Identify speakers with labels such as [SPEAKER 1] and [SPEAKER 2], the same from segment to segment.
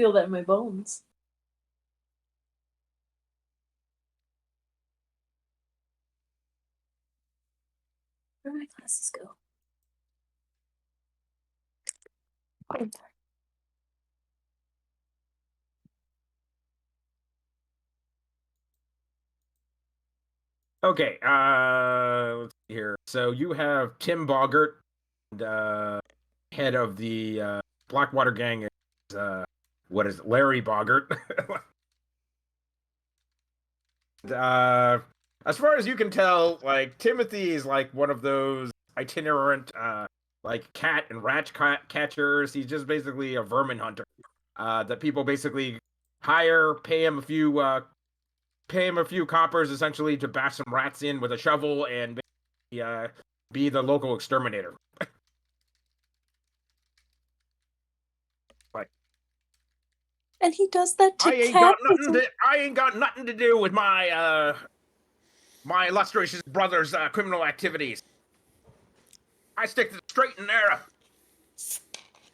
[SPEAKER 1] feel that in my bones. Where did my glasses go?
[SPEAKER 2] Okay, let's see here. So you have Tim Boggart, head of the Blackwater gang is what is it, Larry Boggart. As far as you can tell, like Timothy is like one of those itinerant like cat and rat catchers. He's just basically a vermin hunter. That people basically hire, pay him a few coppers essentially to bash some rats in with a shovel and be the local exterminator. Like,
[SPEAKER 1] and he does that to cats.
[SPEAKER 2] I ain't got nothing to do with my my illustrious brother's criminal activities. I stick to the straight and narrow.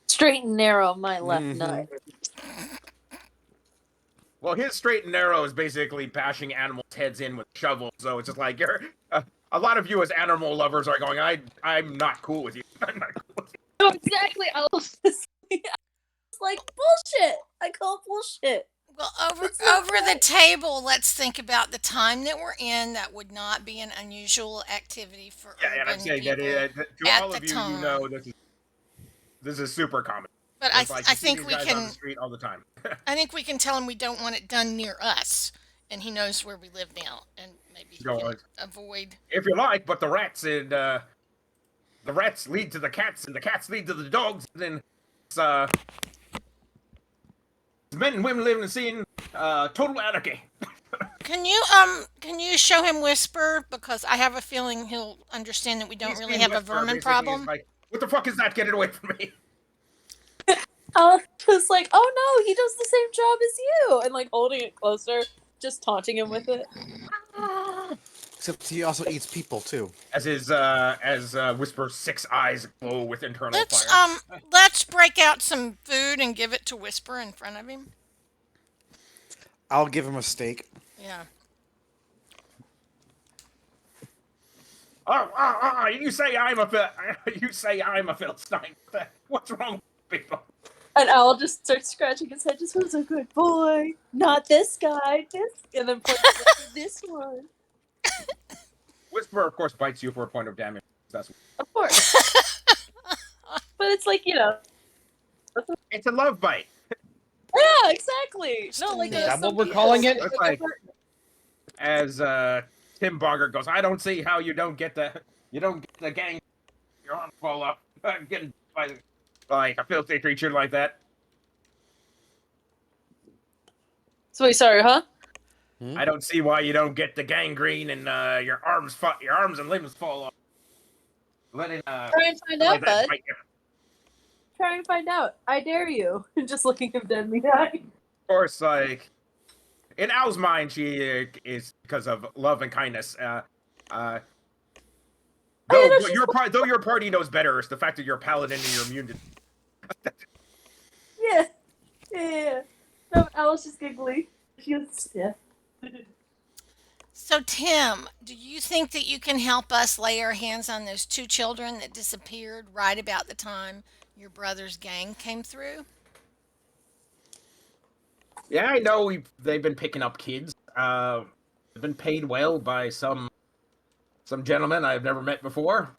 [SPEAKER 1] Straight and narrow, my left nut.
[SPEAKER 2] Well, his straight and narrow is basically bashing animals' heads in with shovels. So it's just like you're. A lot of you as animal lovers are going. I'm not cool with you. I'm not cool with you.
[SPEAKER 1] No, exactly. I was like bullshit. I call bullshit.
[SPEAKER 3] Well, over the table, let's think about the time that we're in. That would not be an unusual activity for
[SPEAKER 2] and I'm saying that to all of you, you know, this is super common.
[SPEAKER 3] But I think we can
[SPEAKER 2] on the street all the time.
[SPEAKER 3] I think we can tell him we don't want it done near us, and he knows where we live now, and maybe he can avoid.
[SPEAKER 2] If you like, but the rats lead to the cats, and the cats lead to the dogs, and then it's men and women living and seeing total anarchy.
[SPEAKER 3] Can you show him Whisper, because I have a feeling he'll understand that we don't really have a vermin problem.
[SPEAKER 2] Like, what the fuck is that? Get it away from me!
[SPEAKER 1] I was like, oh no, he does the same job as you, and like holding it closer, just taunting him with it.
[SPEAKER 4] Except he also eats people too.
[SPEAKER 2] As his Whisper's 6 eyes glow with internal
[SPEAKER 3] fire. Let's break out some food and give it to Whisper in front of him.
[SPEAKER 4] I'll give him a steak.
[SPEAKER 3] Yeah.
[SPEAKER 2] You say I'm a Philistine. What's wrong with people?
[SPEAKER 1] And Owl just starts scratching his head. Just who's a good boy? Not this guy. And then points to this one.
[SPEAKER 2] Whisper, of course, bites you for a point of damage. That's
[SPEAKER 1] of course. But it's like, you know,
[SPEAKER 2] it's a love bite.
[SPEAKER 1] Yeah, exactly. No, like
[SPEAKER 5] is that what we're calling it?
[SPEAKER 2] Like, as Tim Boggart goes, I don't see how you don't get the gang. Your arms fall off. Getting by like a filthy creature like that.
[SPEAKER 1] So sorry, huh?
[SPEAKER 2] I don't see why you don't get the gangrene and your arms and limbs fall off.
[SPEAKER 1] Try and find out, bud. Try and find out. I dare you. Just looking him dead in the eye.
[SPEAKER 2] Of course, like in Al's mind, she is because of love and kindness. Though your party knows better, it's the fact that you're a paladin and you're immune to.
[SPEAKER 1] Yeah. No, Alice is giggly. She was
[SPEAKER 3] So Tim, do you think that you can help us lay our hands on those 2 children that disappeared right about the time your brother's gang came through?
[SPEAKER 2] Yeah, I know they've been picking up kids. They've been paid well by some gentleman I've never met before.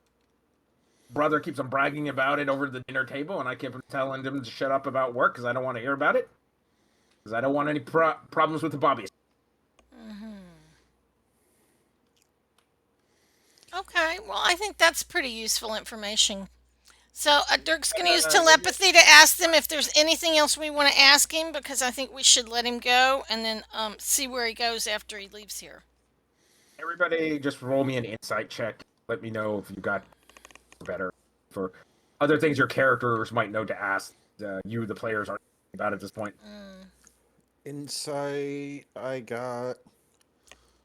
[SPEAKER 2] Brother keeps on bragging about it over the dinner table, and I keep telling him to shut up about work because I don't want to hear about it. Because I don't want any problems with the bobbies.
[SPEAKER 3] Okay, well, I think that's pretty useful information. So Dirk's going to use telepathy to ask them if there's anything else we want to ask him, because I think we should let him go and then see where he goes after he leaves here.
[SPEAKER 2] Everybody just roll me an insight check. Let me know if you got better for other things your characters might know to ask you, the players, aren't about at this point.
[SPEAKER 4] Insight, I got...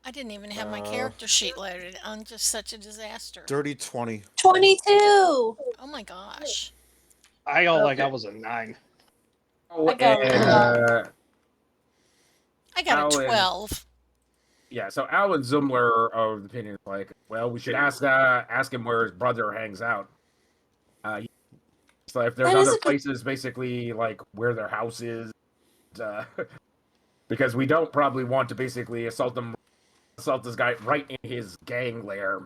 [SPEAKER 3] I didn't even have my character sheet loaded. I'm just such a disaster.
[SPEAKER 4] Dirty 20.
[SPEAKER 1] 22!
[SPEAKER 3] Oh my gosh.
[SPEAKER 5] I got I was a 9.
[SPEAKER 2] Oh,
[SPEAKER 1] I got
[SPEAKER 2] and
[SPEAKER 3] I got a
[SPEAKER 2] Alan.
[SPEAKER 3] 12.
[SPEAKER 2] Yeah, so Al and Zumlar are of the opinion like, well, we should ask him where his brother hangs out. So if there's
[SPEAKER 1] That is
[SPEAKER 2] other
[SPEAKER 1] a good-
[SPEAKER 2] places, basically like where their house is, because we don't probably want to basically assault this guy right in his gang lair.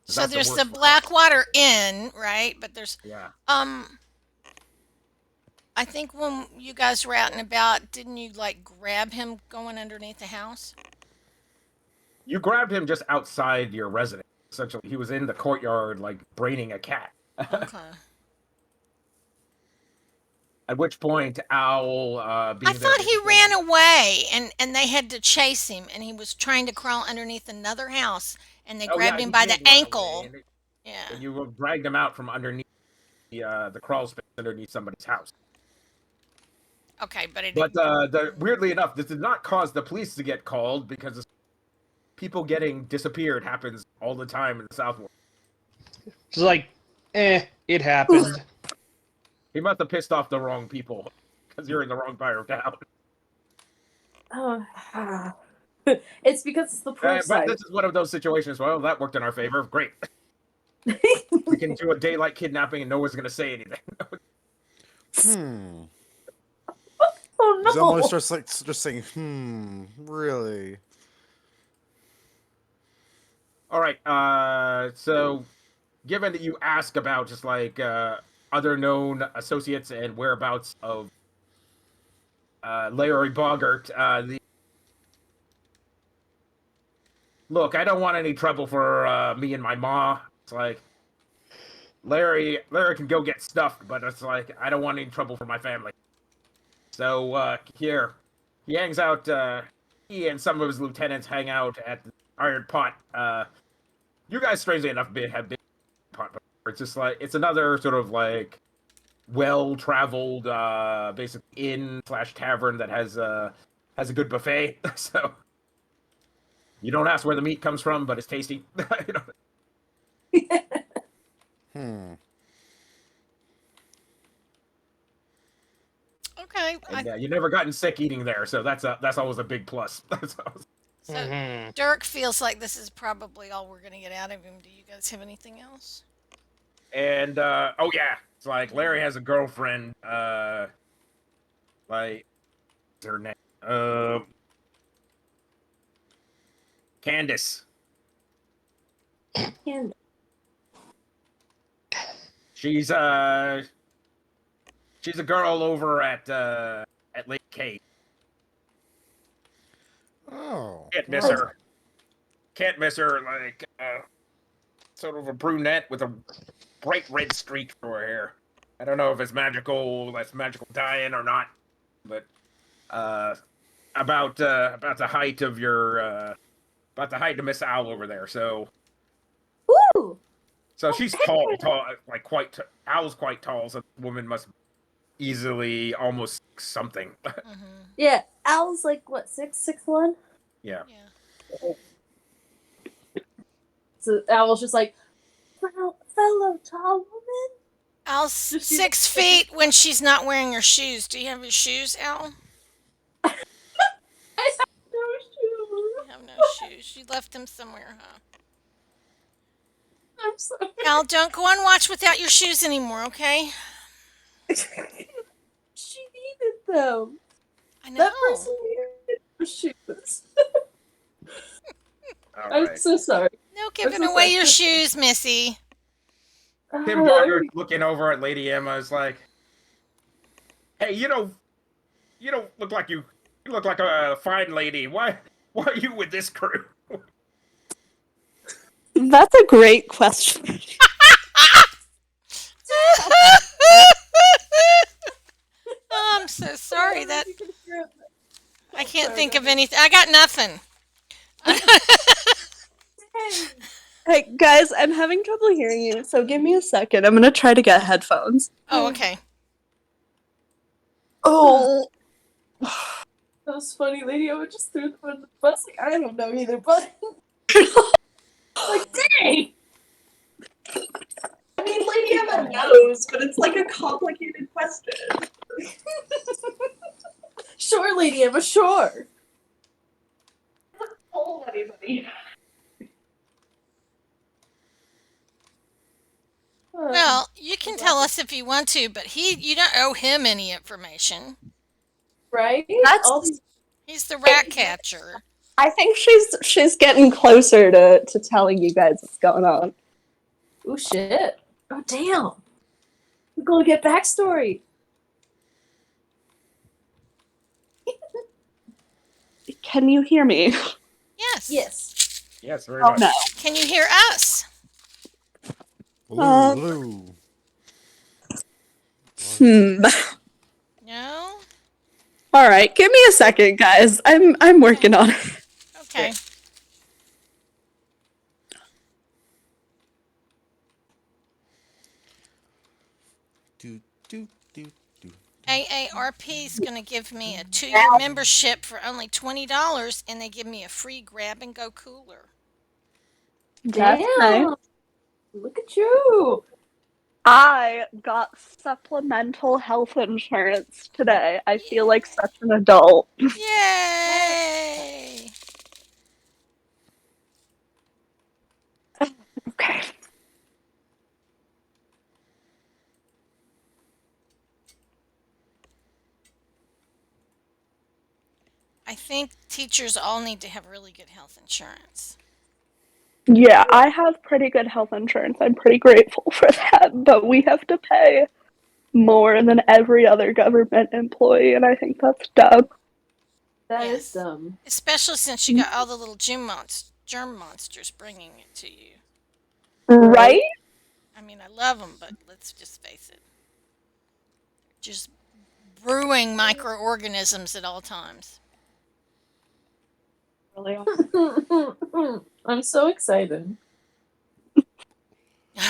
[SPEAKER 3] So
[SPEAKER 2] That's
[SPEAKER 3] there's
[SPEAKER 2] worst
[SPEAKER 3] the
[SPEAKER 2] part.
[SPEAKER 3] Blackwater Inn, right? But there's
[SPEAKER 2] Yeah.
[SPEAKER 3] I think when you guys were out and about, didn't you like grab him going underneath the house?
[SPEAKER 2] You grabbed him just outside your residence. Essentially, he was in the courtyard, like braining a cat.
[SPEAKER 3] Okay.
[SPEAKER 2] At which point, Owl,
[SPEAKER 3] I thought he ran away and they had to chase him and he was trying to crawl underneath another house and they grabbed him by the ankle. Yeah.
[SPEAKER 2] And you dragged him out from underneath the crawl space underneath somebody's house.
[SPEAKER 3] Okay, but it
[SPEAKER 2] But weirdly enough, this did not cause the police to get called because people getting disappeared happens all the time in the South World.
[SPEAKER 5] It's like, it happened.
[SPEAKER 2] He must have pissed off the wrong people because you're in the wrong part of town.
[SPEAKER 1] It's because it's the pro
[SPEAKER 2] But
[SPEAKER 1] side.
[SPEAKER 2] this is one of those situations. Well, that worked in our favor. Great. We can do a daylight kidnapping and no one's going to say anything.
[SPEAKER 1] Oh no!
[SPEAKER 4] Zumlar starts like just saying, really?
[SPEAKER 2] All right. So, given that you ask about just like other known associates and whereabouts of Larry Boggart, look, I don't want any trouble for me and my ma. It's like Larry can go get stuffed, but it's like I don't want any trouble for my family. So here, he hangs out. He and some of his lieutenants hang out at the Iron Pot. You guys, strangely enough, have been pot. It's just like it's another sort of like well-traveled, basic inn/tavern that has a good buffet. So you don't ask where the meat comes from, but it's tasty.
[SPEAKER 3] Okay.
[SPEAKER 2] And you never gotten sick eating there, so that's always a big plus.
[SPEAKER 3] So Dirk feels like this is probably all we're gonna get out of him. Do you guys have anything else?
[SPEAKER 2] And oh yeah, it's like Larry has a girlfriend. Like what's her name? Candace. She's a girl over at Lake Kate.
[SPEAKER 4] Oh.
[SPEAKER 2] Can't miss her. Can't miss her. Like sort of a brunette with a bright red streak through her hair. I don't know if it's magical. That's magical dyeing or not. But about the height of Miss Owl over there. So.
[SPEAKER 1] Woo!
[SPEAKER 2] So she's tall, like Owl's quite tall, so the woman must easily almost something.
[SPEAKER 1] Yeah, Al's like what, 6'1"?
[SPEAKER 2] Yeah.
[SPEAKER 3] Yeah.
[SPEAKER 1] So Owl's just like, fellow tall woman.
[SPEAKER 3] Al's
[SPEAKER 1] Just be
[SPEAKER 3] 6 feet when she's not wearing her shoes. Do you have your shoes, Al?
[SPEAKER 1] I have no shoes.
[SPEAKER 3] You have no shoes. You left them somewhere, huh?
[SPEAKER 1] I'm sorry.
[SPEAKER 3] Al, don't go on watch without your shoes anymore, okay?
[SPEAKER 1] She needed them.
[SPEAKER 3] I know.
[SPEAKER 1] That person needed her shoes.
[SPEAKER 2] All
[SPEAKER 1] I'm
[SPEAKER 2] right.
[SPEAKER 1] so sorry.
[SPEAKER 3] No giving
[SPEAKER 1] so
[SPEAKER 3] away
[SPEAKER 1] sorry.
[SPEAKER 3] your shoes, Missy.
[SPEAKER 2] Tim Barger looking over at Lady Emma is like, "Hey, you don't look like you look like a fine lady. Why are you with this crew?"
[SPEAKER 6] That's a great question.
[SPEAKER 3] Oh, I'm so sorry. That
[SPEAKER 1] You can hear it.
[SPEAKER 3] I can't
[SPEAKER 1] Sorry
[SPEAKER 3] think
[SPEAKER 1] about
[SPEAKER 3] of anything. I got nothing.
[SPEAKER 1] Hey.
[SPEAKER 6] Hey, guys, I'm having trouble hearing you, so give me a second. I'm gonna try to get headphones.
[SPEAKER 3] Oh, okay.
[SPEAKER 6] Oh.
[SPEAKER 1] That was funny, Lady Emma just threw them in the bus. Like, I don't know either, but like, dang!
[SPEAKER 6] I mean, Lady Emma knows, but it's like a complicated question.
[SPEAKER 1] Sure, Lady Emma, sure.
[SPEAKER 6] Told anybody.
[SPEAKER 3] Well, you can tell us if you want to, but you don't owe him any information.
[SPEAKER 1] Right?
[SPEAKER 6] That's-
[SPEAKER 1] All these.
[SPEAKER 3] He's the rat catcher.
[SPEAKER 6] I think she's getting closer to telling you guys what's going on.
[SPEAKER 1] Oh shit! Oh damn! We're gonna get backstory.
[SPEAKER 6] Can you hear me?
[SPEAKER 3] Yes.
[SPEAKER 1] Yes.
[SPEAKER 2] Yes, very
[SPEAKER 6] Oh
[SPEAKER 2] much.
[SPEAKER 6] no.
[SPEAKER 3] Can you hear us?
[SPEAKER 4] Blue.
[SPEAKER 3] No?
[SPEAKER 6] All right, give me a second, guys. I'm working on it.
[SPEAKER 3] Okay.
[SPEAKER 4] Do, do, do, do.
[SPEAKER 3] AARP is going to give me a 2-year membership for only $20, and they give me a free grab-and-go cooler.
[SPEAKER 6] That's
[SPEAKER 1] Damn.
[SPEAKER 6] nice.
[SPEAKER 1] Look at you.
[SPEAKER 6] I got supplemental health insurance today. I feel like such an adult.
[SPEAKER 3] Yay!
[SPEAKER 6] Okay.
[SPEAKER 3] I think teachers all need to have really good health insurance.
[SPEAKER 6] Yeah, I have pretty good health insurance. I'm pretty grateful for that, but we have to pay more than every other government employee, and I think that's dumb.
[SPEAKER 1] That
[SPEAKER 3] Yes.
[SPEAKER 1] is dumb.
[SPEAKER 3] Especially since you got all the little germ monsters bringing it to you.
[SPEAKER 6] Right?
[SPEAKER 3] I mean, I love them, but let's just face it. Just brewing microorganisms at all times.
[SPEAKER 6] Really?
[SPEAKER 1] I'm so excited.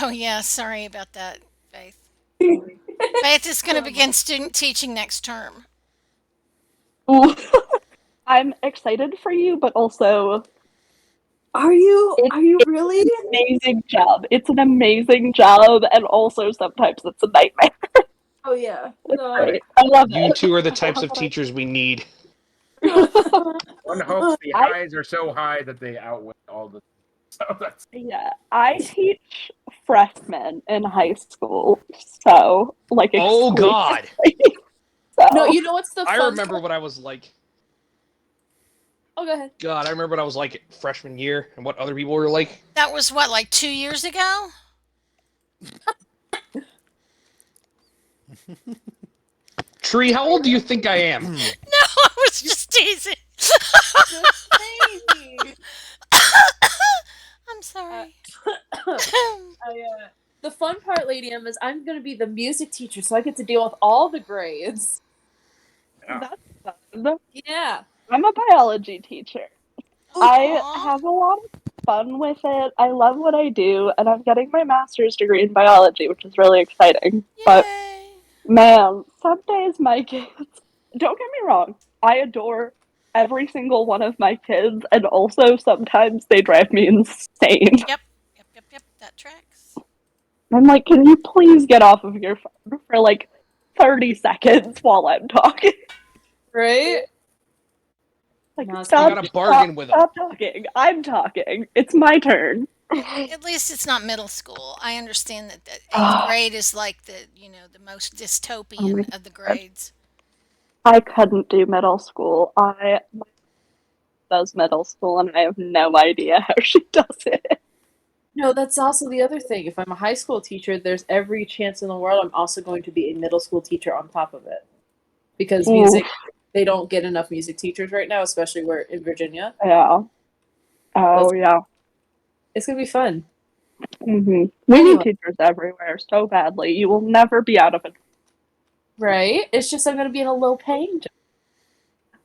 [SPEAKER 3] Oh, yeah, sorry about that, Faith. Faith is going to begin student teaching next term.
[SPEAKER 6] Ooh. I'm excited for you, but also
[SPEAKER 1] Are you really?
[SPEAKER 6] it's an amazing job. It's an amazing job, and also sometimes it's a nightmare.
[SPEAKER 1] Oh yeah.
[SPEAKER 6] It's
[SPEAKER 1] No,
[SPEAKER 6] great. I love
[SPEAKER 5] You
[SPEAKER 6] it.
[SPEAKER 5] two are the types of teachers we need.
[SPEAKER 2] One hopes the
[SPEAKER 6] I-
[SPEAKER 2] highs are so high that they outweigh all the. So that's
[SPEAKER 6] Yeah, I teach freshmen in high school, so like.
[SPEAKER 5] Oh God!
[SPEAKER 6] exclusively. So,
[SPEAKER 1] No, you know what's the
[SPEAKER 5] I
[SPEAKER 1] fun
[SPEAKER 5] remember
[SPEAKER 1] part?
[SPEAKER 5] what I was like.
[SPEAKER 1] Oh, go ahead.
[SPEAKER 5] God, I remember what I was like freshman year and what other people were like.
[SPEAKER 3] That was what, like 2 years ago?
[SPEAKER 5] Tree, how old do you think I am?
[SPEAKER 3] No, I was just teasing. I'm sorry.
[SPEAKER 1] The fun part, Lady M, is I'm gonna be the music teacher, so I get to deal with all the grades.
[SPEAKER 6] that's fun.
[SPEAKER 1] Yeah.
[SPEAKER 6] I'm a biology teacher. I
[SPEAKER 3] Aw.
[SPEAKER 6] have a lot of fun with it. I love what I do, and I'm getting my master's degree in biology, which is really exciting. But
[SPEAKER 3] Yay.
[SPEAKER 6] man, some days my kids, don't get me wrong, I adore every single one of my kids, and also sometimes they drive me insane.
[SPEAKER 3] Yep, that tracks.
[SPEAKER 6] I'm like, can you please get off of your phone for like 30 seconds while I'm talking?
[SPEAKER 1] Right?
[SPEAKER 6] Like,
[SPEAKER 1] No,
[SPEAKER 6] stop,
[SPEAKER 5] you gotta bargain with 'em.
[SPEAKER 6] stop talking. I'm talking. It's my turn.
[SPEAKER 3] At least it's not middle school. I understand that the 8th grade is like the most dystopian of the grades.
[SPEAKER 6] I couldn't do middle school. My mom does middle school, and I have no idea how she does it.
[SPEAKER 1] No, that's also the other thing. If I'm a high school teacher, there's every chance in the world I'm also going to be a middle school teacher on top of it. Because music, they don't get enough music teachers right now, especially we're in Virginia.
[SPEAKER 6] Yeah. Oh, yeah.
[SPEAKER 1] It's going to be fun.
[SPEAKER 6] We need teachers everywhere so badly. You will never be out of it.
[SPEAKER 1] Right? It's just I'm going to be in a low paying job.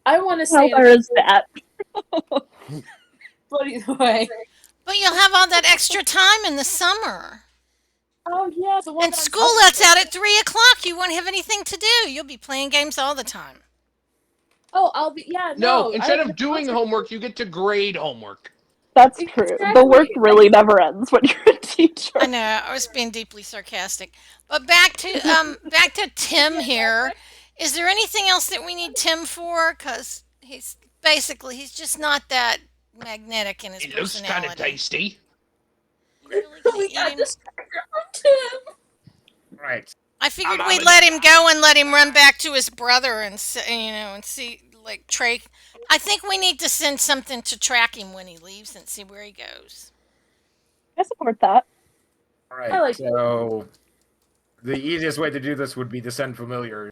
[SPEAKER 1] I want to
[SPEAKER 6] Well,
[SPEAKER 1] say
[SPEAKER 6] there is that.
[SPEAKER 1] But either way.
[SPEAKER 3] But you'll have all that extra time in the summer.
[SPEAKER 1] Oh, yeah. The one
[SPEAKER 3] And
[SPEAKER 1] that I'm
[SPEAKER 3] school
[SPEAKER 1] talking
[SPEAKER 3] lets
[SPEAKER 1] about.
[SPEAKER 3] out at 3 o'clock. You won't have anything to do. You'll be playing games all the time.
[SPEAKER 1] Oh, I'll be, yeah.
[SPEAKER 5] No,
[SPEAKER 1] I
[SPEAKER 5] instead
[SPEAKER 1] have
[SPEAKER 5] of doing
[SPEAKER 1] concert-
[SPEAKER 5] homework, you get to grade homework.
[SPEAKER 6] That's true. The work
[SPEAKER 1] Exactly.
[SPEAKER 6] really never ends when you're a teacher.
[SPEAKER 3] I know, I was being deeply sarcastic. But back to Tim here. Is there anything else that we need Tim for? Because he's just not that magnetic in his
[SPEAKER 5] It looks kind of
[SPEAKER 3] personality.
[SPEAKER 5] tasty.
[SPEAKER 3] You really gonna
[SPEAKER 1] We
[SPEAKER 3] eat
[SPEAKER 1] got
[SPEAKER 3] him?
[SPEAKER 1] distracted on Tim.
[SPEAKER 2] Right.
[SPEAKER 3] I figured
[SPEAKER 5] I'm
[SPEAKER 3] we'd
[SPEAKER 5] a-
[SPEAKER 3] let him go and let him run back to his brother and and see like Trey. I think we need to send something to track him when he leaves and see where he goes.
[SPEAKER 6] I support that.
[SPEAKER 2] All right.
[SPEAKER 1] I like
[SPEAKER 2] so the easiest way to do this would be to send familiars,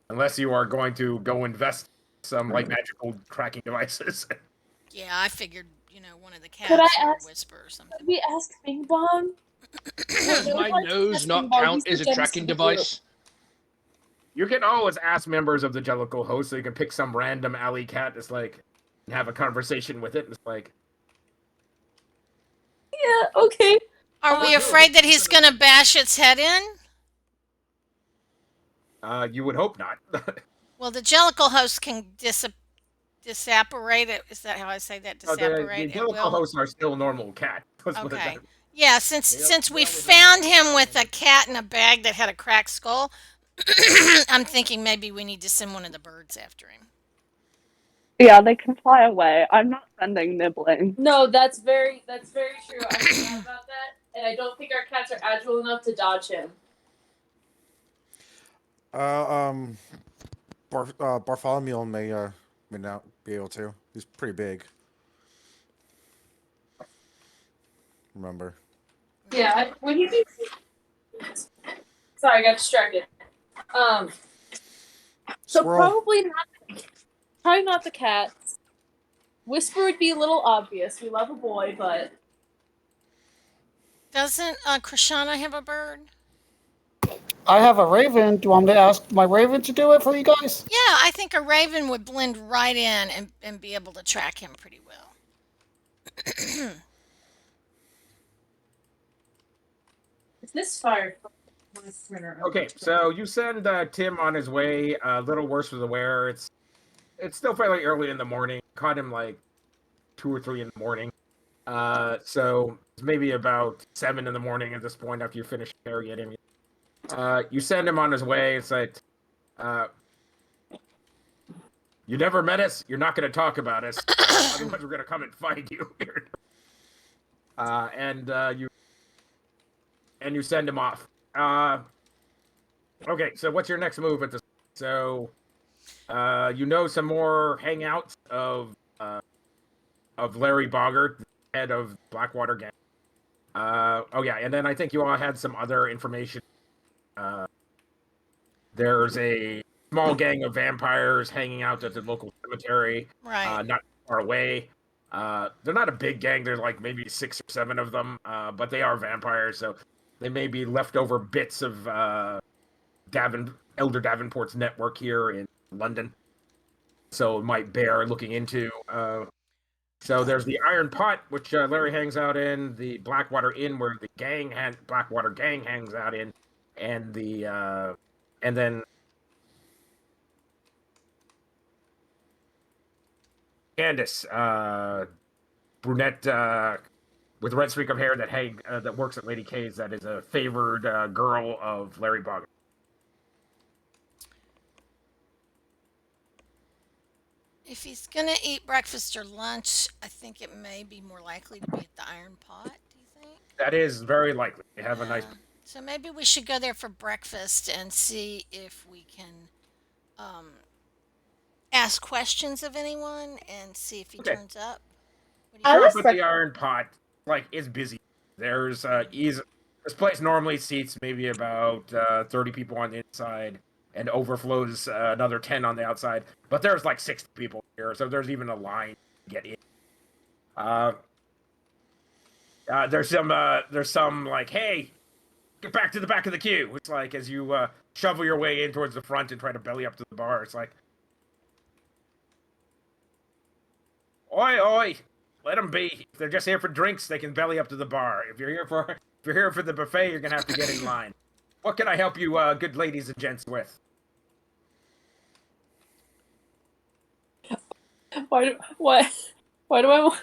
[SPEAKER 2] unless you are going to go invest some like magical tracking devices.
[SPEAKER 3] Yeah, I figured one of the cats
[SPEAKER 1] Could I
[SPEAKER 3] or
[SPEAKER 1] ask-
[SPEAKER 3] whisper or something.
[SPEAKER 1] Could we ask Bing Bong?
[SPEAKER 5] Does my
[SPEAKER 1] Nobody
[SPEAKER 5] nose
[SPEAKER 1] has
[SPEAKER 5] not
[SPEAKER 1] Bing Bong.
[SPEAKER 5] count
[SPEAKER 1] He's the
[SPEAKER 5] as a
[SPEAKER 1] genesis
[SPEAKER 5] tracking
[SPEAKER 1] of the
[SPEAKER 5] device?
[SPEAKER 2] You can always ask members of the Jellicle host, so you can pick some random alley cat that's like, and have a conversation with it. And it's like,
[SPEAKER 1] group. Yeah. Okay.
[SPEAKER 3] Are we afraid that he's gonna bash its head in?
[SPEAKER 2] you would hope not.
[SPEAKER 3] Well, the Jellicle host can disapparate it. Is that how I say that?
[SPEAKER 2] The
[SPEAKER 3] Disapparate at
[SPEAKER 2] Jellicle
[SPEAKER 3] will.
[SPEAKER 2] hosts are still normal cat. Let's put it
[SPEAKER 3] Okay.
[SPEAKER 2] that way.
[SPEAKER 3] Yeah, since we found him with a cat in a bag that had a cracked skull, I'm thinking maybe we need to send one of the birds after him.
[SPEAKER 6] Yeah, they can fly away. I'm not sending nibbling.
[SPEAKER 1] No, that's very true. I forgot about that, and I don't think our cats are agile enough to dodge him.
[SPEAKER 4] Bartholomew may not be able to. He's pretty big. Remember.
[SPEAKER 1] Yeah. When you sorry, I got distracted. So
[SPEAKER 4] Squirrel.
[SPEAKER 1] probably not the cats. Whisper would be a little obvious. We love a boy, but
[SPEAKER 3] Doesn't Krishana have a bird?
[SPEAKER 7] I have a raven. Do you want me to ask my raven to do it for you guys?
[SPEAKER 3] Yeah, I think a raven would blend right in and be able to track him pretty well.
[SPEAKER 1] is this fire?
[SPEAKER 2] Okay, so you send Tim on his way. A little worse for the wear. It's still fairly early in the morning. Caught him like 2 or 3 in the morning. So it's maybe about 7 in the morning at this point after you finish interrogating him. You send him on his way. It's like, you never met us. You're not going to talk about us. Otherwise, we're going to come and find you. And you send him off. Okay, so what's your next move at this? So, some more hangouts of Larry Boggart, head of Blackwater Gang. And then I think you all had some other information. There's a small gang of vampires hanging out at the local cemetery,
[SPEAKER 3] Right.
[SPEAKER 2] not far away. They're not a big gang. There's like maybe 6 or 7 of them, but they are vampires, so they may be leftover bits of Elder Davenport's network here in London. So it might bear looking into. So there's the Iron Pot, which Larry hangs out in, the Blackwater Inn, where the Blackwater Gang hangs out in, and then Candace, brunette with a red streak of hair that works at Lady K's. That is a favored girl of Larry Boggart.
[SPEAKER 3] If he's gonna eat breakfast or lunch, I think it may be more likely to be at the Iron Pot. Do you think?
[SPEAKER 2] That is very likely. They have a nice.
[SPEAKER 3] So maybe we should go there for breakfast and see if we can ask questions of anyone and see if he
[SPEAKER 2] Okay.
[SPEAKER 3] turns up. What do
[SPEAKER 1] I
[SPEAKER 3] you
[SPEAKER 1] like
[SPEAKER 2] But the Iron Pot is busy. There's this place normally seats maybe about 30 people on the inside and overflows another 10 on the outside. But there's like 60 people here, so there's even a line to get in. There's some like, hey, get back to the back of the queue. It's like as you shovel your way in towards the front and try to belly up to the bar. It's like, oi, oi, let them be. If they're just here for drinks, they can belly up to the bar. If you're here for the buffet, you're gonna have to get in line. What can I help you, good ladies and gents, with?
[SPEAKER 1] Why do I want?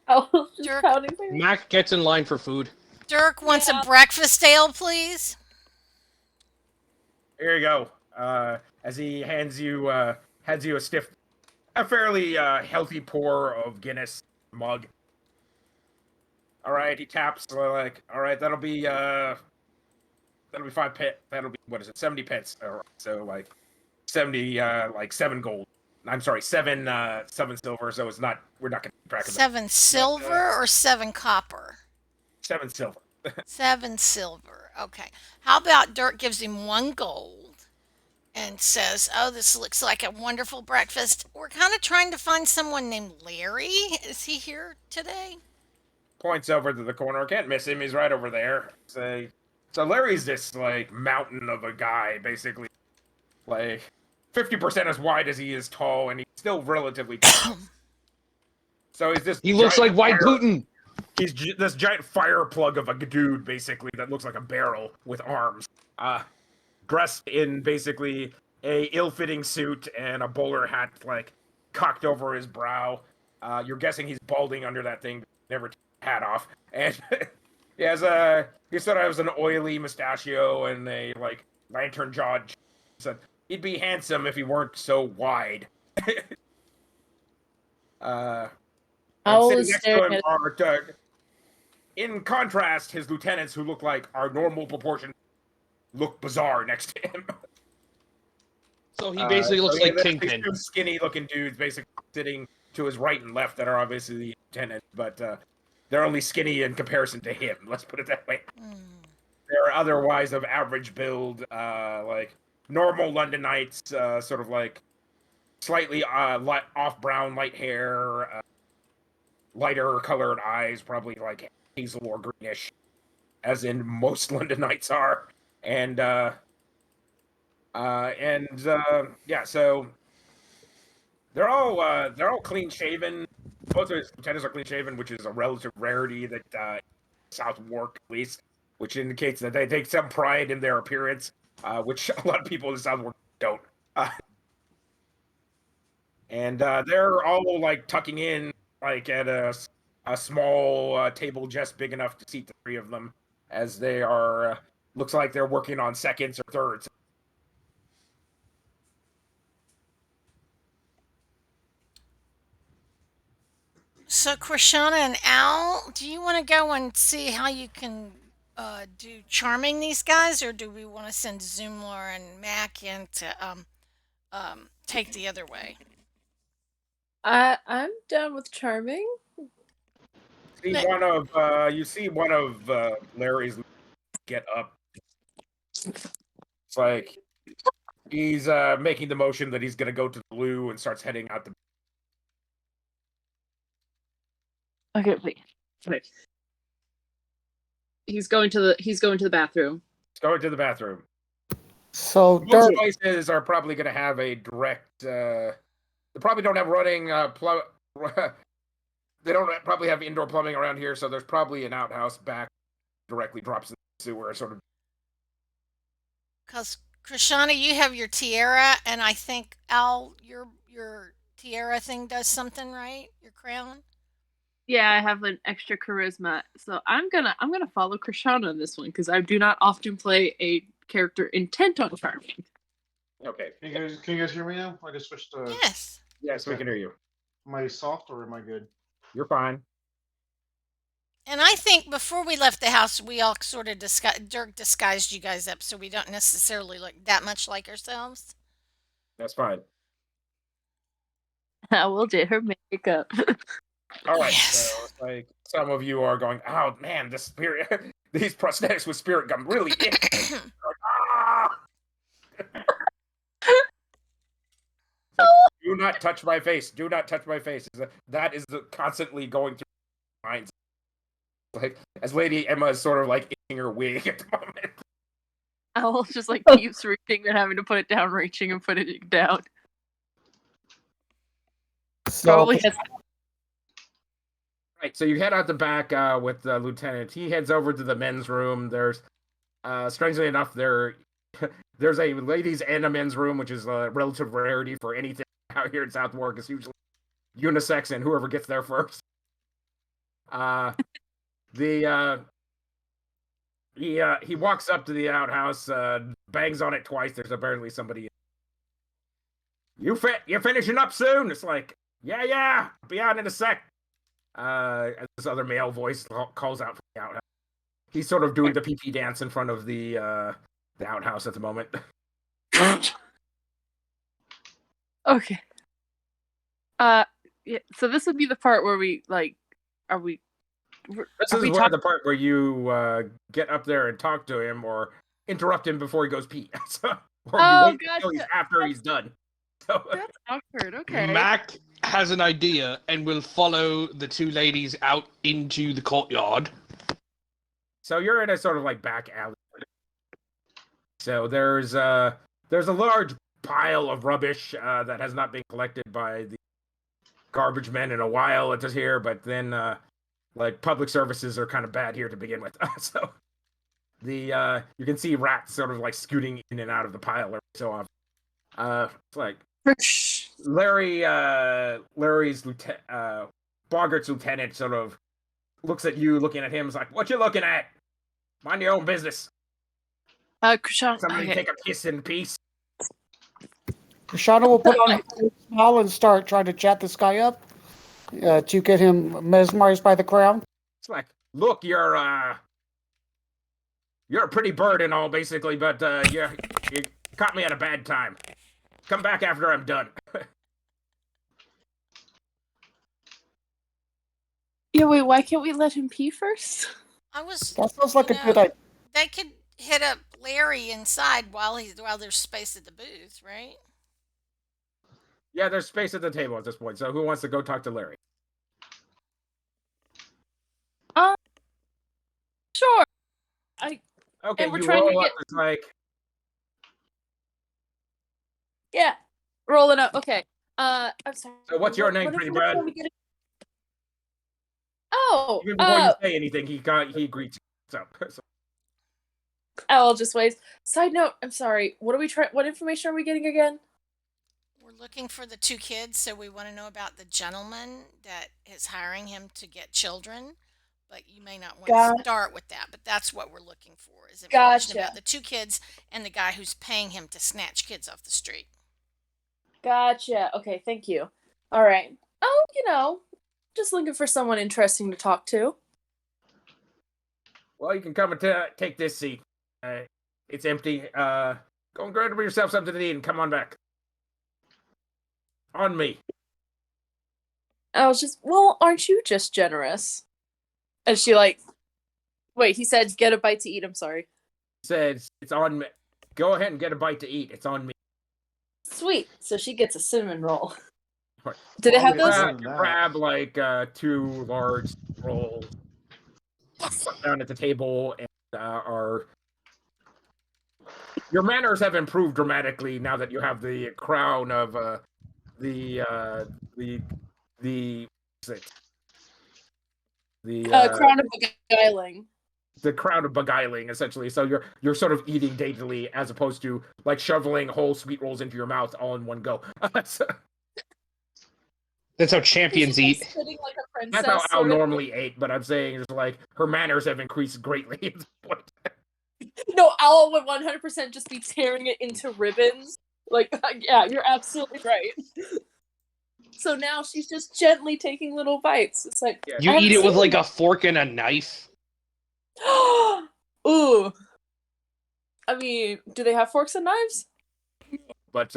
[SPEAKER 1] Owl's just
[SPEAKER 3] Dirk.
[SPEAKER 1] pounding things.
[SPEAKER 5] Mack gets in line for food.
[SPEAKER 3] Dirk wants
[SPEAKER 1] Yeah.
[SPEAKER 3] a breakfast ale, please.
[SPEAKER 2] Here you go. as he hands you a fairly healthy pour of Guinness mug. All right, he taps like, all right, that'll be 5 pit. That'll be, what is it, 70 pence. All right, so like 70, like 7 gold. I'm sorry, 7 silver. So it's not, we're not gonna keep track of that.
[SPEAKER 3] 7 silver or 7 copper?
[SPEAKER 2] 7 silver.
[SPEAKER 3] 7 silver. Okay. How about Dirk gives him 1 gold and says, "Oh, this looks like a wonderful breakfast. We're kind of trying to find someone named Larry. Is he here today?"
[SPEAKER 2] Points over to the corner. Can't miss him. He's right over there. So Larry's this like mountain of a guy, basically, like 50% as wide as he is tall, and he's still relatively tall. So he's this.
[SPEAKER 5] He looks like White Putin.
[SPEAKER 2] He's this giant fire plug of a dude, basically, that looks like a barrel with arms. Dressed in basically a ill-fitting suit and a bowler hat, like cocked over his brow. You're guessing he's balding under that thing. Never took the hat off, and he has he said I was an oily mustachio and a like lantern jaw. Said he'd be handsome if he weren't so wide.
[SPEAKER 1] Owl
[SPEAKER 2] sitting
[SPEAKER 1] is
[SPEAKER 2] next to
[SPEAKER 1] staring
[SPEAKER 2] him
[SPEAKER 1] at
[SPEAKER 2] are, in contrast, his lieutenants, who look like our normal proportion, look bizarre next to him.
[SPEAKER 5] So he basically looks like Kingpin.
[SPEAKER 2] Two skinny-looking dudes, basically sitting to his right and left, that are obviously the lieutenant, but they're only skinny in comparison to him. Let's put it that way. They're otherwise of average build, like normal Londonites, sort of like slightly off brown, light hair, lighter colored eyes, probably like hazel or greenish, as in most Londonites are, and yeah, so they're all clean shaven. Both of his lieutenants are clean shaven, which is a relative rarity that South Wark, at least, which indicates that they take some pride in their appearance, which a lot of people in South Wark don't. And they're all like tucking in, like at a small table just big enough to seat the 3 of them, as they are. Looks like they're working on seconds or thirds.
[SPEAKER 3] So, Krishana and Al, do you want to go and see how you can do charming these guys, or do we want to send Zumlar and Mack in to take the other way?
[SPEAKER 1] I'm done with charming.
[SPEAKER 2] You see one of Larry's get up. It's like he's making the motion that he's gonna go to the blue and starts heading out the.
[SPEAKER 1] Okay, wait. He's going to the bathroom.
[SPEAKER 2] He's going to the bathroom.
[SPEAKER 7] So
[SPEAKER 2] Most
[SPEAKER 7] Dirk,
[SPEAKER 2] places are probably going to have a direct. They probably don't have running. They don't probably have indoor plumbing around here, so there's probably an outhouse back directly drops in the sewer, sort of.
[SPEAKER 3] Because Krishana, you have your tiara, and I think Al, your tiara thing does something, right? Your crown.
[SPEAKER 1] Yeah, I have an extra charisma, so I'm gonna follow Krishana on this one because I do not often play a character intent on charming.
[SPEAKER 2] Okay.
[SPEAKER 4] Can you guys hear me now? I just switched to.
[SPEAKER 3] Yes.
[SPEAKER 2] Yes, we can hear you.
[SPEAKER 4] Am I soft or am I good?
[SPEAKER 2] You're fine.
[SPEAKER 3] And I think before we left the house, we all sort of Dirk disguised you guys up, so we don't necessarily look that much like ourselves.
[SPEAKER 2] That's fine.
[SPEAKER 1] I will do her makeup.
[SPEAKER 2] All right.
[SPEAKER 3] Yes.
[SPEAKER 2] So it's like some of you are going, oh man, this spirit, these prosthetics with spirit gum really itch. Like, ah! Do not touch my face. Do not touch my face. That is constantly going through minds. Like, as Lady Emma is sort of like itching her wig at the moment.
[SPEAKER 1] Owl just like keeps reaching and having to put it down, reaching and putting it down.
[SPEAKER 7] so
[SPEAKER 1] Probably has.
[SPEAKER 2] Right, so you head out the back with the lieutenant. He heads over to the men's room. There's, strangely enough, there's a ladies' and a men's room, which is a relative rarity for anything out here in South Warwick. It's usually unisex, and whoever gets there first. He walks up to the outhouse, bangs on it twice. There's apparently somebody. You're finishing up soon. It's like, yeah, I'll be out in a sec. As this other male voice calls out from the outhouse. He's sort of doing the pee-pee dance in front of the outhouse at the moment.
[SPEAKER 1] Okay. Yeah, so this would be the part where we are we?
[SPEAKER 2] This is the part where you get up there and talk to him, or interrupt him before he goes pee. Or you wait until after he's done. So,
[SPEAKER 1] that's awkward. Okay.
[SPEAKER 5] Mack has an idea and will follow the two ladies out into the courtyard.
[SPEAKER 2] So you're in a sort of like back alley. So there's a large pile of rubbish that has not been collected by the garbage men in a while. It is here, but then like public services are kind of bad here to begin with. So the you can see rats sort of like scooting in and out of the pile every so often. It's like Larry's Boggart's lieutenant sort of looks at you, looking at him, is like, "What you looking at? Mind your own business."
[SPEAKER 1] Krishana,
[SPEAKER 2] Somebody take a piss in peace.
[SPEAKER 7] Krishana will put on a smile and start trying to chat this guy up to get him mesmerized by the crown.
[SPEAKER 2] It's like, look, you're a pretty bird and all, basically, but you caught me at a bad time. Come back after I'm done.
[SPEAKER 1] Yeah, wait, why can't we let him pee first?
[SPEAKER 7] That sounds like a good idea.
[SPEAKER 3] They could hit up Larry inside while there's space at the booth, right?
[SPEAKER 2] Yeah, there's space at the table at this point, so who wants to go talk to Larry?
[SPEAKER 1] Sure.
[SPEAKER 2] Okay,
[SPEAKER 1] and we're
[SPEAKER 2] you
[SPEAKER 1] trying to
[SPEAKER 2] roll
[SPEAKER 1] get...
[SPEAKER 2] up, it's like...
[SPEAKER 1] Yeah, rolling up, okay. I'm sorry.
[SPEAKER 2] So what's your name, pretty bird?
[SPEAKER 1] Oh!
[SPEAKER 2] Even before you say anything, he greets you. So.
[SPEAKER 1] I'll just wait. Side note, I'm sorry, what information are we getting again?
[SPEAKER 3] We're looking for the two kids, so we want to know about the gentleman that is hiring him to get children. But you may not want to start with that, but that's what we're looking for, is information about the two kids and the guy who's paying him to snatch kids off the street.
[SPEAKER 1] Gotcha. Okay, thank you. All right. Oh, just looking for someone interesting to talk to.
[SPEAKER 2] Well, you can come and take this seat. It's empty. Go and grab yourself something to eat and come on back. On me.
[SPEAKER 1] I was just, well, aren't you just generous? And she wait, he said get a bite to eat, I'm sorry.
[SPEAKER 2] Says it's on me. Go ahead and get a bite to eat. It's on me.
[SPEAKER 1] Sweet. So she gets a cinnamon roll. Do they have those?
[SPEAKER 2] Grab like 2 large rolls down at the table, and your manners have improved dramatically now that you have the crown of the
[SPEAKER 1] crown of beguiling.
[SPEAKER 2] The crown of beguiling, essentially. So you're sort of eating daintily as opposed to like shoveling whole sweet rolls into your mouth all in one go.
[SPEAKER 5] That's how champions eat.
[SPEAKER 1] Sitting like a princess,
[SPEAKER 2] That's how Al normally ate, but I'm saying it's like her manners have increased greatly at this point.
[SPEAKER 1] No, Al would 100% just be tearing it into ribbons. Like, yeah, you're absolutely right. So now she's just gently taking little bites. It's like
[SPEAKER 5] you eat it with like a fork and a knife.
[SPEAKER 1] Ooh. I mean, do they have forks and knives?
[SPEAKER 2] But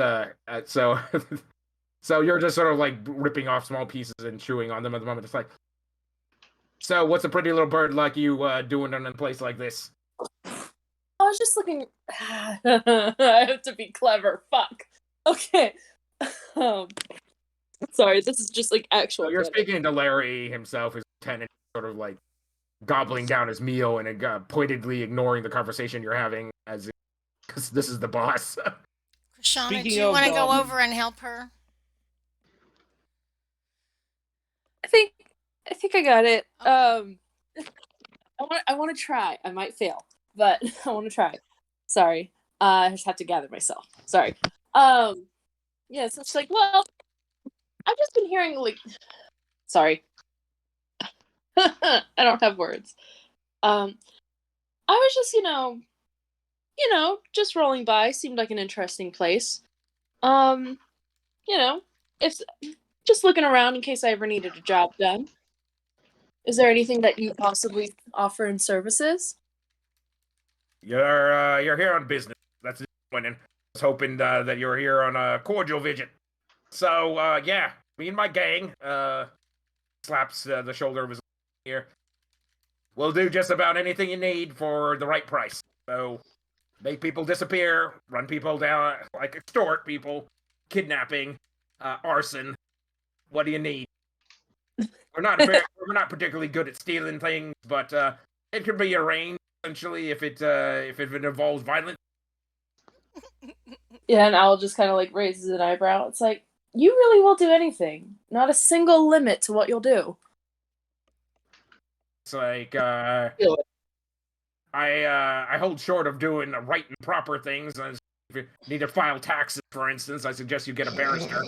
[SPEAKER 2] so you're just sort of like ripping off small pieces and chewing on them at the moment. It's like, so what's a pretty little bird like you doing in a place like this?
[SPEAKER 1] I was just looking. I have to be clever. Fuck. Okay. Sorry, this is just like actual.
[SPEAKER 2] So you're speaking to Larry himself, his lieutenant, sort of like gobbling down his meal and pointedly ignoring the conversation you're having, as because this is the boss.
[SPEAKER 3] Krishana, do you want to go over and help her?
[SPEAKER 1] I think I got it.
[SPEAKER 3] Okay.
[SPEAKER 1] I want to try. I might fail, but I want to try. Sorry. I just have to gather myself. Sorry. Yeah, so it's like, well, I've just been hearing like, sorry. I don't have words. I've I was just, just rolling by. Seemed like an interesting place. You know, if just looking around in case I ever needed a job done. Is there anything that you possibly offer in services?
[SPEAKER 2] You're here on business. That's disappointing. I was hoping that you were here on a cordial visit. So yeah, me and my gang slaps the shoulder of his here. We'll do just about anything you need for the right price. So make people disappear, run people down, like extort people, kidnapping, arson. What do you need? We're not particularly good at stealing things, but it can be arranged essentially if it involves violence.
[SPEAKER 1] Yeah, and Owl just kind of like raises an eyebrow. It's like, you really will do anything. Not a single limit to what you'll do.
[SPEAKER 2] It's like I hold short of doing the right and proper things. If you need to file taxes, for instance, I suggest you get a barrister.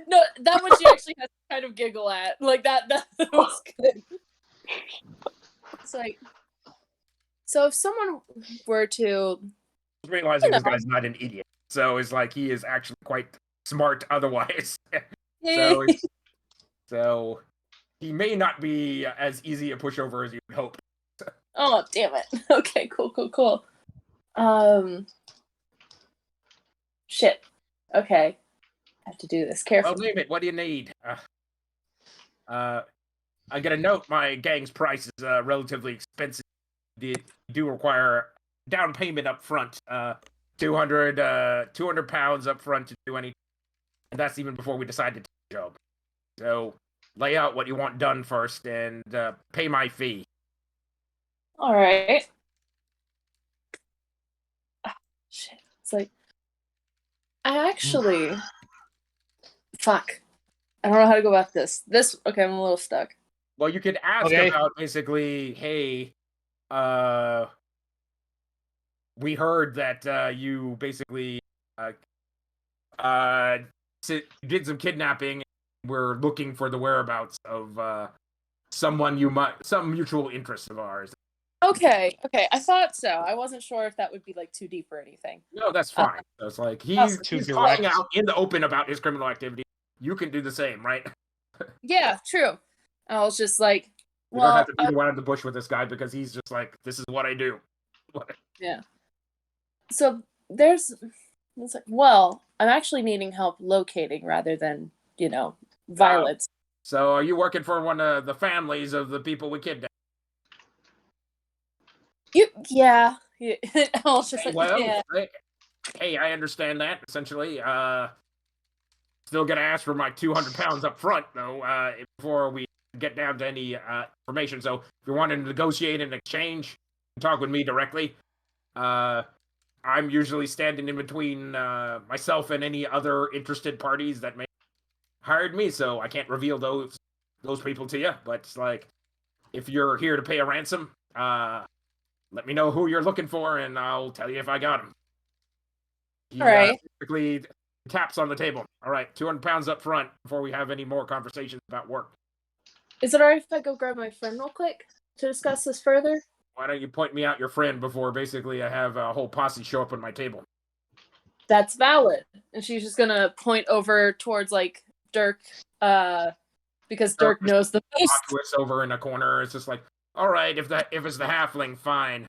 [SPEAKER 1] No, that one she actually has to kind of giggle at. Like that was good. It's like, so if someone were to
[SPEAKER 2] Realizing this guy's not an idiot, so it's like he is actually quite smart otherwise. so he may not be as easy a pushover as you would hope.
[SPEAKER 1] Oh, damn it. Okay, cool. Shit. Okay. I have to do this carefully.
[SPEAKER 2] Well, name it. What do you need? I get a note. My gang's price is relatively expensive. You do require down payment up front. 200 pounds up front to do anything. And that's even before we decide to take the job. So lay out what you want done first and pay my fee.
[SPEAKER 1] All right. Shit. It's like, I actually... Fuck. I don't know how to go about this. Okay, I'm a little stuck.
[SPEAKER 2] Well, you could ask about basically, hey, we heard that you basically did some kidnapping. We're looking for the whereabouts of some mutual interest of ours.
[SPEAKER 1] Okay. I thought so. I wasn't sure if that would be like too deep or anything.
[SPEAKER 2] No, that's fine. So it's like he's calling out in the open about his criminal activity. You can do the same, right?
[SPEAKER 1] Yeah, true. I was just like,
[SPEAKER 2] you don't have to beat around the bush with this guy because he's just like, this is what I do.
[SPEAKER 1] Yeah. So it's like, well, I'm actually needing help locating rather than, violence.
[SPEAKER 2] So are you working for one of the families of the people we kidnapped?
[SPEAKER 1] Yeah. I was just like, yeah.
[SPEAKER 2] Hey, I understand that, essentially. Still gonna ask for my 200 pounds up front, though, before we get down to any information. So if you're wanting to negotiate an exchange, talk with me directly. I'm usually standing in between myself and any other interested parties that may have hired me, so I can't reveal those people to you. But it's like, if you're here to pay a ransom, let me know who you're looking for, and I'll tell you if I got him.
[SPEAKER 1] All right.
[SPEAKER 2] Typically taps on the table. All right, 200 pounds up front before we have any more conversations about work.
[SPEAKER 1] Is it alright if I go grab my friend real quick to discuss this further?
[SPEAKER 2] Why don't you point me out your friend before basically I have a whole posse show up on my table?
[SPEAKER 1] That's valid. And she's just gonna point over towards like Dirk, because Dirk knows the most.
[SPEAKER 2] Twist over in a corner. It's just like, all right, if it's the halfling, fine.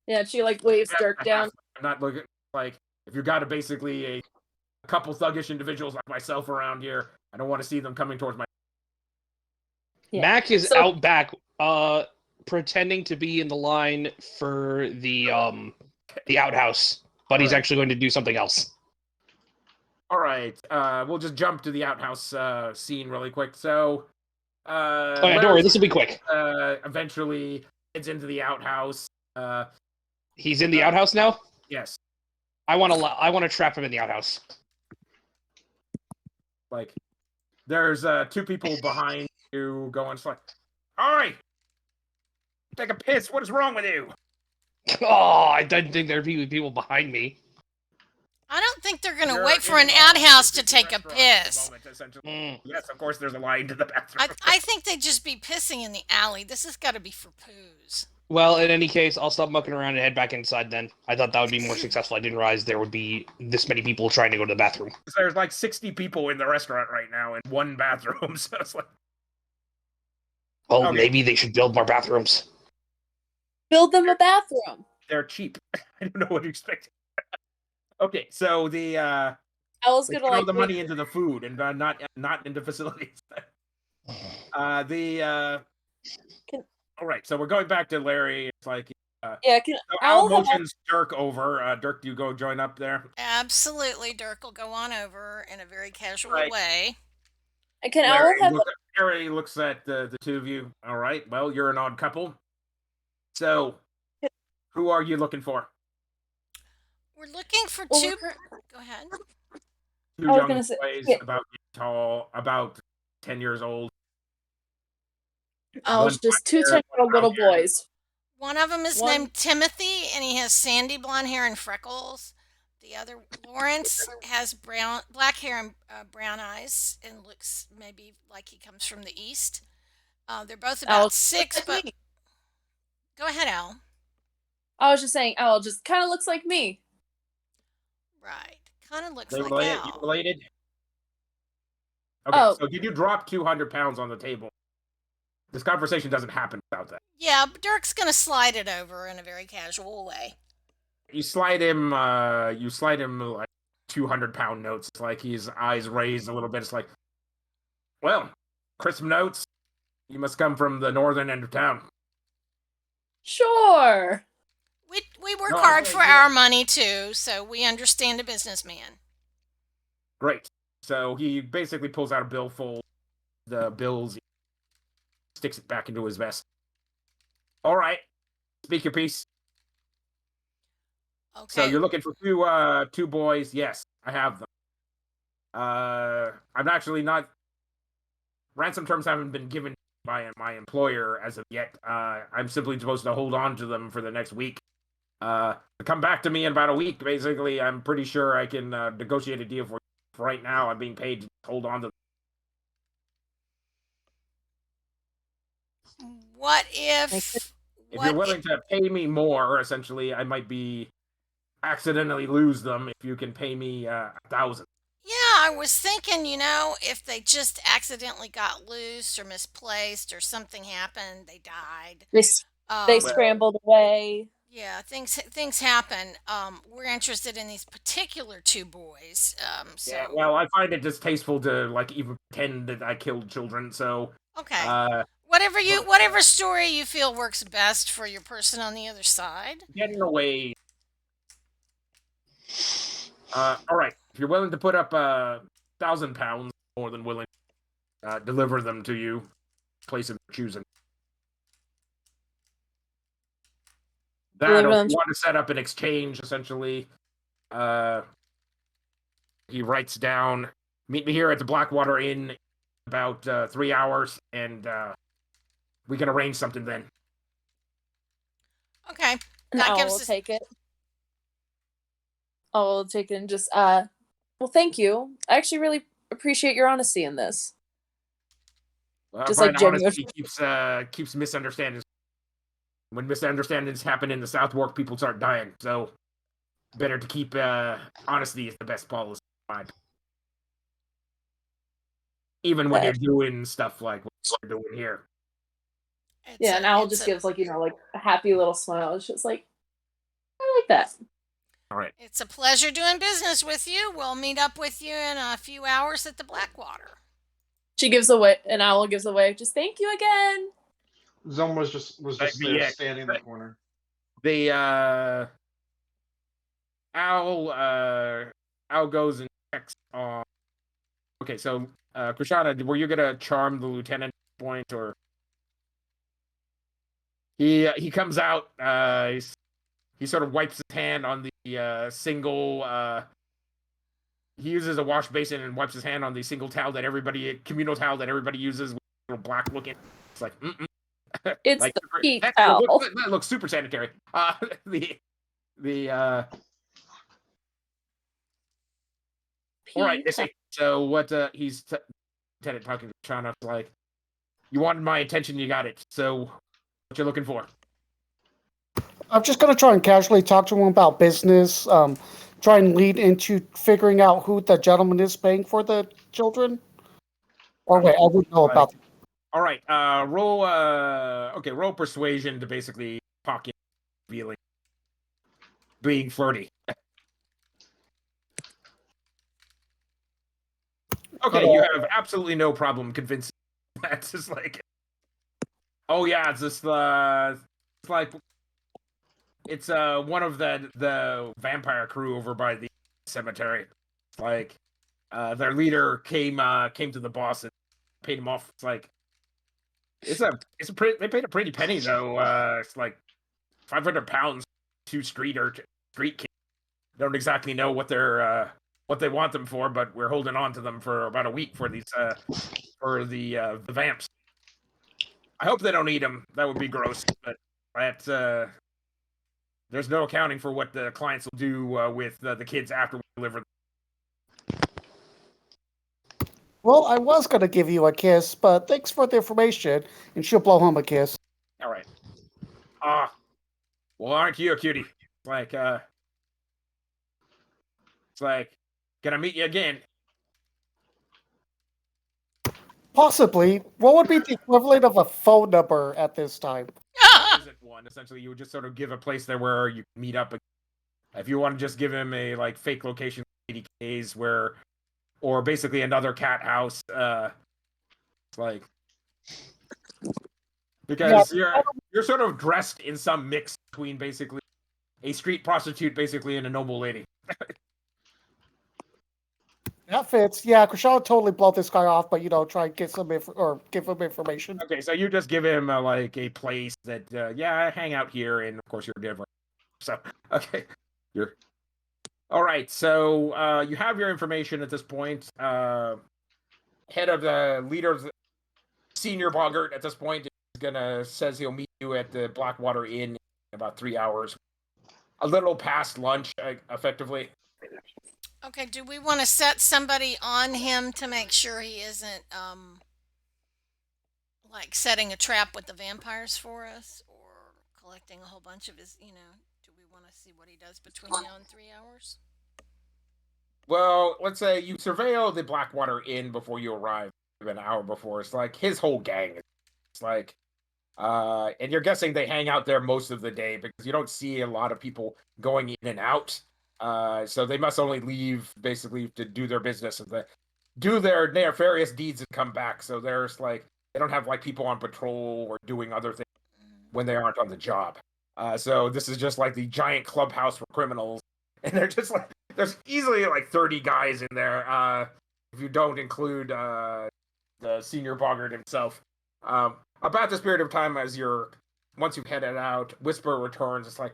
[SPEAKER 1] Yeah, she like waves Dirk down.
[SPEAKER 2] I'm not looking like, if you got basically a couple thuggish individuals like myself around here, I don't want to see them coming towards my.
[SPEAKER 5] Yeah. Mack is out back, pretending to be in the line for the outhouse, but he's actually going to do something else.
[SPEAKER 2] All right, we'll just jump to the outhouse scene really quick. So,
[SPEAKER 5] don't worry, this will be quick.
[SPEAKER 2] Eventually, it's into the outhouse.
[SPEAKER 5] He's in the outhouse now?
[SPEAKER 2] Yes.
[SPEAKER 5] I want to trap him in the outhouse.
[SPEAKER 2] Like, there's two people behind you going like, "Oi! Take a piss. What is wrong with you?"
[SPEAKER 5] Oh, I didn't think there'd be people behind me.
[SPEAKER 3] I don't think they're going to
[SPEAKER 2] You're
[SPEAKER 3] wait for
[SPEAKER 2] in
[SPEAKER 3] an
[SPEAKER 2] a
[SPEAKER 3] outhouse to
[SPEAKER 2] busy
[SPEAKER 3] take a
[SPEAKER 2] restaurant at the
[SPEAKER 3] piss.
[SPEAKER 2] moment, essentially. Yes, of course, there's a line to the bathroom.
[SPEAKER 3] I think they'd just be pissing in the alley. This has got to be for poos.
[SPEAKER 5] Well, in any case, I'll stop mucking around and head back inside then. I thought that would be more successful. I didn't realize there would be this many people trying to go to the bathroom.
[SPEAKER 2] There's like 60 people in the restaurant right now in one bathroom, so it's like...
[SPEAKER 5] Oh,
[SPEAKER 2] Okay.
[SPEAKER 5] maybe they should build more bathrooms.
[SPEAKER 1] Build them a bathroom.
[SPEAKER 2] They're cheap. I don't know what you expect. Okay, so the
[SPEAKER 1] Owl's
[SPEAKER 2] they
[SPEAKER 1] gonna
[SPEAKER 2] throw
[SPEAKER 1] like
[SPEAKER 2] the
[SPEAKER 1] wait-
[SPEAKER 2] money into the food and not into facilities. All right, so we're going back to Larry. It's like
[SPEAKER 1] Yeah, can
[SPEAKER 2] so Al
[SPEAKER 1] Owl have
[SPEAKER 2] motions Dirk over. Dirk, do you go join up there?
[SPEAKER 3] Absolutely. Dirk will go on over in a very casual
[SPEAKER 2] Right.
[SPEAKER 3] way.
[SPEAKER 1] can Owl
[SPEAKER 2] Larry looks at the two of you. All right, well, you're an odd couple. So, who are you looking for?
[SPEAKER 3] We're looking for
[SPEAKER 1] Well,
[SPEAKER 3] two.
[SPEAKER 1] we're cur-
[SPEAKER 3] Go ahead.
[SPEAKER 2] Two
[SPEAKER 1] I was
[SPEAKER 2] young
[SPEAKER 1] gonna say-
[SPEAKER 2] boys,
[SPEAKER 1] yeah.
[SPEAKER 2] about tall, about 10 years old.
[SPEAKER 1] Owl's
[SPEAKER 2] One
[SPEAKER 1] just two
[SPEAKER 2] black hair,
[SPEAKER 1] 10-year-old little
[SPEAKER 2] brown hair.
[SPEAKER 1] boys.
[SPEAKER 3] One of them is
[SPEAKER 1] One-
[SPEAKER 3] named Timothy, and he has sandy blonde hair and freckles. The other, Lawrence, has black hair and brown eyes, and looks maybe like he comes from the east. They're both about
[SPEAKER 1] Owl-
[SPEAKER 3] 6, but go ahead, Al.
[SPEAKER 1] I was just saying, Owl just kind of looks like me.
[SPEAKER 3] Right, kind of looks
[SPEAKER 2] They
[SPEAKER 3] like
[SPEAKER 2] related? You
[SPEAKER 3] Al.
[SPEAKER 2] related? Okay,
[SPEAKER 1] Oh.
[SPEAKER 2] so did you drop 200 pounds on the table? This conversation doesn't happen without that.
[SPEAKER 3] Yeah, but Dirk's gonna slide it over in a very casual way.
[SPEAKER 2] You slide him like 200-pound notes. It's like his eyes raised a little bit. It's like, well, crisp notes. You must come from the northern end of town.
[SPEAKER 1] Sure.
[SPEAKER 3] We work
[SPEAKER 2] No,
[SPEAKER 3] hard
[SPEAKER 2] I-
[SPEAKER 3] for our money too, so we understand a businessman.
[SPEAKER 2] Great. So he basically pulls out a billfold, the bills, sticks it back into his vest. All right, speak your piece.
[SPEAKER 3] Okay.
[SPEAKER 2] So you're looking for two boys. Yes, I have them. I'm actually not. Ransom terms haven't been given by my employer as of yet. I'm simply supposed to hold on to them for the next week. Come back to me in about a week. Basically, I'm pretty sure I can negotiate a deal for you. For right now, I'm being paid to hold on to them.
[SPEAKER 3] What if?
[SPEAKER 2] If
[SPEAKER 3] what
[SPEAKER 2] you're willing to pay me more, essentially, I might be accidentally lose them. If you can pay me 1,000.
[SPEAKER 3] Yeah, I was thinking, if they just accidentally got loose or misplaced or something happened, they died.
[SPEAKER 1] They scrambled away.
[SPEAKER 3] Yeah, things happen. We're interested in these particular two boys. So
[SPEAKER 2] Yeah, well, I find it distasteful to even pretend that I killed children. So
[SPEAKER 3] okay. Whatever story you feel works best for your person on the other side.
[SPEAKER 2] getting away. All right. If you're willing to put up 1,000 pounds, more than willing, deliver them to you, place of choosing. That, or if you want to set up an exchange, essentially. He writes down, meet me here at the Blackwater Inn in about 3 hours, and we can arrange something then.
[SPEAKER 3] Okay.
[SPEAKER 1] And
[SPEAKER 3] That
[SPEAKER 1] Owl
[SPEAKER 3] gives
[SPEAKER 1] will
[SPEAKER 3] us-
[SPEAKER 1] take it. Owl will take it and just, well, thank you. I actually really appreciate your honesty in this.
[SPEAKER 2] Well,
[SPEAKER 1] Just
[SPEAKER 2] I find
[SPEAKER 1] like genuine-
[SPEAKER 2] honesty keeps misunderstandings. When misunderstandings happen in the Southwark, people start dying. So, better to keep honesty is the best policy. Even when you're doing stuff like what we're doing here.
[SPEAKER 1] And Owl just gives a happy little smile. It's just like, I like that.
[SPEAKER 2] All right.
[SPEAKER 3] It's a pleasure doing business with you. We'll meet up with you in a few hours at the Blackwater.
[SPEAKER 1] She gives away, and Owl gives away. Just thank you again.
[SPEAKER 8] Zone was just there standing in the corner.
[SPEAKER 2] The Owl goes and checks on. Okay, so Krishana, were you gonna charm the lieutenant at this point, or he comes out? He sort of wipes his hand on the single. He uses a wash basin and wipes his hand on the single towel communal towel that everybody uses, with a little black looking. It's like,
[SPEAKER 1] It's
[SPEAKER 2] like,
[SPEAKER 1] the peak
[SPEAKER 2] that
[SPEAKER 1] towel.
[SPEAKER 2] that looks super sanitary. All right, I see. So what? He's Lieutenant talking to Krishana. Like, you wanted my attention, you got it. So, what you looking for?
[SPEAKER 7] I'm just gonna try and casually talk to him about business. Try and lead into figuring out who the gentleman is paying for the children. Or wait, I wouldn't know about.
[SPEAKER 2] All right. Roll. Okay. Roll persuasion to basically talk in, being flirty. Okay, you have absolutely no problem convincing. That's just like, oh yeah, it's just it's like it's one of the vampire crew over by the cemetery. Like, their leader came to the boss and paid him off. It's like they paid a pretty penny though. It's like 500 pounds to street kids. Don't exactly know what they're what they want them for, but we're holding on to them for about a week for these for the vamps. I hope they don't eat them. That would be gross. But that there's no accounting for what the clients will do with the kids after we deliver them.
[SPEAKER 7] Well, I was gonna give you a kiss, but thanks for the information. And she'll blow him a kiss.
[SPEAKER 2] All right. Well, aren't you a cutie? It's like, can I meet you again?
[SPEAKER 7] Possibly. What would be the equivalent of a phone number at this time?
[SPEAKER 2] There isn't one. Essentially, you would just sort of give a place there where you can meet up. If you want to just give him a like fake location, 80Ks, where, or basically another cat house. It's like, because you're sort of dressed in some mix between basically a street prostitute, basically, and a noble lady.
[SPEAKER 7] That fits. Yeah, Krishana totally blow this guy off, but try and get some or give him information.
[SPEAKER 2] Okay, so you just give him like a place that I hang out here, and of course you're different. So okay, you're all right. So you have your information at this point. Head of the leaders, Senior Boggart, at this point says he'll meet you at the Blackwater Inn in about 3 hours, a little past lunch, effectively.
[SPEAKER 3] Okay, do we want to set somebody on him to make sure he isn't like setting a trap with the vampires for us, or collecting a whole bunch of his, do we want to see what he does between now and 3 hours?
[SPEAKER 2] Well, let's say you surveil the Blackwater Inn before you arrive, an hour before. It's like his whole gang. It's like, and you're guessing they hang out there most of the day because you don't see a lot of people going in and out. So they must only leave basically to do their business and do their nefarious deeds and come back. So there's like, they don't have like people on patrol or doing other things when they aren't on the job. So this is just like the giant clubhouse for criminals, and they're just like, there's easily like 30 guys in there. If you don't include the Senior Boggart himself. About this period of time, once you've headed out, Whisper returns. It's like,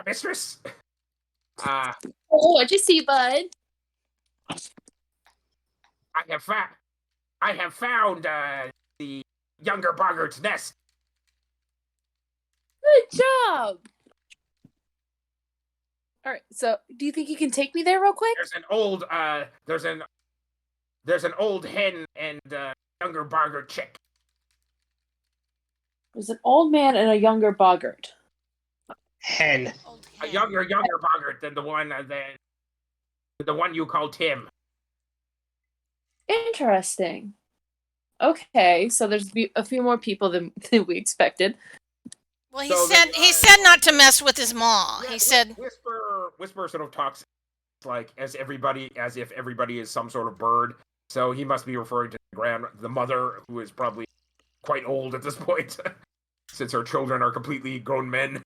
[SPEAKER 2] mistress.
[SPEAKER 1] Oh, what'd you see, bud?
[SPEAKER 2] I have found the younger Boggart's nest.
[SPEAKER 1] Good job. All right. So, do you think you can take me there real quick?
[SPEAKER 2] There's an old hen and younger Boggart chick.
[SPEAKER 1] There's an old man and a younger Boggart.
[SPEAKER 5] Hen.
[SPEAKER 2] A younger Boggart than the one you call Tim.
[SPEAKER 1] Interesting. Okay, so there's a few more people than we expected.
[SPEAKER 3] Well, he said not to mess with his ma.
[SPEAKER 2] Yeah,
[SPEAKER 3] he said
[SPEAKER 2] Whisper sort of talks like as if everybody is some sort of bird. So he must be referring to the mother, who is probably quite old at this point, since her children are completely grown men.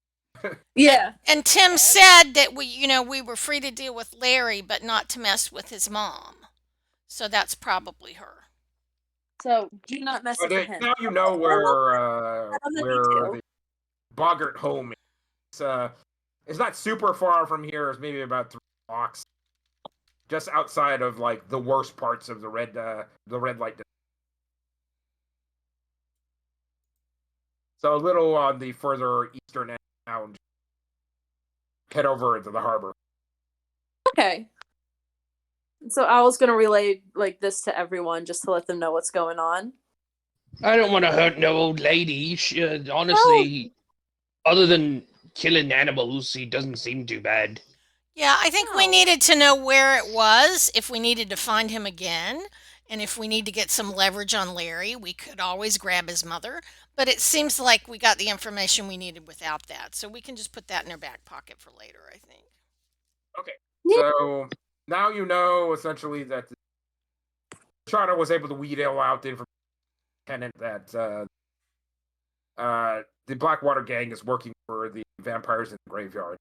[SPEAKER 1] Yeah.
[SPEAKER 3] And Tim said that we were free to deal with Larry, but not to mess with his mom. So that's probably her.
[SPEAKER 1] So do not mess with him.
[SPEAKER 2] Now you know where the Boggart home is. It's not super far from here. It's maybe about 3 blocks, just outside of like the worst parts of the red light district. So a little on the further eastern end of town. Head over into the harbor.
[SPEAKER 1] Okay. So Owl's gonna relay like this to everyone just to let them know what's going on.
[SPEAKER 5] I don't want to hurt no old lady. She, honestly, other than killing animals, he doesn't seem too bad.
[SPEAKER 3] Yeah, I think we needed to know where it was, if we needed to find him again, and if we need to get some leverage on Larry, we could always grab his mother. But it seems like we got the information we needed without that, so we can just put that in our back pocket for later, I think.
[SPEAKER 2] Okay. So now you know essentially that Krishana was able to weed out the information that the Blackwater gang is working for the vampires in the graveyard.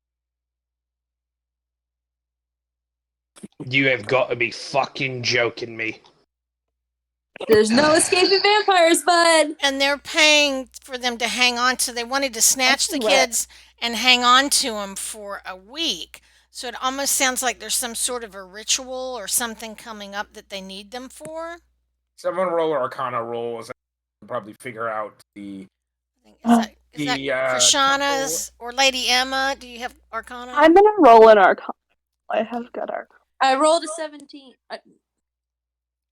[SPEAKER 5] You have got to be fucking joking me.
[SPEAKER 1] There's no escaping vampires, bud.
[SPEAKER 3] And they're paying for them to hang on to. They wanted to snatch the kids and hang on to them for a week. So it almost sounds like there's some sort of a ritual or something coming up that they need them for.
[SPEAKER 2] Someone roll or Arcana roll as probably figure out the.
[SPEAKER 3] Is that Krishana's or Lady Emma? Do you have Arcana?
[SPEAKER 6] I'm gonna roll an Arcana. I have good Arcana.
[SPEAKER 1] I rolled a 17.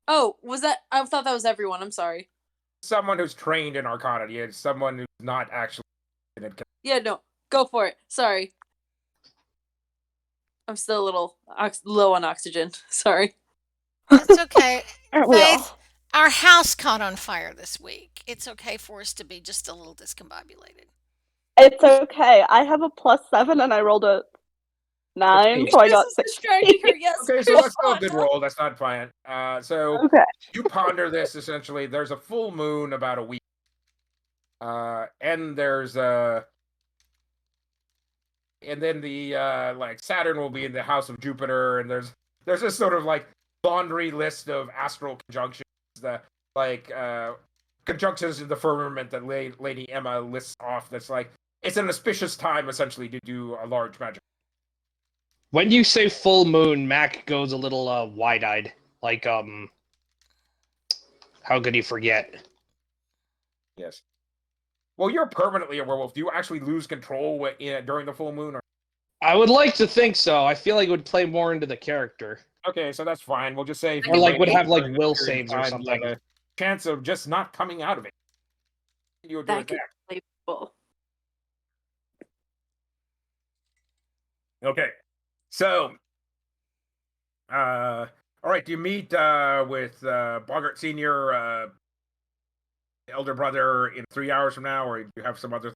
[SPEAKER 1] Oh, was that? I thought that was everyone. I'm sorry.
[SPEAKER 2] Someone who's trained in Arcana. Yeah, someone who's not actually.
[SPEAKER 1] Yeah, no. Go for it. Sorry. I'm still a little low on oxygen. Sorry.
[SPEAKER 3] It's okay.
[SPEAKER 6] Aren't we all?
[SPEAKER 3] Faith, our house caught on fire this week. It's okay for us to be just a little discombobulated.
[SPEAKER 6] It's okay. I have a +7 and I rolled a 9, so I got 6.
[SPEAKER 1] Yes.
[SPEAKER 2] Okay, so that's still a good roll. That's not fine. So
[SPEAKER 6] Okay.
[SPEAKER 2] you ponder this essentially. There's a full moon about a week, and there's and then the like Saturn will be in the house of Jupiter, and there's this sort of like laundry list of astral conjunctions that like conjunctions in the firmament that Lady Emma lists off. That's like it's an auspicious time essentially to do a large magic.
[SPEAKER 5] When you say full moon, Mack goes a little wide-eyed. Like, how could he forget?
[SPEAKER 2] Yes. Well, you're permanently a werewolf. Do you actually lose control during the full moon? Or...
[SPEAKER 5] I would like to think so. I feel like it would play more into the character.
[SPEAKER 2] Okay, so that's fine. We'll just say...
[SPEAKER 5] Or like would have like will
[SPEAKER 2] period
[SPEAKER 5] saves or
[SPEAKER 2] time,
[SPEAKER 5] something.
[SPEAKER 2] Like a chance of just not coming out of it. You would do
[SPEAKER 1] That could
[SPEAKER 2] that.
[SPEAKER 1] be playable.
[SPEAKER 2] Okay. So, all right. Do you meet with Bogart Senior, elder brother, in 3 hours from now, or do you have some other?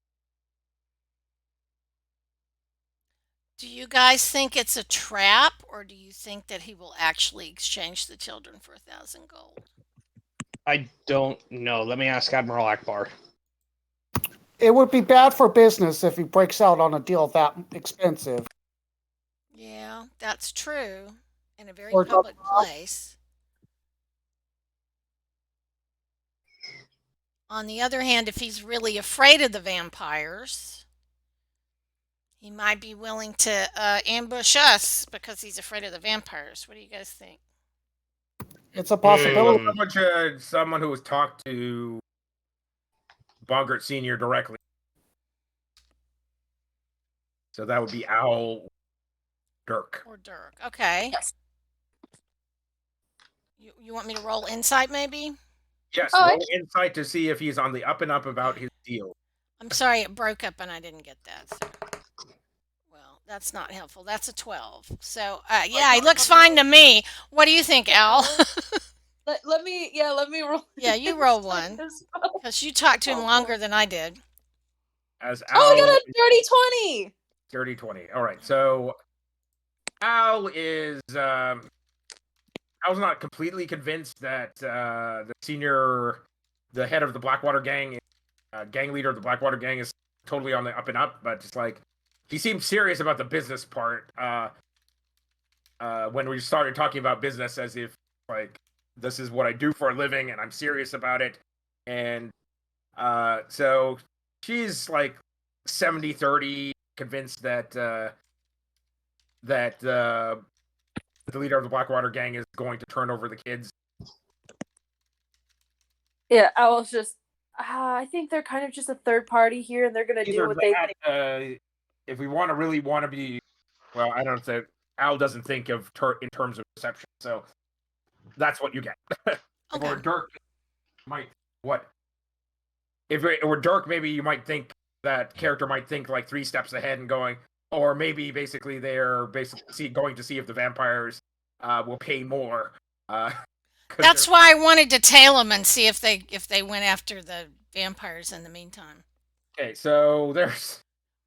[SPEAKER 3] Do you guys think it's a trap, or do you think that he will actually exchange the children for 1,000 gold?
[SPEAKER 5] I don't know. Let me ask Admiral Akbar.
[SPEAKER 7] It would be bad for business if he breaks out on a deal that expensive.
[SPEAKER 3] Yeah, that's true. In a very
[SPEAKER 7] Or
[SPEAKER 3] public
[SPEAKER 7] double up.
[SPEAKER 3] place. On the other hand, if he's really afraid of the vampires, he might be willing to ambush us because he's afraid of the vampires. What do you guys think?
[SPEAKER 7] It's a possibility.
[SPEAKER 2] Someone who has talked to Bogart Senior directly. So that would be Owl, Dirk.
[SPEAKER 3] Or Dirk. Okay.
[SPEAKER 1] Yes.
[SPEAKER 3] You want me to roll insight, maybe?
[SPEAKER 2] Yes,
[SPEAKER 1] Oh,
[SPEAKER 2] roll insight to see if he's on the up and up about his deal.
[SPEAKER 3] I'm sorry, it broke up and I didn't get that. So. Well, that's not helpful. That's a 12. So, yeah, he looks fine to me. What do you think, Al?
[SPEAKER 1] Let me roll.
[SPEAKER 3] Yeah, you roll one. Because you talked to him longer than I did.
[SPEAKER 2] As
[SPEAKER 1] Oh, I got
[SPEAKER 2] Al,
[SPEAKER 1] a dirty 20.
[SPEAKER 2] dirty 20. All right, so Al is Al's not completely convinced that the head of the Blackwater gang, gang leader of the Blackwater gang, is totally on the up and up, but just like he seemed serious about the business part when we started talking about business, as if like this is what I do for a living and I'm serious about it. And so she's like 70-30 convinced that the leader of the Blackwater gang is going to turn over the kids.
[SPEAKER 1] Yeah, I was just. I think they're kind of just a third party here, and they're gonna do what they think.
[SPEAKER 2] If we really want to be, well, I don't say. Al doesn't think of in terms of perception, so that's what you get.
[SPEAKER 3] Okay.
[SPEAKER 2] Or Dirk might what? If it were Dirk, maybe you might think that character might think like 3 steps ahead and going, or maybe basically they're going to see if the vampires will pay more.
[SPEAKER 3] That's why I wanted to tail them and see if they went after the vampires in the meantime.
[SPEAKER 2] Okay, so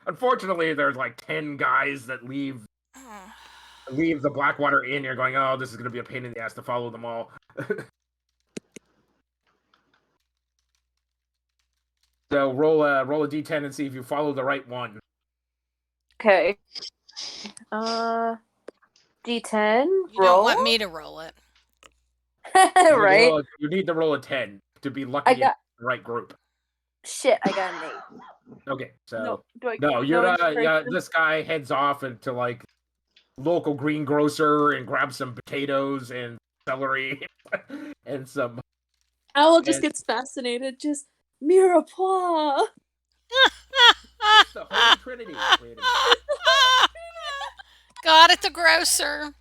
[SPEAKER 2] unfortunately there's like 10 guys that leave the Blackwater Inn. You're going, oh, this is going to be a pain in the ass to follow them all. So roll a d10 and see if you follow the right one.
[SPEAKER 1] Okay. D10.
[SPEAKER 3] You
[SPEAKER 1] roll.
[SPEAKER 3] don't want me to roll it.
[SPEAKER 1] Right?
[SPEAKER 2] You need to roll a 10 to be lucky in the right group.
[SPEAKER 1] Shit, I got an 8.
[SPEAKER 2] Okay, so
[SPEAKER 1] No,
[SPEAKER 2] this guy heads off into like local greengrocer and grabs some potatoes and celery and some.
[SPEAKER 1] Owl just gets fascinated. Just mirepoix.
[SPEAKER 2] The Holy Trinity.
[SPEAKER 3] Got at the grocer.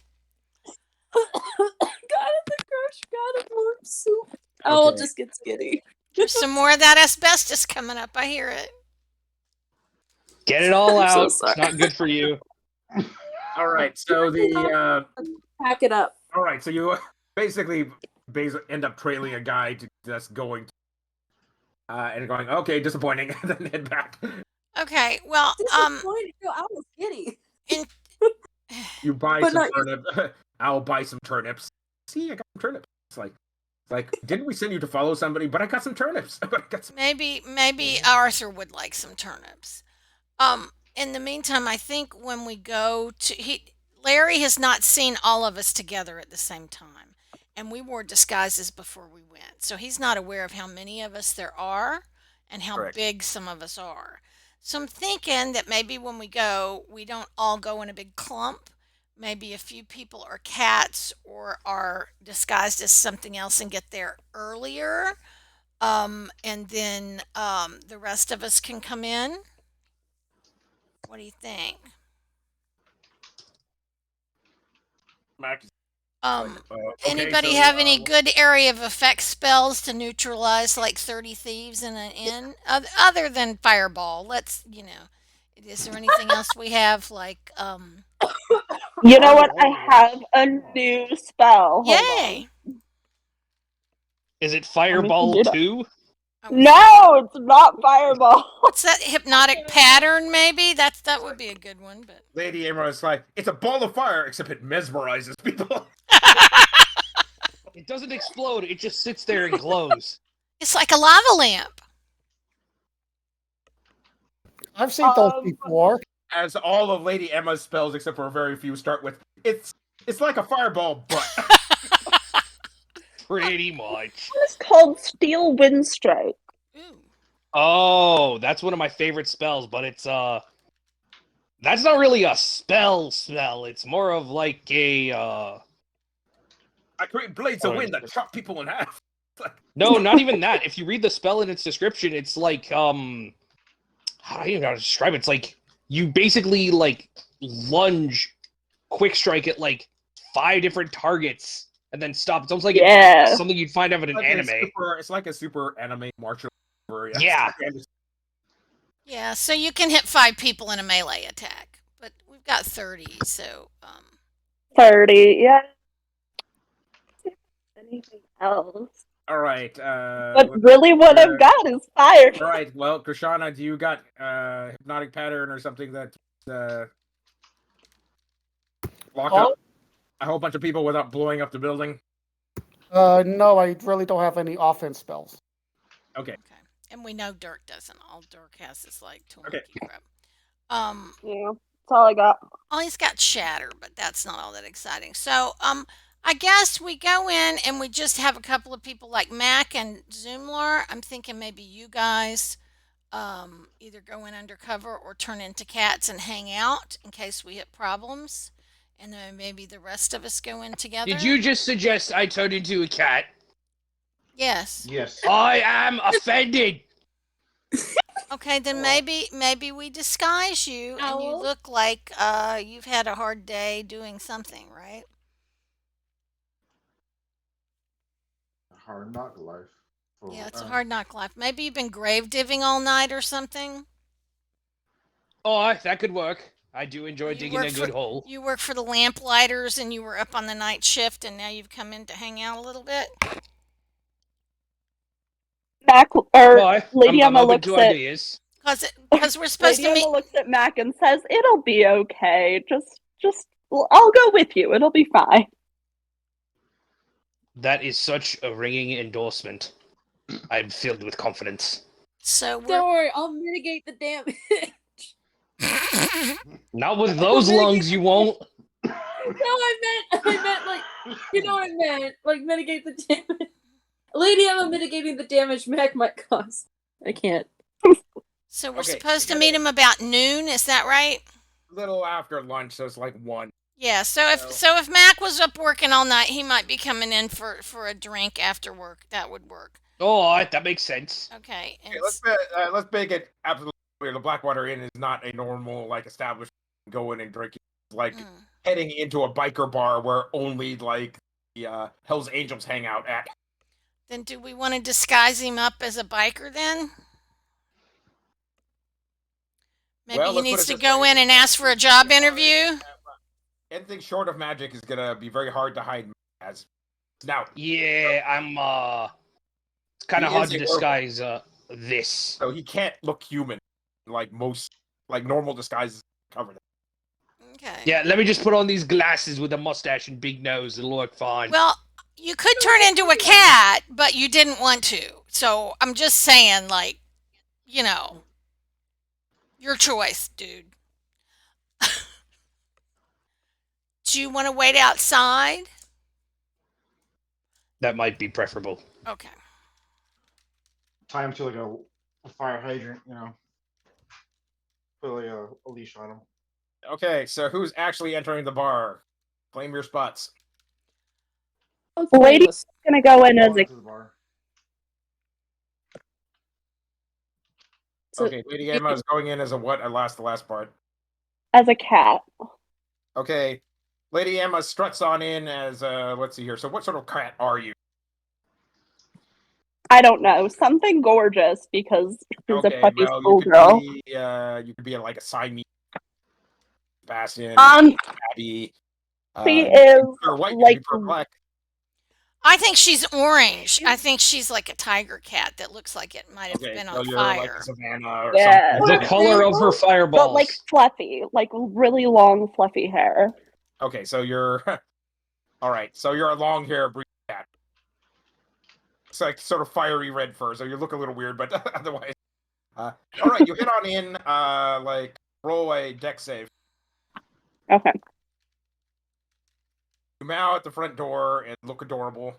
[SPEAKER 1] Got it, the crush. Got it, warm soup. Owl just gets giddy.
[SPEAKER 3] There's some more of that asbestos coming up. I hear it.
[SPEAKER 5] Get it all
[SPEAKER 1] I'm so
[SPEAKER 5] out.
[SPEAKER 1] sorry.
[SPEAKER 5] It's not good for you.
[SPEAKER 2] All right, so
[SPEAKER 1] Pack it up.
[SPEAKER 2] all right, so you basically end up trailing a guy that's going and going, okay, disappointing, and then head back.
[SPEAKER 3] Okay, well,
[SPEAKER 1] Disappointed. No, Owl's giddy.
[SPEAKER 2] You buy
[SPEAKER 1] But
[SPEAKER 2] some
[SPEAKER 1] not-
[SPEAKER 2] turnips. I'll buy some turnips. See, I got some turnips. It's like, didn't we send you to follow somebody? But I got some turnips.
[SPEAKER 3] maybe Arthur would like some turnips. In the meantime, I think when we go to Larry has not seen all of us together at the same time, and we wore disguises before we went, so he's not aware of how many of us there are and how
[SPEAKER 2] Correct.
[SPEAKER 3] big some of us are. So I'm thinking that maybe when we go, we don't all go in a big clump. Maybe a few people are cats or are disguised as something else and get there earlier. And then the rest of us can come in. What do you think?
[SPEAKER 2] Mack is
[SPEAKER 3] Anybody
[SPEAKER 2] so,
[SPEAKER 3] have any good area of effect spells to neutralize like 30 thieves in an inn? Other than fireball, is there anything else we have like
[SPEAKER 6] You know what? I have a new spell. Hold
[SPEAKER 3] Yay!
[SPEAKER 5] Is it Fireball
[SPEAKER 6] do that.
[SPEAKER 5] 2?
[SPEAKER 6] on. No, it's not fireball.
[SPEAKER 3] What's that hypnotic pattern maybe? That would be a good one, but
[SPEAKER 2] Lady Aasimar is like, it's a ball of fire, except it mesmerizes people.
[SPEAKER 5] It doesn't explode, it just sits there and glows.
[SPEAKER 3] it's like a lava lamp.
[SPEAKER 7] I've seen those before.
[SPEAKER 2] As all of Lady Emma's spells, except for a very few, start with, it's like a fireball, but...
[SPEAKER 5] Pretty much.
[SPEAKER 6] It's called Steel Wind Strike.
[SPEAKER 3] Ooh.
[SPEAKER 5] Oh, that's one of my favorite spells, but it's that's not really a spell. It's more of like a
[SPEAKER 2] I create blades of wind that chop people in half.
[SPEAKER 5] No, not even that. If you read the spell in its description, it's like how do I even know how to describe it? It's like you basically like lunge quick strike at like 5 different targets and then stop. It's almost like it's something you'd find out in an anime.
[SPEAKER 2] It's like a super anime martial art.
[SPEAKER 5] Yeah.
[SPEAKER 3] Yeah, so you can hit 5 people in a melee attack, but we've got 30, so
[SPEAKER 6] 30, yeah. Anything else?
[SPEAKER 2] All right.
[SPEAKER 6] But really, what I've got is fire.
[SPEAKER 2] All right. Well, Krishana, do you got hypnotic pattern or something that lock up a whole bunch of people without blowing up the building?
[SPEAKER 7] No, I really don't have any offense spells.
[SPEAKER 2] Okay.
[SPEAKER 3] And we know Dirk doesn't. All Dirk has is like tool
[SPEAKER 2] Okay.
[SPEAKER 3] crap.
[SPEAKER 6] Yeah, that's all I got.
[SPEAKER 3] Oh, he's got shatter, but that's not all that exciting. So, I guess we go in and we just have a couple of people like Mack and Zumlar. I'm thinking maybe you guys either go in undercover or turn into cats and hang out in case we hit problems. And then maybe the rest of us go in together.
[SPEAKER 5] Did you just suggest I turn into a cat?
[SPEAKER 3] Yes.
[SPEAKER 8] Yes.
[SPEAKER 5] I am offended.
[SPEAKER 3] Okay, then maybe we disguise you and you
[SPEAKER 1] Owl?
[SPEAKER 3] look like you've had a hard day doing something, right?
[SPEAKER 8] Hard knock life.
[SPEAKER 3] Yeah, it's a hard knock life. Maybe you've been grave diving all night or something.
[SPEAKER 5] Oh, that could work. I do
[SPEAKER 3] Or
[SPEAKER 5] enjoy
[SPEAKER 3] you
[SPEAKER 5] digging
[SPEAKER 3] work
[SPEAKER 5] a
[SPEAKER 3] for
[SPEAKER 5] good hole.
[SPEAKER 3] you work for the Lamplighters and you were up on the night shift and now you've come in to hang out a little bit.
[SPEAKER 6] Mac or
[SPEAKER 5] Well,
[SPEAKER 6] Lady
[SPEAKER 5] I'm
[SPEAKER 6] Emma
[SPEAKER 5] open
[SPEAKER 6] looks
[SPEAKER 5] to
[SPEAKER 6] at
[SPEAKER 5] ideas.
[SPEAKER 3] Because we're supposed
[SPEAKER 6] Lady
[SPEAKER 3] to meet.
[SPEAKER 6] Emma looks at Mac and says, "It'll be okay. Just I'll go with you. It'll be fine."
[SPEAKER 5] That is such a ringing endorsement. I'm filled with confidence.
[SPEAKER 3] So we're
[SPEAKER 1] Don't worry, I'll mitigate the damage.
[SPEAKER 5] Not with those lungs, you won't.
[SPEAKER 1] No, I meant like, you know what I meant, like mitigate the damage. Lady Emma mitigating the damage Mac might cause. I can't.
[SPEAKER 3] so we're
[SPEAKER 2] Okay,
[SPEAKER 3] supposed to
[SPEAKER 2] we
[SPEAKER 3] meet
[SPEAKER 2] gotta-
[SPEAKER 3] him about noon. Is that right?
[SPEAKER 2] A little after lunch, so it's like 1.
[SPEAKER 3] Yeah. So if
[SPEAKER 2] So-
[SPEAKER 3] if Mac was up working all night, he might be coming in for a drink after work. That would work.
[SPEAKER 5] Oh, that makes sense.
[SPEAKER 3] Okay. And
[SPEAKER 2] Okay, let's make it absolutely clear. The Blackwater Inn is not a normal like establishment. Go in and drink. It's like heading into a biker bar where only like the Hell's Angels hang out at.
[SPEAKER 3] then do we want to disguise him up as a biker then? Maybe
[SPEAKER 2] Well,
[SPEAKER 3] he
[SPEAKER 2] let's put
[SPEAKER 3] needs
[SPEAKER 2] it
[SPEAKER 3] to
[SPEAKER 2] this
[SPEAKER 3] go
[SPEAKER 2] way.
[SPEAKER 3] in and ask for a job interview.
[SPEAKER 2] Anything short of magic is gonna be very hard to hide as. Now,
[SPEAKER 5] Yeah, I'm it's kind
[SPEAKER 2] He
[SPEAKER 5] of hard
[SPEAKER 2] is
[SPEAKER 5] to
[SPEAKER 2] a
[SPEAKER 5] disguise this.
[SPEAKER 2] so he can't look human like most like normal disguises cover that.
[SPEAKER 3] Okay.
[SPEAKER 5] Yeah, let me just put on these glasses with a mustache and big nose. It'll look fine.
[SPEAKER 3] Well, you could turn into a cat, but you didn't want to. So I'm just saying, like, you know, your choice, dude. Do you want to wait outside?
[SPEAKER 5] That might be preferable.
[SPEAKER 3] Okay.
[SPEAKER 8] Tie him to like a fire hydrant, you know. Put like a leash on him.
[SPEAKER 2] Okay, so who's actually entering the bar? Claim your spots.
[SPEAKER 6] Lady's gonna go in as
[SPEAKER 8] Go
[SPEAKER 6] a
[SPEAKER 8] into the bar.
[SPEAKER 1] So-
[SPEAKER 2] Okay, Lady Emma is going in as a what? The last part.
[SPEAKER 6] cat.
[SPEAKER 2] Okay, Lady Emma struts on in as let's see here. So what sort of cat are you?
[SPEAKER 6] I don't know, something gorgeous because she's
[SPEAKER 2] Okay,
[SPEAKER 6] a puppy
[SPEAKER 2] well,
[SPEAKER 6] schoolgirl.
[SPEAKER 2] you could be like a Siamese, Bastion,
[SPEAKER 6] Um,
[SPEAKER 2] Abby.
[SPEAKER 6] she
[SPEAKER 2] you
[SPEAKER 6] is
[SPEAKER 2] could be pure white, you could
[SPEAKER 6] like
[SPEAKER 2] be pure black.
[SPEAKER 3] I think she's orange. I think she's like a tiger cat that looks like it might have
[SPEAKER 2] Okay,
[SPEAKER 3] been
[SPEAKER 2] so
[SPEAKER 3] on
[SPEAKER 2] you're like
[SPEAKER 3] fire.
[SPEAKER 2] a Savannah or
[SPEAKER 6] Yeah.
[SPEAKER 2] something.
[SPEAKER 5] The color of her fireballs.
[SPEAKER 6] but like fluffy, like really long fluffy hair.
[SPEAKER 2] Okay, so you're all right. So you're a long hair breed cat. It's like sort of fiery red fur, so you look a little weird, but otherwise. All right, you hit on in. Like roll a deck save.
[SPEAKER 6] Okay.
[SPEAKER 2] You meow at the front door and look adorable.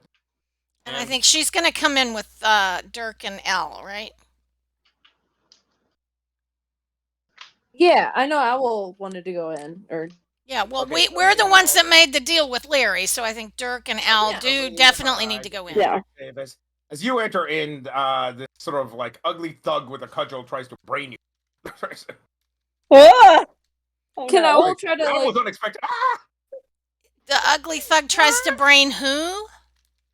[SPEAKER 3] And I think she's going to come in with Dirk and Elle, right?
[SPEAKER 1] Yeah, I know Owl wanted to go in. Or
[SPEAKER 3] Yeah, well,
[SPEAKER 2] Okay,
[SPEAKER 3] we're the ones that made the deal with Larry, so I think Dirk and Al
[SPEAKER 2] Yeah,
[SPEAKER 3] do
[SPEAKER 2] we-
[SPEAKER 3] definitely need to go in.
[SPEAKER 6] Yeah.
[SPEAKER 2] As you enter in, this sort of like ugly thug with a cudgel tries to brain you.
[SPEAKER 6] Ah! Oh,
[SPEAKER 1] can
[SPEAKER 6] no.
[SPEAKER 1] Owl try to
[SPEAKER 2] That
[SPEAKER 1] like
[SPEAKER 2] was unexpected. Ah!
[SPEAKER 3] The ugly thug tries to brain who?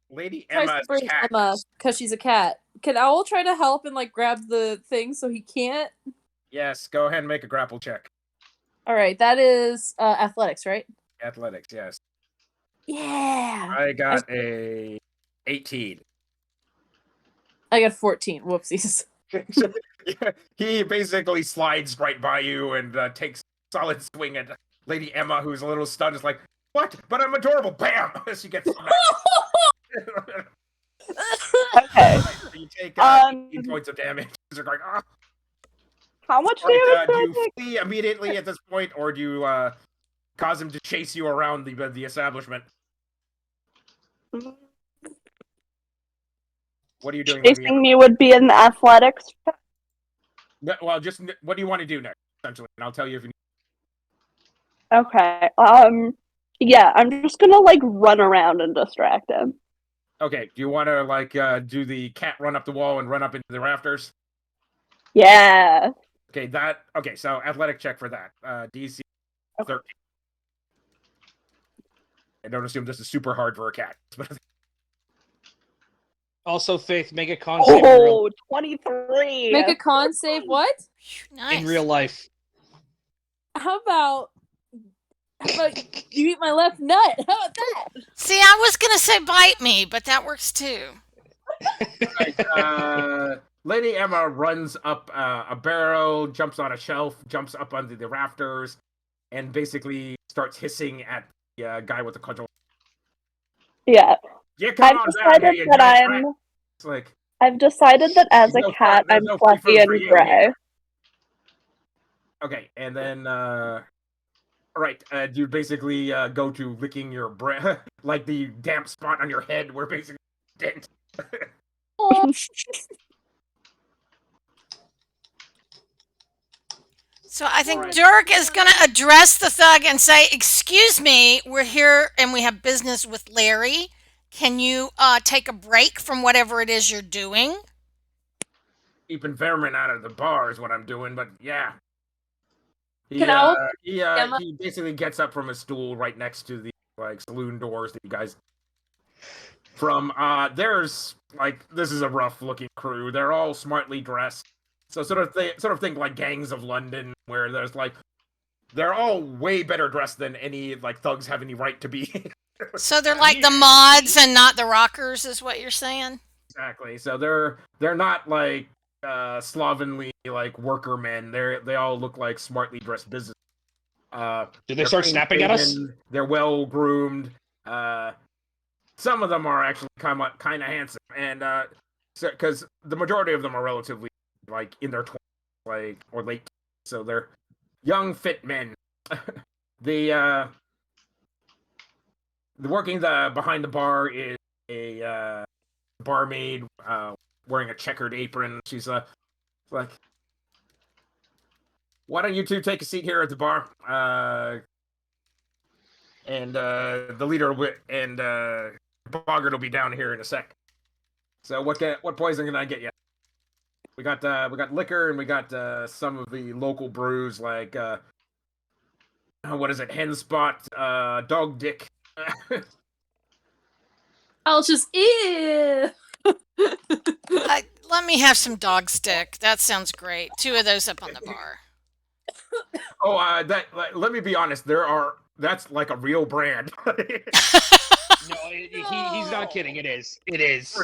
[SPEAKER 2] Lady
[SPEAKER 1] tries
[SPEAKER 2] Emma
[SPEAKER 1] to
[SPEAKER 2] is
[SPEAKER 1] bring
[SPEAKER 2] cat.
[SPEAKER 1] Emma because she's a cat? Can Owl try to help and like grab the thing so he can't?
[SPEAKER 2] Yes, go ahead and make a grapple check.
[SPEAKER 1] All right, that is athletics, right?
[SPEAKER 2] Athletics, yes.
[SPEAKER 1] Yeah.
[SPEAKER 2] I got a 18.
[SPEAKER 1] I got 14. Whoopsies.
[SPEAKER 2] Yeah, he basically slides right by you and takes a solid swing at Lady Emma, who's a little stunned. Is like, what? But I'm adorable. Bam! She gets smacked.
[SPEAKER 6] Okay.
[SPEAKER 2] So you take 18
[SPEAKER 6] Um,
[SPEAKER 2] points of damage. You're like, ah.
[SPEAKER 6] How much
[SPEAKER 2] All right,
[SPEAKER 6] damage
[SPEAKER 2] do
[SPEAKER 6] did I
[SPEAKER 2] you
[SPEAKER 6] take?
[SPEAKER 2] flee immediately at this point, or do you cause him to chase you around the establishment? What are you doing? Lady Emma?
[SPEAKER 6] Chasing me would be an athletics.
[SPEAKER 2] No, well, just what do you want to do next, essentially, and I'll tell you if you.
[SPEAKER 6] Okay. Yeah, I'm just gonna like run around and distract him.
[SPEAKER 2] Okay, do you want to like do the cat run up the wall and run up into the rafters?
[SPEAKER 6] Yeah.
[SPEAKER 2] Okay, so athletic check for that. DC 13. I don't assume this is super hard for a cat.
[SPEAKER 5] Also, Faith, make a con save in real,
[SPEAKER 6] Oh, 23.
[SPEAKER 1] Make a con save. What?
[SPEAKER 3] Nice.
[SPEAKER 5] in real life.
[SPEAKER 1] How about you eat my left nut? How about that?
[SPEAKER 3] See, I was gonna say bite me, but that works too.
[SPEAKER 2] Lady Emma runs up a barrel, jumps on a shelf, jumps up under the rafters, and basically starts hissing at the guy with the cudgel.
[SPEAKER 6] Yeah.
[SPEAKER 2] Yeah, come on down here, you giant rat. It's like,
[SPEAKER 6] I've decided that as a cat, I'm fluffy and gray.
[SPEAKER 2] Okay, and then, alright, you basically go to licking your breath, like the damp spot on your head where basically dent.
[SPEAKER 3] So I think Dirk is going to address the thug and say, "Excuse me, we're here and we have business with Larry. Can you take a break from whatever it is you're doing?"
[SPEAKER 2] Keeping vermin out of the bar is what I'm doing, but yeah. He basically gets up from his stool right next to the saloon doors that you guys from. There's this is a rough looking crew. They're all smartly dressed. So sort of think like gangs of London, where there's they're all way better dressed than any thugs have any right to be.
[SPEAKER 3] So they're like the mods and not the rockers, is what you're saying?
[SPEAKER 2] Exactly. So they're not slovenly worker men. They all look like smartly dressed business.
[SPEAKER 5] Did they start snapping at us?
[SPEAKER 2] They're well groomed. Some of them are actually kind of handsome, and because the majority of them are relatively in their 20s, or late, so they're young, fit men. The working behind the bar is a barmaid wearing a checkered apron. She's like, "Why don't you two take a seat here at the bar?" And the leader and Boggart will be down here in a sec. So what poison can I get you? We got liquor, and we got some of the local brews what is it? Hen spot, dog dick.
[SPEAKER 1] I'll just eat.
[SPEAKER 3] Let me have some dog stick. That sounds great. 2 of those up on the bar.
[SPEAKER 2] Oh, let me be honest. That's a real brand.
[SPEAKER 5] No, he's not kidding. It is. It is.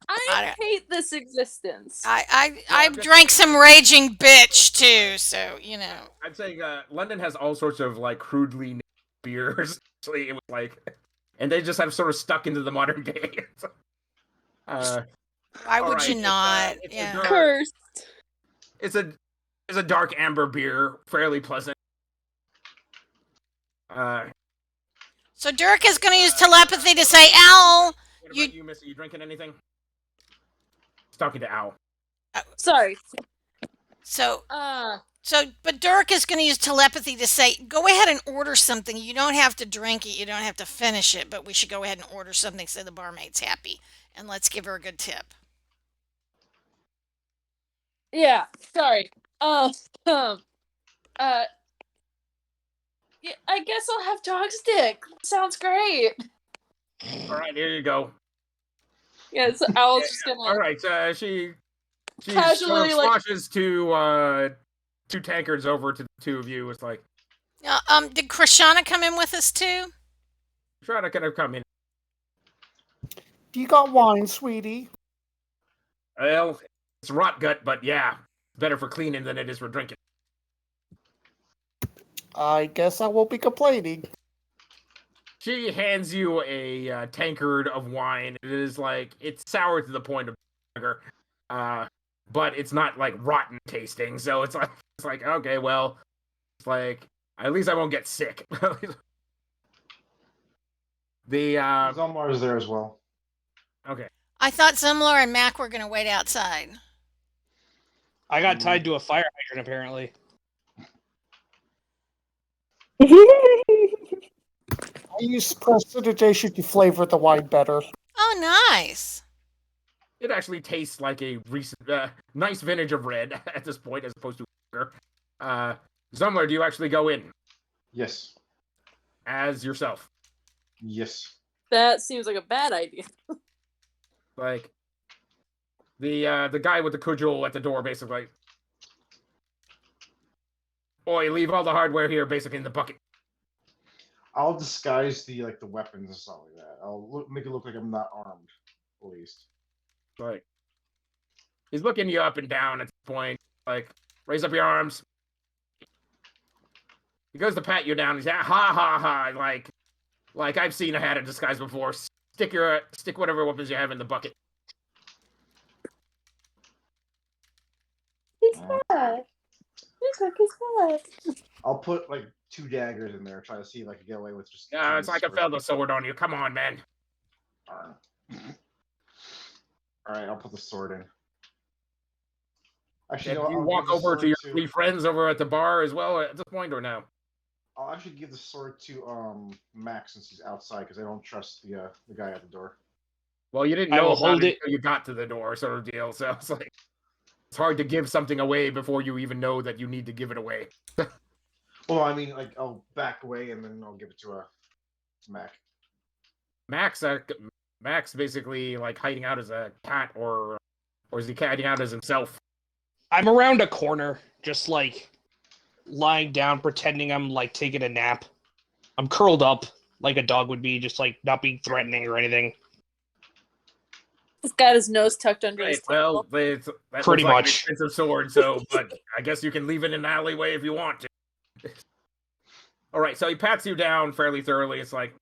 [SPEAKER 1] I hate this existence.
[SPEAKER 3] I drank some raging bitch too, so you know.
[SPEAKER 2] I'm saying London has all sorts of crudely named beers. Actually, it was and they just have sort of stuck into the modern day.
[SPEAKER 3] Why would you not? Yeah.
[SPEAKER 1] Cursed.
[SPEAKER 2] It's a dark amber beer, fairly pleasant.
[SPEAKER 3] So Dirk is going to use telepathy to say, "Owl."
[SPEAKER 2] What about you, Missy? You drinking anything? He's talking to Owl.
[SPEAKER 1] Sorry.
[SPEAKER 3] But Dirk is going to use telepathy to say, "Go ahead and order something. You don't have to drink it. You don't have to finish it, but we should go ahead and order something so the barmaid's happy. And let's give her a good tip."
[SPEAKER 1] Yeah, sorry. Yeah, I guess I'll have dog stick. Sounds great.
[SPEAKER 2] All right, here you go.
[SPEAKER 1] Yeah, so Owl's just gonna.
[SPEAKER 2] All right, she
[SPEAKER 1] casually
[SPEAKER 2] swashes two tankards over to the 2 of you. It's like,
[SPEAKER 3] did Krishana come in with us too?
[SPEAKER 2] Krishana could have come in.
[SPEAKER 7] You got wine, sweetie?
[SPEAKER 2] Well, it's rot gut, but yeah, better for cleaning than it is for drinking.
[SPEAKER 7] I guess I won't be complaining.
[SPEAKER 2] She hands you a tankard of wine. It is it's sour to the point of sugar, but it's not rotten tasting. So it's okay, well, it's at least I won't get sick. The
[SPEAKER 8] Zumlar is there as well.
[SPEAKER 2] Okay.
[SPEAKER 3] I thought Zumlar and Mack were going to wait outside.
[SPEAKER 5] I got tied to a fire hydrant apparently.
[SPEAKER 7] I use prestidigitation to flavor the wine better.
[SPEAKER 3] Oh, nice.
[SPEAKER 2] it actually tastes like a recent, nice vintage of red at this point, as opposed to sugar. Zumlar, do you actually go in
[SPEAKER 8] Yes.
[SPEAKER 2] as yourself?
[SPEAKER 8] Yes.
[SPEAKER 1] That seems like a bad idea.
[SPEAKER 2] Like the guy with the cudgel at the door, basically. Boy, leave all the hardware here, basically in the bucket.
[SPEAKER 8] I'll disguise the weapons and stuff like that. Make it look like I'm not armed, at least.
[SPEAKER 2] Right. He's looking you up and down at this point. Like, raise up your arms. He goes to pat you down. He's ha ha ha. Like I've seen a hat of disguise before. Stick whatever weapons you have in the bucket.
[SPEAKER 1] He's bad. He's like he's bad.
[SPEAKER 8] I'll put like 2 daggers in there, try to see if I can get away with just.
[SPEAKER 2] Yeah, it's like I fell the sword on you. Come on, man.
[SPEAKER 8] All right, I'll put the sword in. Actually,
[SPEAKER 2] Do you walk over to your 3 friends over at the bar as well at this point, or no?
[SPEAKER 8] I'll actually give the sword to Mack since he's outside because I don't trust the guy at the door.
[SPEAKER 2] Well, you didn't
[SPEAKER 5] I
[SPEAKER 2] know
[SPEAKER 5] will
[SPEAKER 2] about
[SPEAKER 5] hold
[SPEAKER 2] it
[SPEAKER 5] it.
[SPEAKER 2] until you got to the door, sort of deal. So it's like it's hard to give something away before you even know that you need to give it away.
[SPEAKER 8] Well, I mean, like I'll back away and then I'll give it to Mack.
[SPEAKER 2] Max basically like hiding out as a cat, or is he hiding out as himself?
[SPEAKER 5] I'm around a corner, just like lying down, pretending I'm like taking a nap. I'm curled up like a dog would be, just like not being threatening or anything.
[SPEAKER 1] He's got his nose tucked under
[SPEAKER 2] Right.
[SPEAKER 1] his
[SPEAKER 2] Well,
[SPEAKER 1] tail.
[SPEAKER 2] that
[SPEAKER 5] Pretty
[SPEAKER 2] looks like an
[SPEAKER 5] much.
[SPEAKER 2] expensive sword, so but I guess you can leave it in an alleyway if you want to. All right, so he pats you down fairly thoroughly. It's like,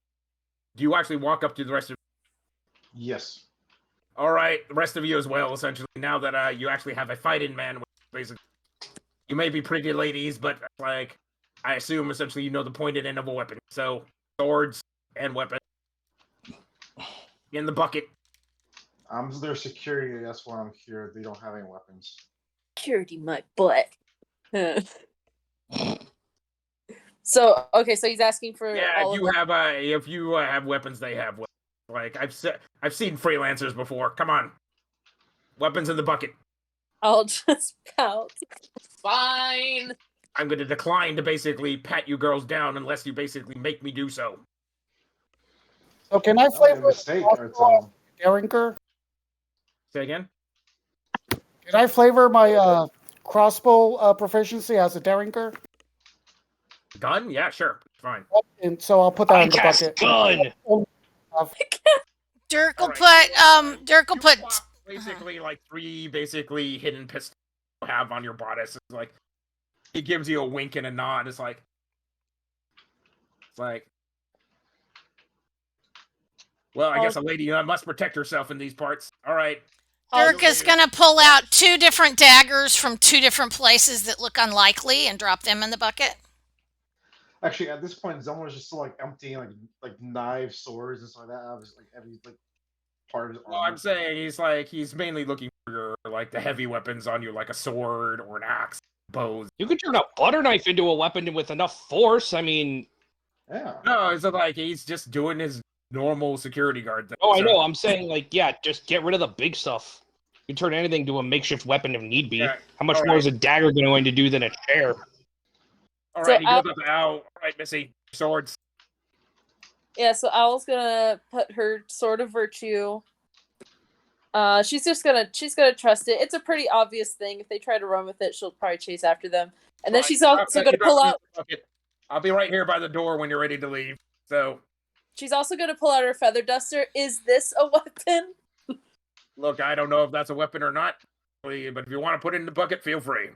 [SPEAKER 2] do you actually walk up to the rest of?
[SPEAKER 8] Yes.
[SPEAKER 2] All right, the rest of you as well. Essentially, now that you actually have a fighting man, basically, you may be pretty ladies, but like, I assume essentially you know the pointed end of a weapon. So swords and weapons in the bucket.
[SPEAKER 8] I'm their security. That's why I'm here. They don't have any weapons.
[SPEAKER 1] Security my butt. So okay, so he's asking for
[SPEAKER 2] Yeah,
[SPEAKER 1] all
[SPEAKER 2] if you have weapons, they have weapons. Like I've seen freelancers before. Come on, weapons in the bucket.
[SPEAKER 1] I'll just pout. Fine.
[SPEAKER 2] I'm going to decline to basically pat you girls down unless you basically make me do so.
[SPEAKER 7] So can I
[SPEAKER 8] That was a
[SPEAKER 7] flavor
[SPEAKER 8] mistake. Or
[SPEAKER 7] Derringer?
[SPEAKER 2] Say again.
[SPEAKER 7] Can I flavor my crossbow proficiency as a Derringer?
[SPEAKER 2] Gun? Yeah, sure, fine.
[SPEAKER 7] And so I'll put that
[SPEAKER 5] I
[SPEAKER 7] in the
[SPEAKER 5] cast
[SPEAKER 7] bucket.
[SPEAKER 5] gun.
[SPEAKER 3] Dirk will
[SPEAKER 2] Alright,
[SPEAKER 3] put Dirk will put
[SPEAKER 2] basically like 3 basically hidden pistols you have on your bodice. It's like he gives you a wink and a nod. It's like well, I guess a lady must protect herself in these parts. All right.
[SPEAKER 3] Dirk is gonna pull out 2 different daggers from 2 different places that look unlikely and drop them in the bucket.
[SPEAKER 8] actually, at this point, Zumlar's just still like emptying like knives, swords, and stuff like that. I was like every part of his
[SPEAKER 2] Well,
[SPEAKER 8] armor.
[SPEAKER 2] I'm saying he's mainly looking for like the heavy weapons on you, like a sword or an axe, bows.
[SPEAKER 5] You could turn a butter knife into a weapon with enough force. I mean,
[SPEAKER 8] Yeah.
[SPEAKER 2] No, it's like he's just doing his normal security guard thing.
[SPEAKER 5] oh, I
[SPEAKER 2] so-
[SPEAKER 5] know. I'm saying, like, yeah, just get rid of the big stuff. You turn anything to a makeshift weapon if need be.
[SPEAKER 2] Yeah,
[SPEAKER 5] How much
[SPEAKER 2] all
[SPEAKER 5] more
[SPEAKER 2] right.
[SPEAKER 5] is a dagger going to do than a chair?
[SPEAKER 2] All
[SPEAKER 1] So
[SPEAKER 2] right, he goes up. All right, Missy, swords.
[SPEAKER 1] Yeah, so Owl's gonna put her sword of virtue. She's gonna trust it. It's a pretty obvious thing. If they try to run with it, she'll probably chase after them. And then
[SPEAKER 2] Fine.
[SPEAKER 1] she's also
[SPEAKER 2] Okay,
[SPEAKER 1] gonna
[SPEAKER 2] you
[SPEAKER 1] pull
[SPEAKER 2] drop
[SPEAKER 1] out.
[SPEAKER 2] the bucket. I'll be right here by the door when you're ready to leave. So,
[SPEAKER 1] She's also gonna pull out her feather duster. Is this a weapon?
[SPEAKER 2] look, I don't know if that's a weapon or not, but if you want to put it in the bucket, feel free.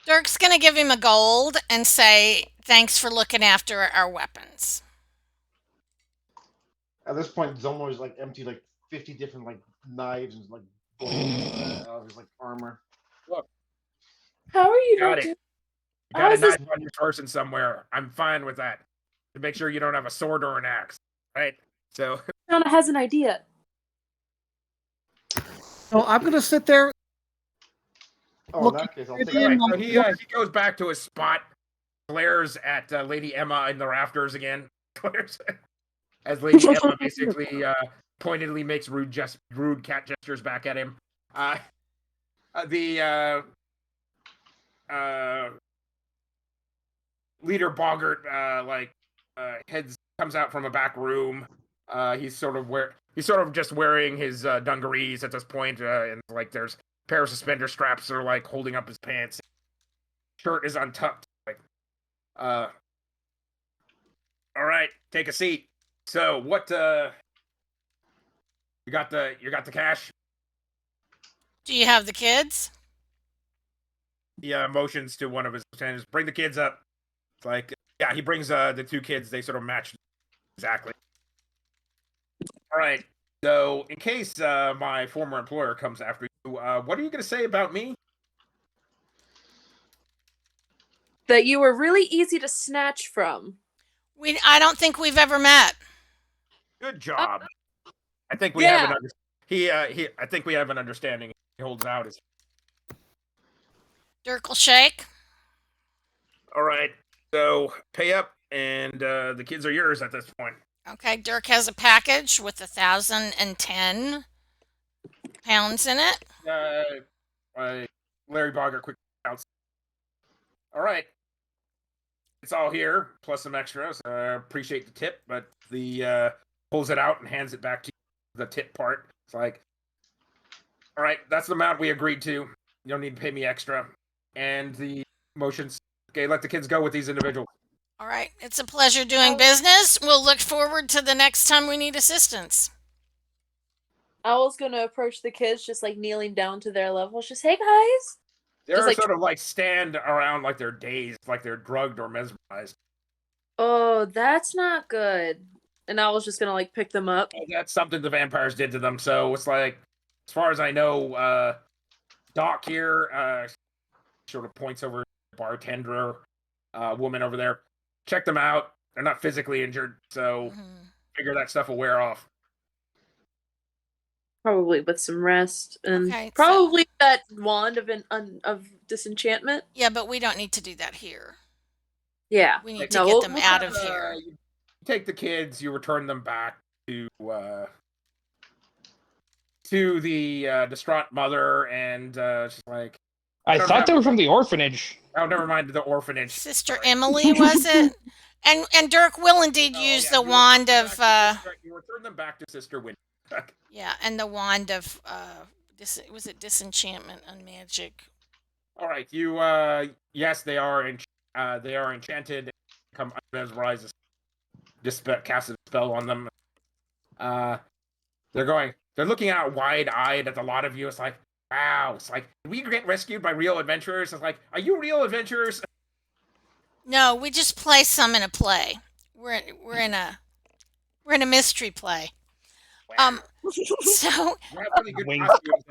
[SPEAKER 3] Dirk's gonna give him a gold and say, "Thanks for looking after our weapons."
[SPEAKER 8] At this point, Zumlar's like emptied like 50 different like knives and like blades out of his like armor.
[SPEAKER 1] How are you
[SPEAKER 2] Got
[SPEAKER 1] gonna
[SPEAKER 2] it.
[SPEAKER 1] do?
[SPEAKER 2] You
[SPEAKER 1] How
[SPEAKER 2] got a
[SPEAKER 1] is this-
[SPEAKER 2] knife on your person somewhere. I'm fine with that. To make sure you don't have a sword or an axe, right? So,
[SPEAKER 1] Krishana has an idea.
[SPEAKER 7] So I'm gonna sit there.
[SPEAKER 8] Oh,
[SPEAKER 7] Look,
[SPEAKER 8] in that case, I'll take
[SPEAKER 7] Yeah,
[SPEAKER 2] all right,
[SPEAKER 7] no,
[SPEAKER 2] so he goes back to his spot, glares at Lady Emma in the rafters again, glares as Lady Emma basically pointedly makes rude cat gestures back at him. The leader Boggart comes out from a back room. He's sort of just wearing his dungarees at this point, and like there's a pair of suspender straps that are like holding up his pants. Shirt is untucked. All right, take a seat. So what? You got the cash?
[SPEAKER 3] Do you have the kids?
[SPEAKER 2] Yeah, motions to one of his lieutenants. Bring the kids up. It's like, yeah, he brings the 2 kids. They sort of match exactly. All right. So, in case my former employer comes after you, what are you going to say about me?
[SPEAKER 1] That you were really easy to snatch from.
[SPEAKER 3] I don't think we've ever met.
[SPEAKER 2] Good job. I think we have an I think we have an understanding. He holds out his.
[SPEAKER 3] Dirk will shake.
[SPEAKER 2] All right. So pay up, and the kids are yours at this point.
[SPEAKER 3] Okay, Dirk has a package with 1,010 pounds in it.
[SPEAKER 2] Larry Boggart quick counts. All right. It's all here, plus some extras. Appreciate the tip, but the pulls it out and hands it back to you, the tip part. It's like, all right, that's the amount we agreed to. You don't need to pay me extra. And the motions. Okay, let the kids go with these individuals.
[SPEAKER 3] All right, it's a pleasure doing business. We'll look forward to the next time we need assistance.
[SPEAKER 1] Owl's gonna approach the kids, just like kneeling down to their level. Just, hey guys.
[SPEAKER 2] They're
[SPEAKER 1] Just, like,
[SPEAKER 2] sort of like stand around like they're dazed, like they're drugged or mesmerized.
[SPEAKER 1] Oh, that's not good. And Owl's just gonna like pick them up.
[SPEAKER 2] That's something the vampires did to them. So it's like, as far as I know, Doc here sort of points over the bartender, woman over there. Check them out. They're not physically injured, so figure that stuff will wear off.
[SPEAKER 1] Probably with some rest and
[SPEAKER 3] Okay,
[SPEAKER 1] probably that wand of disenchantment.
[SPEAKER 3] Yeah, but we don't need to do that here.
[SPEAKER 1] Yeah,
[SPEAKER 3] we need to get them out of here.
[SPEAKER 2] You take the kids. You return them back to the distraught mother, and she's like,
[SPEAKER 5] I thought they were from the orphanage.
[SPEAKER 2] Oh, never mind, the orphanage.
[SPEAKER 3] Sister Emily, was it? And Dirk will indeed use the wand of.
[SPEAKER 2] You return them back to Sister Winnie.
[SPEAKER 3] Yeah, and the wand of was it disenchantment and magic?
[SPEAKER 2] All right, you yes, they are enchanted. Come mesmerize, just cast a spell on them. They're looking out wide-eyed at the lot of you. It's like, wow. It's like, did we get rescued by real adventurers? It's like, are you real adventurers?
[SPEAKER 3] No, we just play some in a play. We're in a mystery play. So
[SPEAKER 2] really good costumes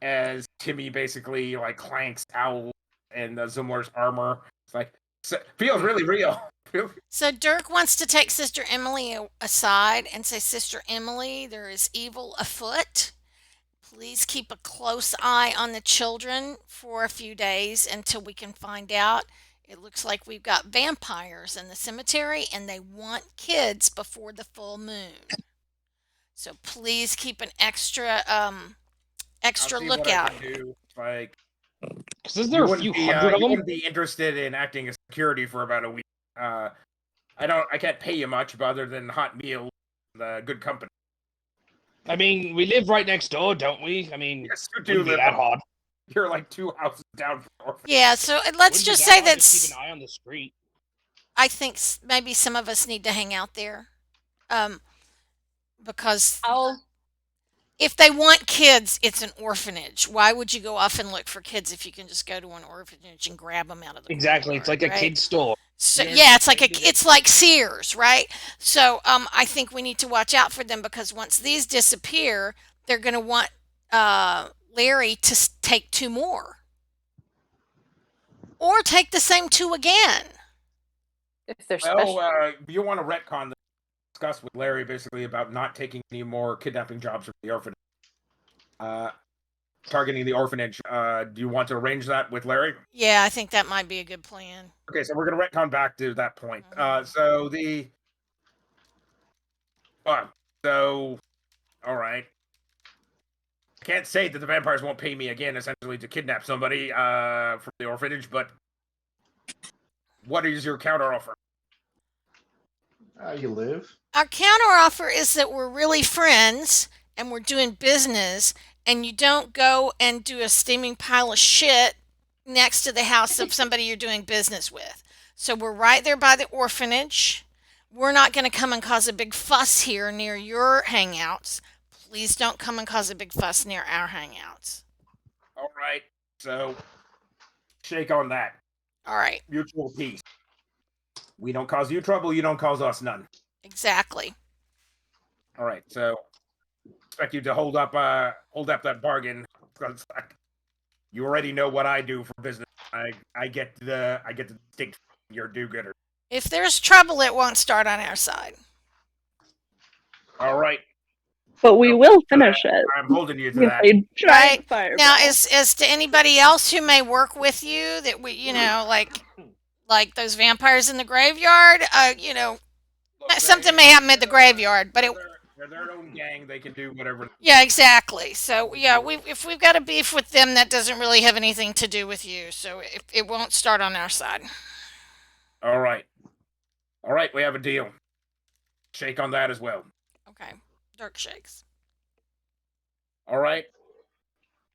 [SPEAKER 2] as Timmy basically like clanks Owl and Zumlar's armor. It's like, feels really real.
[SPEAKER 3] So Dirk wants to take Sister Emily aside and say, Sister Emily, there is evil afoot. Please keep a close eye on the children for a few days until we can find out. It looks like we've got vampires in the cemetery and they want kids before the full moon. So please keep an extra lookout.
[SPEAKER 2] Like,
[SPEAKER 5] because isn't there a few hundred of them?
[SPEAKER 2] You wouldn't be interested in acting as security for about a week. I can't pay you much other than hot meal, good company.
[SPEAKER 5] I mean, we live right next door, don't we? I mean,
[SPEAKER 2] yes, you do live
[SPEAKER 5] that hard.
[SPEAKER 2] You're like 2 houses down from the orphanage.
[SPEAKER 3] Yeah, so let's just say that
[SPEAKER 5] keep an eye on the street.
[SPEAKER 3] I think maybe some of us need to hang out there, because if they want kids, it's an orphanage. Why would you go off and look for kids if you can just go to an orphanage and grab them out of the
[SPEAKER 5] exactly? It's like a kid's store.
[SPEAKER 3] So yeah, it's like Sears, right? So I think we need to watch out for them because once these disappear, they're going to want Larry to take 2 more, or take the same 2 again.
[SPEAKER 1] If they're special.
[SPEAKER 2] You want to retcon the discuss with Larry basically about not taking any more kidnapping jobs from the orphanage. Targeting the orphanage. Do you want to arrange that with Larry?
[SPEAKER 3] Yeah, I think that might be a good plan.
[SPEAKER 2] Okay, so we're going to retcon back to that point. So the So, all right. I can't say that the vampires won't pay me again, essentially, to kidnap somebody from the orphanage, but what is your counteroffer?
[SPEAKER 8] You live.
[SPEAKER 3] Our counteroffer is that we're really friends and we're doing business, and you don't go and do a steaming pile of shit next to the house of somebody you're doing business with. So we're right there by the orphanage. We're not going to come and cause a big fuss here near your hangouts. Please don't come and cause a big fuss near our hangouts.
[SPEAKER 2] All right. So, shake on that.
[SPEAKER 3] All right.
[SPEAKER 2] Mutual peace. We don't cause you trouble, you don't cause us none.
[SPEAKER 3] Exactly.
[SPEAKER 2] All right. So, expect you to hold up that bargain. You already know what I do for business. I get the distinct from your do-gooder.
[SPEAKER 3] If there's trouble, it won't start on our side.
[SPEAKER 2] All right.
[SPEAKER 6] But we will finish it.
[SPEAKER 2] I'm holding you to
[SPEAKER 6] With
[SPEAKER 2] that.
[SPEAKER 6] a giant
[SPEAKER 3] Right.
[SPEAKER 6] fireball.
[SPEAKER 3] Now, as to anybody else who may work with you, that we, like those vampires in the graveyard,
[SPEAKER 2] Look,
[SPEAKER 3] something may happen at the graveyard, but
[SPEAKER 2] they're their own gang. They can do whatever.
[SPEAKER 3] yeah, exactly. So yeah, if we've got a beef with them, that doesn't really have anything to do with you. So it won't start on our side.
[SPEAKER 2] All right. We have a deal. Shake on that as well.
[SPEAKER 3] Okay. Dirk shakes.
[SPEAKER 2] All right.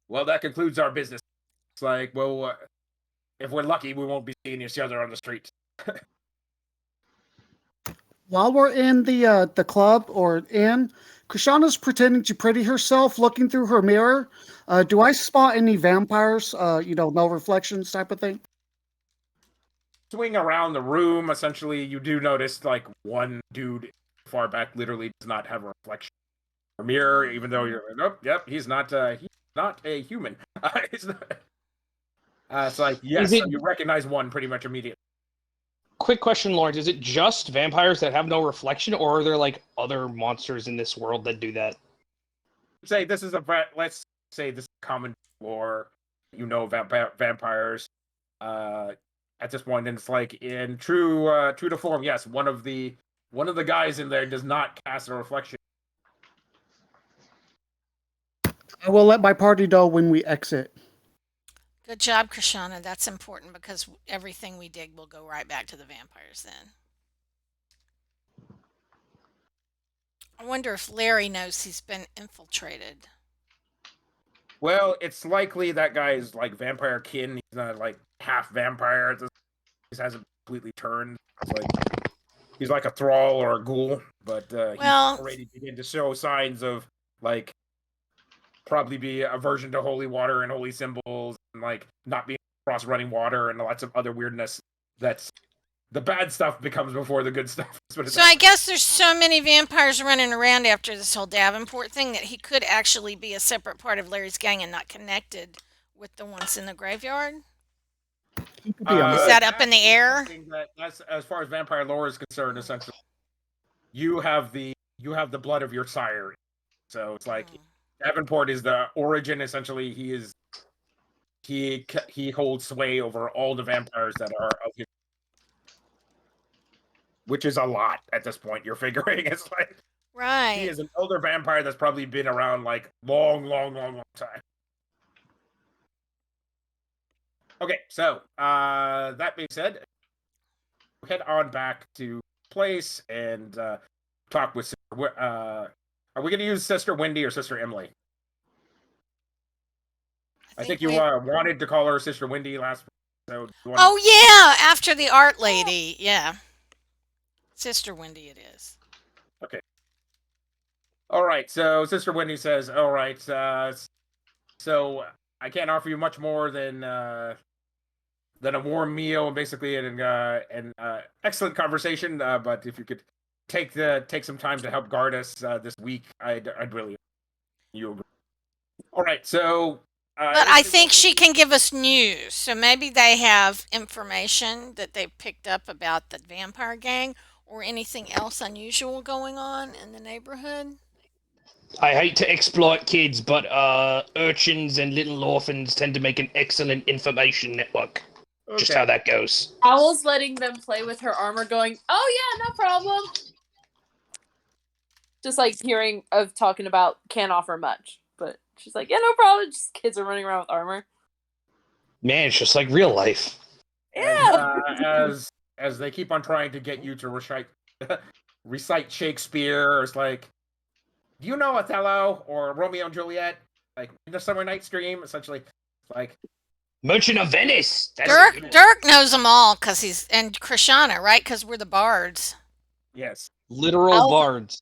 [SPEAKER 2] Well, that concludes our business. It's like, well, if we're lucky, we won't be seeing each other on the street.
[SPEAKER 7] While we're in the club or inn, Krishana's pretending to pretty herself, looking through her mirror. Do I spot any vampires? No reflections type of thing.
[SPEAKER 2] Swing around the room. Essentially, you do notice like one dude far back literally does not have a reflection or mirror, even though you're like, oh, yep, he's not a human. It's like yes,
[SPEAKER 5] Is it-
[SPEAKER 2] you recognize one pretty much immediately.
[SPEAKER 5] Quick question, Lawrence. Is it just vampires that have no reflection, or are there like other monsters in this world that do that?
[SPEAKER 2] Let's say this is common for vampires. At this point, and it's like in true to form. Yes, one of the guys in there does not cast a reflection.
[SPEAKER 7] I will let my party know when we exit.
[SPEAKER 3] Good job, Krishana. That's important because everything we dig will go right back to the vampires then. I wonder if Larry knows he's been infiltrated.
[SPEAKER 2] Well, it's likely that guy is like vampire kin. He's not like half vampire. He hasn't completely turned. He's like a thrall or a ghoul, but he's already beginning to show signs of like probably be aversion to holy water and holy symbols, and like not being across running water and lots of other weirdness. That's the bad stuff becomes before the good stuff.
[SPEAKER 3] So I guess there's so many vampires running around after this whole Davenport thing that he could actually be a separate part of Larry's gang and not connected with the ones in the graveyard. Is that up in the air?
[SPEAKER 2] That's as far as vampire lore is concerned. Essentially, you have the blood of your sire, so it's like Davenport is the origin. Essentially, he holds sway over all the vampires that are of his, which is a lot at this point. You're figuring it's like
[SPEAKER 3] right.
[SPEAKER 2] He is an elder vampire that's probably been around like long time. Okay, so that being said, head on back to place and talk with. Are we going to use Sister Wendy or Sister Emily? I think you wanted to call her Sister Wendy last. So
[SPEAKER 3] after the art lady, yeah. Sister Wendy, it is.
[SPEAKER 2] Okay. All right. So Sister Wendy says, "All right. So I can't offer you much more than a warm meal and basically an excellent conversation. But if you could take some time to help guard us this week, I'd really you agree. All right. So."
[SPEAKER 3] But I think she can give us news. So maybe they have information that they've picked up about the vampire gang or anything else unusual going on in the neighborhood.
[SPEAKER 5] I hate to exploit kids, but urchins and little orphans tend to make an excellent information network. Okay. Just how that goes.
[SPEAKER 1] Owl's letting them play with her armor going, oh yeah, no problem. just like hearing of talking about can't offer much, but she's like, yeah, no problem. Just kids are running around with armor.
[SPEAKER 5] Man, it's just like real life.
[SPEAKER 1] Yeah.
[SPEAKER 2] As they keep on trying to get you to recite Shakespeare, it's like, do you know Othello or Romeo and Juliet? Like Midsummer Night's Dream, essentially. Like
[SPEAKER 5] Merchant of Venice.
[SPEAKER 3] Dirk knows them all because he's and Krishana, right? Because we're the bards.
[SPEAKER 2] yes,
[SPEAKER 5] Literal bards.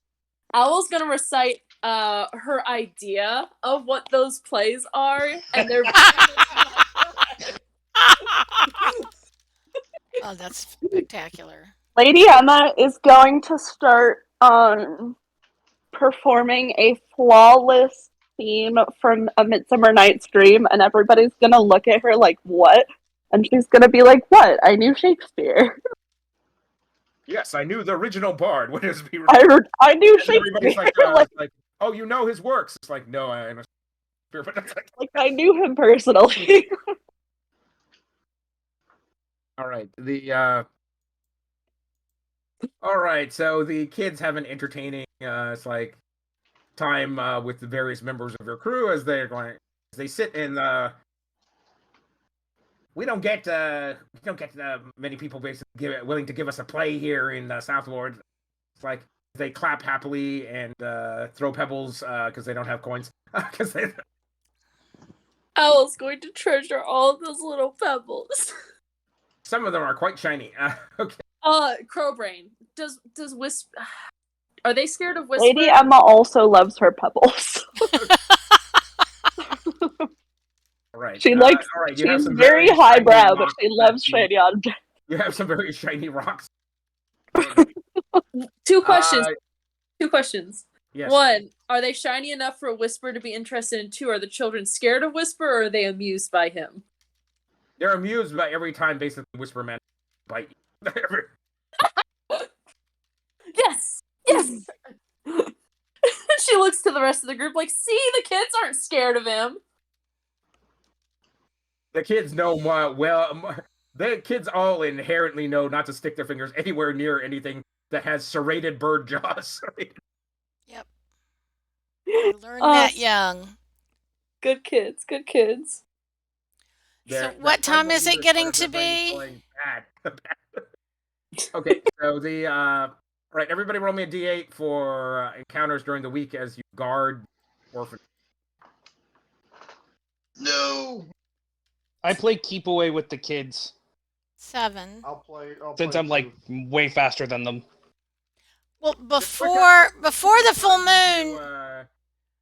[SPEAKER 1] Owl's gonna recite her idea of what those plays are, and they're.
[SPEAKER 3] Oh, that's spectacular.
[SPEAKER 6] Lady Emma is going to start performing a flawless theme from A Midsummer Night's Dream, and everybody's gonna look at her like, what? And she's gonna be like, what? I knew Shakespeare.
[SPEAKER 2] yes, I knew the original bard. What is he?
[SPEAKER 6] I knew
[SPEAKER 2] Everybody's
[SPEAKER 6] Shakespeare.
[SPEAKER 2] like, oh, you know his works. It's like, no, I know Shakespeare, but it's
[SPEAKER 6] like I knew him personally.
[SPEAKER 2] all right. All right. So the kids have an entertaining, it's like time with the various members of your crew as they sit in. We don't get many people basically willing to give us a play here in South Lord. It's like they clap happily and throw pebbles because they don't have coins. Because
[SPEAKER 1] Owl's going to treasure all of those little pebbles.
[SPEAKER 2] some of them are quite shiny. Okay.
[SPEAKER 1] Crowbrain. Does Wisp? Are they scared of Whisper?
[SPEAKER 6] Lady Emma also loves her pebbles.
[SPEAKER 2] All right.
[SPEAKER 6] She likes.
[SPEAKER 2] All right.
[SPEAKER 6] She's very highbrow, but she loves shiny objects.
[SPEAKER 2] You have some very shiny rocks.
[SPEAKER 1] Two questions.
[SPEAKER 2] Yes.
[SPEAKER 1] One, are they shiny enough for Whisper to be interested in? Two, are the children scared of Whisper, or are they amused by him?
[SPEAKER 2] They're amused by every time basically Whisper Man bite you.
[SPEAKER 1] Yes! Yes! She looks to the rest of the group like, see, the kids aren't scared of him.
[SPEAKER 2] The kids know the kids all inherently know not to stick their fingers anywhere near anything that has serrated bird jaws.
[SPEAKER 3] Yep. You learn that young.
[SPEAKER 1] Good kids, good kids.
[SPEAKER 3] So what time is it getting to be?
[SPEAKER 2] Okay, so right, everybody roll me a d8 for encounters during the week as you guard orphan.
[SPEAKER 8] No.
[SPEAKER 5] I play keep away with the kids
[SPEAKER 3] 7.
[SPEAKER 8] I'll play.
[SPEAKER 5] since I'm like way faster than them.
[SPEAKER 3] Well, before the full moon.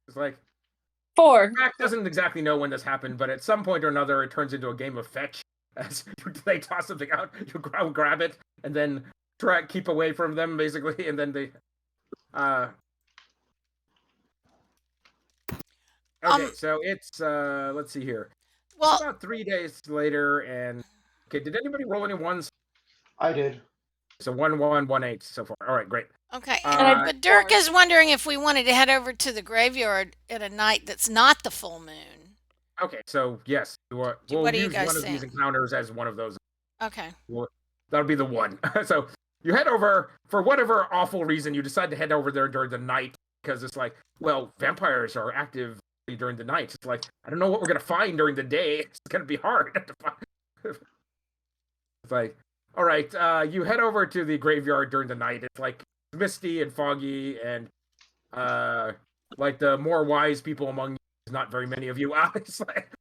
[SPEAKER 2] It's like
[SPEAKER 1] 4.
[SPEAKER 2] Mack doesn't exactly know when this happened, but at some point or another, it turns into a game of fetch. As they toss something out, you grab it, and then keep away from them, basically, and then they. Okay, so it's let's see here.
[SPEAKER 3] Well,
[SPEAKER 2] it's about 3 days later, and okay, did anybody roll any ones?
[SPEAKER 8] I did.
[SPEAKER 2] So 1, 1, 1, 8 so far. All right, great.
[SPEAKER 3] okay, but Dirk is wondering if we wanted to head over to the graveyard at a night that's not the full moon.
[SPEAKER 2] Okay, so yes, we'll
[SPEAKER 3] What do you
[SPEAKER 2] use
[SPEAKER 3] guys
[SPEAKER 2] one of
[SPEAKER 3] think?
[SPEAKER 2] these encounters as one of those.
[SPEAKER 3] Okay.
[SPEAKER 2] That'll be the one. So you head over for whatever awful reason. You decide to head over there during the night because it's like, well, vampires are active during the night. It's like I don't know what we're gonna find during the day. It's gonna be hard to find. It's like, all right, you head over to the graveyard during the night. It's like misty and foggy, and like the more wise people among you, not very many of you. It's like,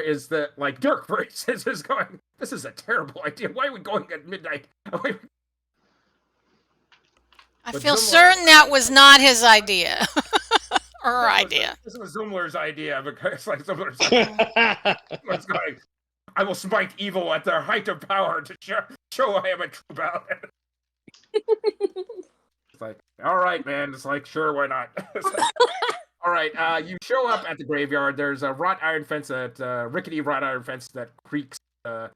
[SPEAKER 2] is that like Dirk, for instance, is going, this is a terrible idea. Why are we going at midnight?
[SPEAKER 3] I feel certain that was not his idea. Or her idea.
[SPEAKER 2] This was Zumlar's idea, because like Zumlar's going, I will smite evil at their height of power to show I am a true paladin. It's like, all right, man. It's like, sure, why not? All right, you show up at the graveyard. There's a wrought iron fence, rickety wrought iron fence that creaks in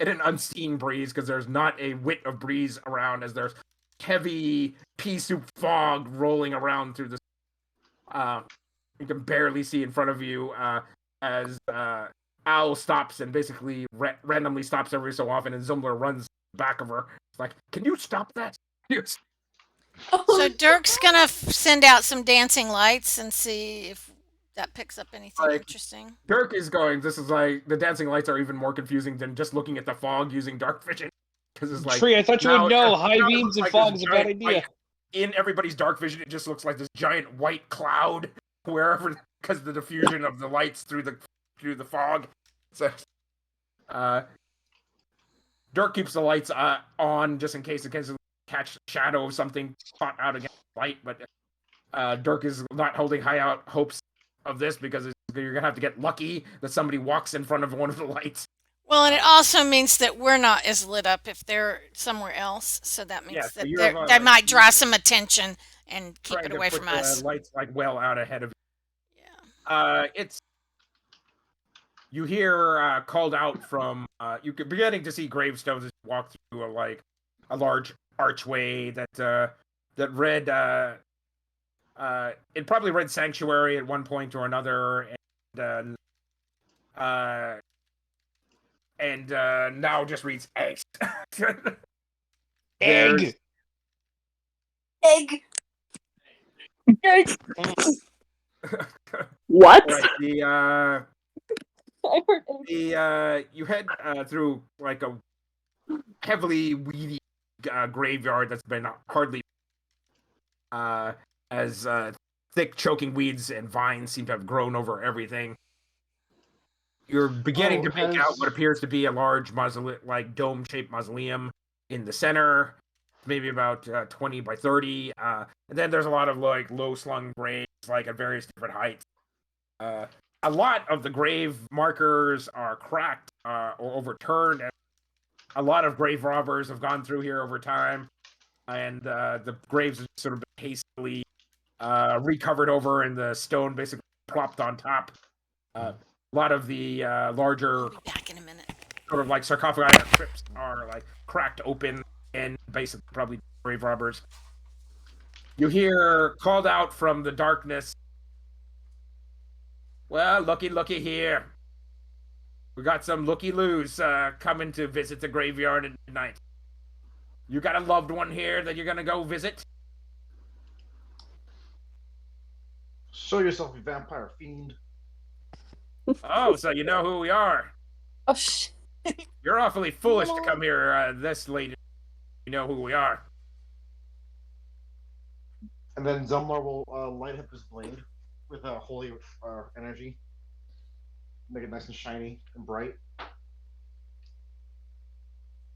[SPEAKER 2] an unseen breeze because there's not a whit of breeze around as there's heavy pea soup fog rolling around through the. You can barely see in front of you as Owl stops and basically randomly stops every so often, and Zumlar runs back of her. It's like, can you stop that?
[SPEAKER 3] So Dirk's gonna send out some dancing lights and see if that picks up anything
[SPEAKER 2] Like-
[SPEAKER 3] interesting.
[SPEAKER 2] Dirk is going. This is like the dancing lights are even more confusing than just looking at the fog using dark vision. Because it's like
[SPEAKER 5] Tree, I thought you
[SPEAKER 2] now-
[SPEAKER 5] would know.
[SPEAKER 2] now
[SPEAKER 5] High
[SPEAKER 2] it
[SPEAKER 5] beams
[SPEAKER 2] looks
[SPEAKER 5] and
[SPEAKER 2] like
[SPEAKER 5] fog
[SPEAKER 2] this
[SPEAKER 5] is a bad
[SPEAKER 2] giant
[SPEAKER 5] idea.
[SPEAKER 2] white- in everybody's dark vision, it just looks like this giant white cloud wherever, because the diffusion of the lights through the fog. So, Dirk keeps the lights on just in case it can catch the shadow of something caught out against the light. But Dirk is not holding high out hopes of this because you're gonna have to get lucky that somebody walks in front of one of the lights.
[SPEAKER 3] Well, and it also means that we're not as lit up if they're somewhere else. So that means
[SPEAKER 2] Yeah, so
[SPEAKER 3] that
[SPEAKER 2] you're,
[SPEAKER 3] they
[SPEAKER 2] like,
[SPEAKER 3] might draw some attention and keep
[SPEAKER 2] Trying
[SPEAKER 3] it
[SPEAKER 2] to
[SPEAKER 3] away
[SPEAKER 2] put
[SPEAKER 3] from
[SPEAKER 2] the
[SPEAKER 3] us.
[SPEAKER 2] lights like well out ahead of you.
[SPEAKER 3] Yeah.
[SPEAKER 2] It's you hear called out from you're beginning to see gravestones as you walk through a large archway that read it probably read sanctuary at one point or another, and now just reads eggs.
[SPEAKER 5] Egg.
[SPEAKER 6] Egg. What?
[SPEAKER 2] Right,
[SPEAKER 6] I heard egg.
[SPEAKER 2] you head through like a heavily weedy graveyard that's been hardly as thick choking weeds and vines seem to have grown over everything. You're beginning to make out what appears to be a large mausoleum, like dome-shaped mausoleum in the center, maybe about 20 by 30. And then there's a lot of like low-slung graves, like at various different heights. A lot of the grave markers are cracked or overturned. And a lot of grave robbers have gone through here over time, and the graves have sort of been hastily recovered over, and the stone basically plopped on top. A lot of the larger
[SPEAKER 3] I'll be back in a minute.
[SPEAKER 2] sort of like sarcophagi or crypts are like cracked open and basically probably grave robbers. You hear called out from the darkness. Well, looky here. We got some looky-loos coming to visit the graveyard at midnight. You got a loved one here that you're gonna go visit?
[SPEAKER 8] Show yourself, you vampire fiend.
[SPEAKER 2] Oh, so you know who we are.
[SPEAKER 1] Oh shit.
[SPEAKER 2] You're awfully foolish to come here this late. You know who we are.
[SPEAKER 8] And then Zumlar will light up his blade with a holy energy. Make it nice and shiny and bright.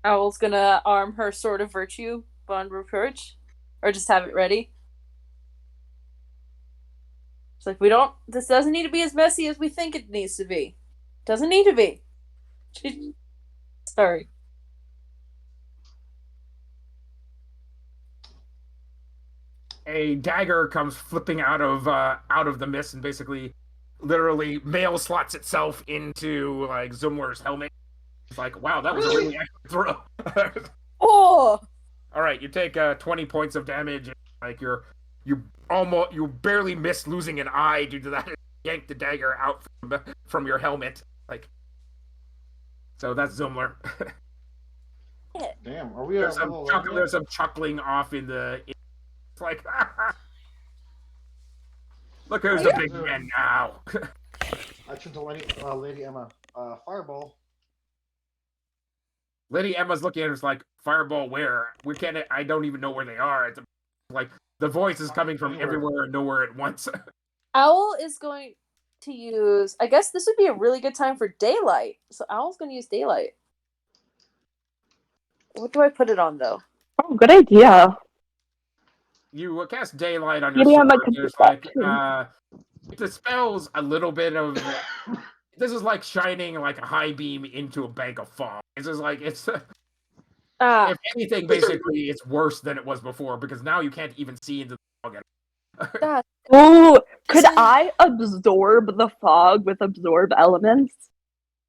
[SPEAKER 1] Owl's gonna arm her sword of virtue, bond reproach, or just have it ready. It's like this doesn't need to be as messy as we think it needs to be. Doesn't need to be. Sorry.
[SPEAKER 2] A dagger comes flipping out of the mist and basically, literally, mail slots itself into like Zumlar's helmet. It's like, wow, that was a really accurate throw.
[SPEAKER 1] Oh.
[SPEAKER 2] All right, you take 20 points of damage. And, like you barely missed losing an eye due to that. Yank the dagger out from your helmet. Like, so that's Zumlar.
[SPEAKER 8] Damn, are we
[SPEAKER 2] There's
[SPEAKER 8] at level 11 yet?
[SPEAKER 2] some chuckling off in the. It's like, look who's the big man now.
[SPEAKER 8] I turn to Lady Emma. Fireball.
[SPEAKER 2] Lady Emma's looking at us like, fireball where? We can't. I don't even know where they are. It's like the voice is coming from everywhere and nowhere at once.
[SPEAKER 1] Owl is going to use. I guess this would be a really good time for daylight. So Owl's going to use daylight. What do I put it on though?
[SPEAKER 6] Oh, good idea.
[SPEAKER 2] You cast daylight on your
[SPEAKER 6] Maybe I
[SPEAKER 2] sword.
[SPEAKER 6] might
[SPEAKER 2] There's
[SPEAKER 6] do
[SPEAKER 2] like
[SPEAKER 6] that
[SPEAKER 2] it dispels a little bit of. This is like shining like a high beam into a bank of fog. It's just like it's. If anything, basically, it's worse than it was before because now you can't even see into the fog.
[SPEAKER 6] Oh, could I absorb the fog with absorb elements?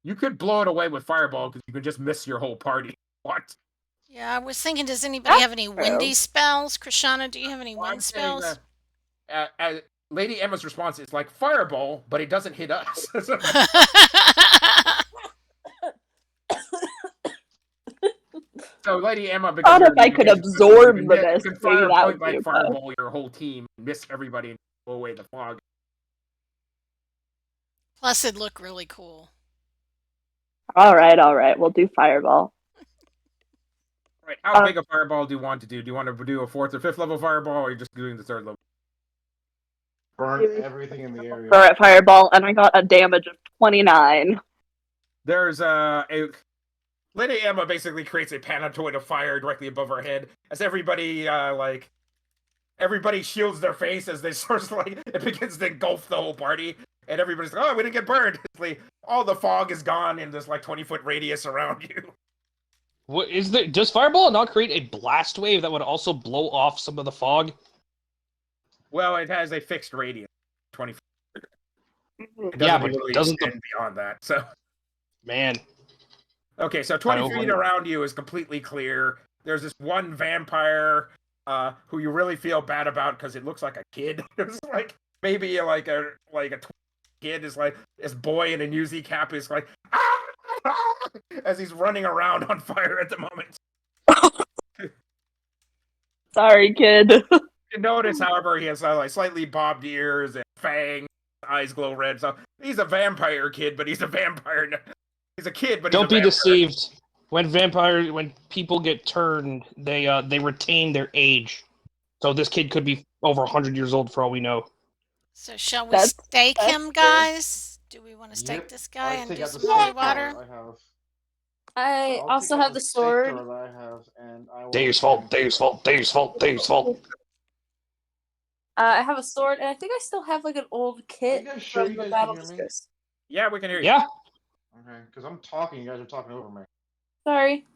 [SPEAKER 2] You could blow it away with fireball because you could just miss your whole party. What?
[SPEAKER 3] Yeah, I was thinking, does anybody have any windy
[SPEAKER 6] true.
[SPEAKER 3] spells? Krishana, do you have any
[SPEAKER 2] Well, I'm
[SPEAKER 3] wind
[SPEAKER 2] saying
[SPEAKER 3] spells?
[SPEAKER 2] that, Lady Emma's response is like fireball, but it doesn't hit us. So, Lady Emma, because
[SPEAKER 6] Thought
[SPEAKER 2] you're
[SPEAKER 6] if I could
[SPEAKER 2] you
[SPEAKER 6] absorb
[SPEAKER 2] can
[SPEAKER 6] the
[SPEAKER 2] hit- you
[SPEAKER 6] mist,
[SPEAKER 2] can
[SPEAKER 6] maybe
[SPEAKER 2] fire
[SPEAKER 6] that
[SPEAKER 2] point
[SPEAKER 6] would be
[SPEAKER 2] like
[SPEAKER 6] a plus.
[SPEAKER 2] fireball your whole team, miss everybody, and blow away the fog.
[SPEAKER 3] Plus, it'd look really cool.
[SPEAKER 6] All right. We'll do fireball.
[SPEAKER 2] Right. How big a fireball do you want to do? Do you want to do a 4th or 5th level fireball, or are you just doing the 3rd level?
[SPEAKER 8] Burn everything in the area.
[SPEAKER 6] Throw at fireball, and I got a damage of 29.
[SPEAKER 2] There's Lady Emma basically creates a panatoid of fire directly above her head as everybody everybody shields their face as they sort of like it begins to engulf the whole party, and everybody's like, "Oh, we didn't get burned." Like, all the fog is gone in this like 20-foot radius around you.
[SPEAKER 5] What is there? Does Fireball not create a blast wave that would also blow off some of the fog?
[SPEAKER 2] Well, it has a fixed radius, 20 feet. It
[SPEAKER 5] Yeah,
[SPEAKER 2] doesn't
[SPEAKER 5] but
[SPEAKER 2] really
[SPEAKER 5] doesn't
[SPEAKER 2] extend beyond that. So,
[SPEAKER 5] man?
[SPEAKER 2] okay, so 20
[SPEAKER 5] Kinda
[SPEAKER 2] feet around you is completely clear. There's this one vampire who you really feel bad about because it looks like a kid. It's like maybe like a kid is like this boy in a Newsy cap is like as he's running around on fire at the moment.
[SPEAKER 6] Sorry, kid.
[SPEAKER 2] You notice, however, he has like slightly bobbed ears and fangs, eyes glow red. So he's a vampire kid, but he's a vampire. He's a kid, but
[SPEAKER 5] Don't be
[SPEAKER 2] he's a vampire.
[SPEAKER 5] deceived. When people get turned, they retain their age. So this kid could be over 100 years old for all we know.
[SPEAKER 3] So shall we
[SPEAKER 6] That's-
[SPEAKER 3] stake
[SPEAKER 6] that's
[SPEAKER 3] him,
[SPEAKER 6] true.
[SPEAKER 3] guys? Do we want to stake
[SPEAKER 8] Yep,
[SPEAKER 3] this guy and
[SPEAKER 8] take
[SPEAKER 3] do
[SPEAKER 8] out the
[SPEAKER 3] some holy
[SPEAKER 8] sword
[SPEAKER 3] water?
[SPEAKER 8] I have.
[SPEAKER 1] I
[SPEAKER 8] I'll
[SPEAKER 1] also
[SPEAKER 8] take out
[SPEAKER 1] have the
[SPEAKER 8] stake
[SPEAKER 1] sword.
[SPEAKER 8] thrower that I have, and I will
[SPEAKER 5] Dave's fault. Dave's fault. Dave's fault. Dave's fault.
[SPEAKER 1] I have a sword, and I think I still have like an old kit
[SPEAKER 8] you guys sure
[SPEAKER 1] from
[SPEAKER 8] you
[SPEAKER 1] the
[SPEAKER 8] guys
[SPEAKER 1] Battle
[SPEAKER 8] can hear me?
[SPEAKER 1] Mistress.
[SPEAKER 2] Yeah, we can hear you.
[SPEAKER 5] Yeah.
[SPEAKER 8] Okay, because I'm talking, you guys are talking over me.
[SPEAKER 1] Sorry.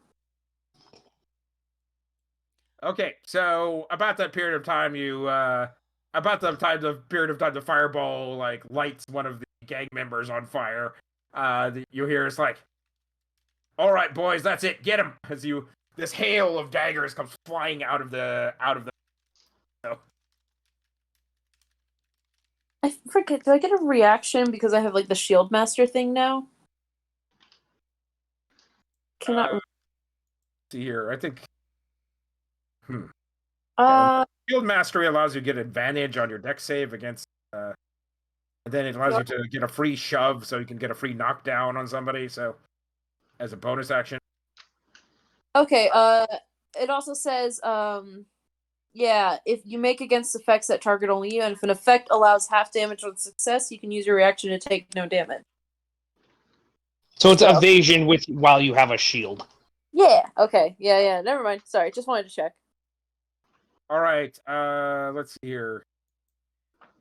[SPEAKER 2] Okay, so about that period of time, the fireball like lights one of the gang members on fire. You hear it's like, "All right, boys, that's it. Get him!" As this hail of daggers comes flying out of the. So,
[SPEAKER 1] I forget. Do I get a reaction because I have like the Shield Master thing now? Cannot.
[SPEAKER 2] see here, I think.
[SPEAKER 1] Uh,
[SPEAKER 2] Field Mastery allows you to get advantage on your deck save against. And then it allows you to get a free shove, so you can get a free knockdown on somebody. So, as a bonus action.
[SPEAKER 1] okay. It also says, yeah, if you make against effects that target only you, and if an effect allows half damage on success, you can use your reaction to take no damage.
[SPEAKER 5] So it's
[SPEAKER 1] So-
[SPEAKER 5] evasion while you have a shield.
[SPEAKER 1] Yeah. Okay. Yeah. Never mind. Sorry. Just wanted to check.
[SPEAKER 2] All right. Let's see here.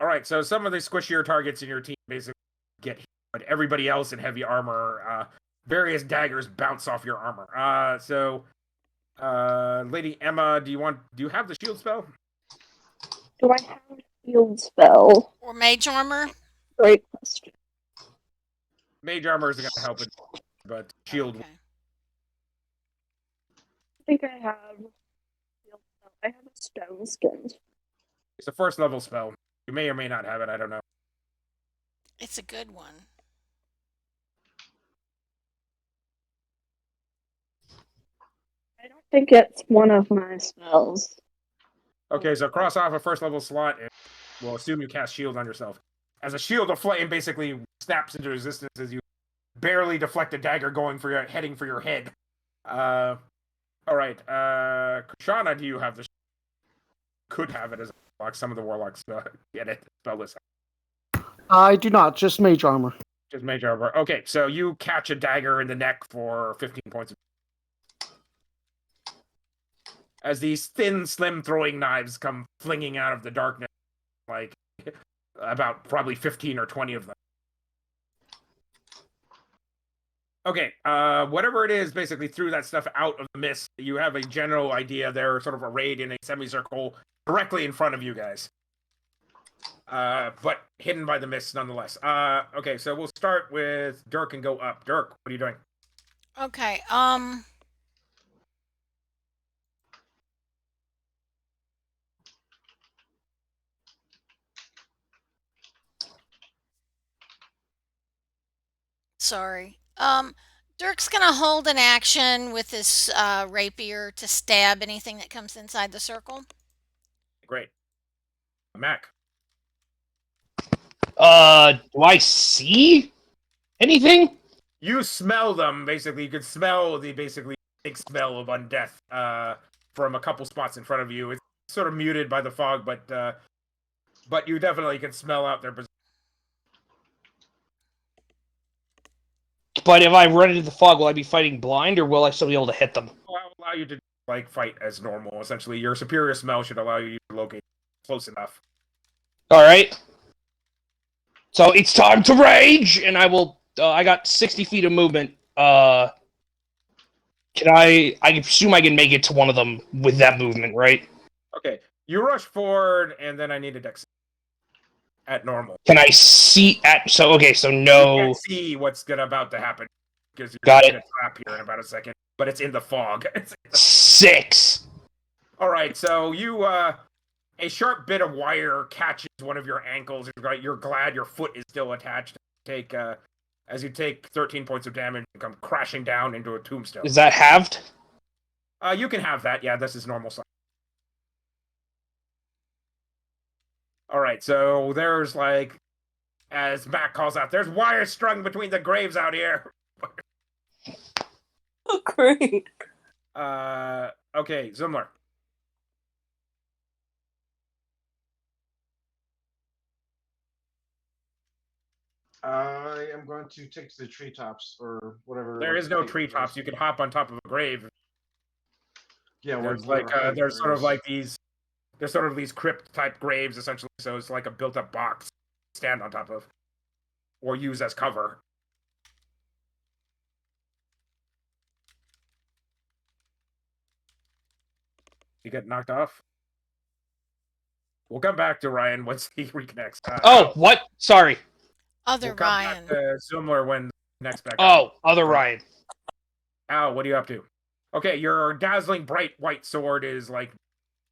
[SPEAKER 2] All right. So some of the squishier targets in your team basically get hit, but everybody else in heavy armor, various daggers bounce off your armor. Lady Emma, do you have the shield spell?
[SPEAKER 6] Do I have a shield spell?
[SPEAKER 3] Or mage armor?
[SPEAKER 6] Great question.
[SPEAKER 2] Mage armor isn't going to help it, but shield.
[SPEAKER 3] Okay.
[SPEAKER 6] I think I have. I have a stone skin.
[SPEAKER 2] It's a 1st level spell. You may or may not have it. I don't know.
[SPEAKER 3] It's a good one.
[SPEAKER 6] I don't think it's one of my spells.
[SPEAKER 2] Okay, so cross off a 1st level slot, and we'll assume you cast shield on yourself. As a shield of flame basically snaps into existence as you barely deflect a dagger heading for your head. All right, Krishana, do you have the? Could have it as a warlock. Some of the warlocks get it spellless.
[SPEAKER 7] I do not, just mage armor.
[SPEAKER 2] Just mage armor. Okay, so you catch a dagger in the neck for 15 points. As these thin, slim throwing knives come flinging out of the darkness, like about probably 15 or 20 of them. Okay, whatever it is, basically threw that stuff out of the mist. You have a general idea. They're sort of arrayed in a semicircle directly in front of you guys. But hidden by the mist nonetheless. Okay, so we'll start with Dirk and go up. Dirk, what are you doing?
[SPEAKER 3] Okay, sorry. Dirk's gonna hold an action with his rapier to stab anything that comes inside the circle.
[SPEAKER 2] Great. Mac.
[SPEAKER 5] Do I see anything?
[SPEAKER 2] You smell them, basically. You can smell the basically big smell of undeath from a couple spots in front of you. It's sort of muted by the fog, but you definitely can smell out their position.
[SPEAKER 5] But if I run into the fog, will I be fighting blind, or will I still be able to hit them?
[SPEAKER 2] I'll allow you to fight as normal. Essentially, your superior smell should allow you to locate close enough.
[SPEAKER 5] All right. So it's time to rage, and I will. I got 60 feet of movement. Can I assume I can make it to one of them with that movement, right?
[SPEAKER 2] Okay, you rush forward, and then I need a dex at normal.
[SPEAKER 5] Can I see at? So okay, so
[SPEAKER 2] You
[SPEAKER 5] no.
[SPEAKER 2] can't see what's about to happen because you're
[SPEAKER 5] Got
[SPEAKER 2] in
[SPEAKER 5] it.
[SPEAKER 2] a trap here in about a second. But it's in the fog.
[SPEAKER 5] 6.
[SPEAKER 2] All right, so you a sharp bit of wire catches one of your ankles. You're glad your foot is still attached. As you take 13 points of damage and come crashing down into a tombstone.
[SPEAKER 5] Is that halved?
[SPEAKER 2] You can have that. Yeah, this is normal size. All right, so there's as Mack calls out, there's wires strung between the graves out here.
[SPEAKER 1] Oh, great.
[SPEAKER 2] Okay, Zumlar.
[SPEAKER 8] I am going to take to the treetops or whatever.
[SPEAKER 2] There is no treetops. You can hop on top of a grave.
[SPEAKER 8] Yeah,
[SPEAKER 2] There's
[SPEAKER 8] there's
[SPEAKER 2] sort of these crypt type graves essentially. So it's like a built up box to stand on top of, or use as cover. You get knocked off. We'll come back to Ryan once he reconnects.
[SPEAKER 5] What? Sorry.
[SPEAKER 3] Other
[SPEAKER 2] We'll come
[SPEAKER 3] Ryan.
[SPEAKER 2] back to Zumlar when next back.
[SPEAKER 5] Other Ryan.
[SPEAKER 2] Al, what are you up to? Okay, your dazzling bright white sword is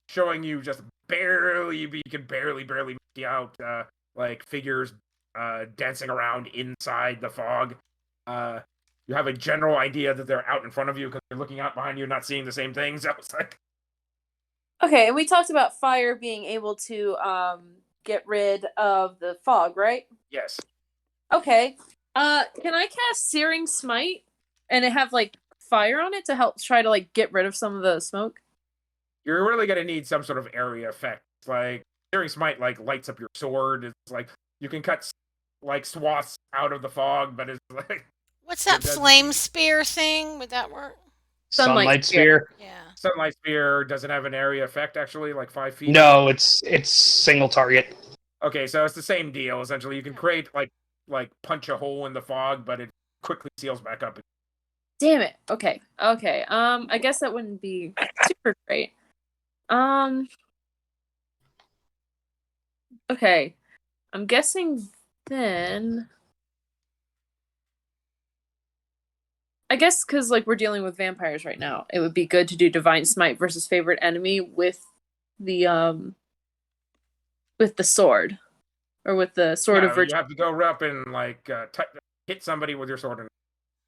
[SPEAKER 2] showing you just barely. You can barely make out figures dancing around inside the fog. You have a general idea that they're out in front of you because they're looking out behind you, not seeing the same things.
[SPEAKER 1] Okay, and we talked about fire being able to get rid of the fog, right?
[SPEAKER 2] Yes.
[SPEAKER 1] Okay. Can I cast Searing Smite and it have fire on it to help try to get rid of some of the smoke?
[SPEAKER 2] You're really gonna need some sort of area effect. Searing Smite lights up your sword. It's you can cut swaths out of the fog, but it's
[SPEAKER 3] What's that flame spear thing? Would that work?
[SPEAKER 5] Sunlight spear.
[SPEAKER 3] Yeah.
[SPEAKER 2] Sunlight Spear doesn't have an area effect actually, 5 feet.
[SPEAKER 5] No, it's single target.
[SPEAKER 2] Okay, so it's the same deal essentially. You can create punch a hole in the fog, but it quickly seals back up.
[SPEAKER 1] Damn it. Okay. I guess that wouldn't be super great. Okay. I'm guessing then. I guess because we're dealing with vampires right now, it would be good to do Divine Smite versus favorite enemy with the sword, or with the sword of virtue.
[SPEAKER 2] You have to go up and hit somebody with your sword. And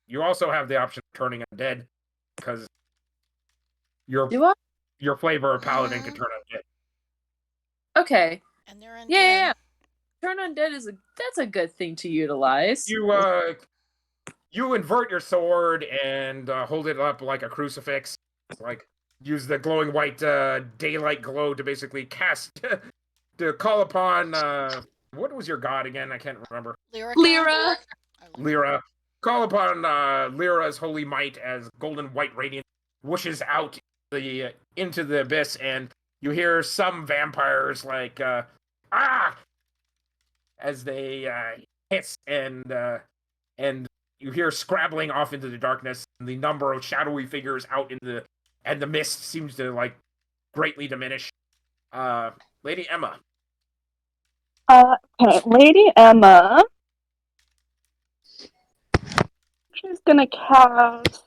[SPEAKER 2] you also have the option of turning undead because your flavor of paladin can turn undead.
[SPEAKER 1] Okay.
[SPEAKER 3] And they're undead.
[SPEAKER 1] Yeah. Turn undead that's a good thing to utilize.
[SPEAKER 2] You invert your sword and hold it up like a crucifix. Use the glowing white daylight glow to basically cast to call upon what was your god again? I can't remember. Lyra. Call upon Lyra's holy might as golden white radiance whooshes out into the abyss, and you hear some vampires as they hiss and you hear scrabbling off into the darkness, and the number of shadowy figures out and the mist seems to greatly diminish. Lady Emma.
[SPEAKER 6] Okay, Lady Emma. She's gonna cast.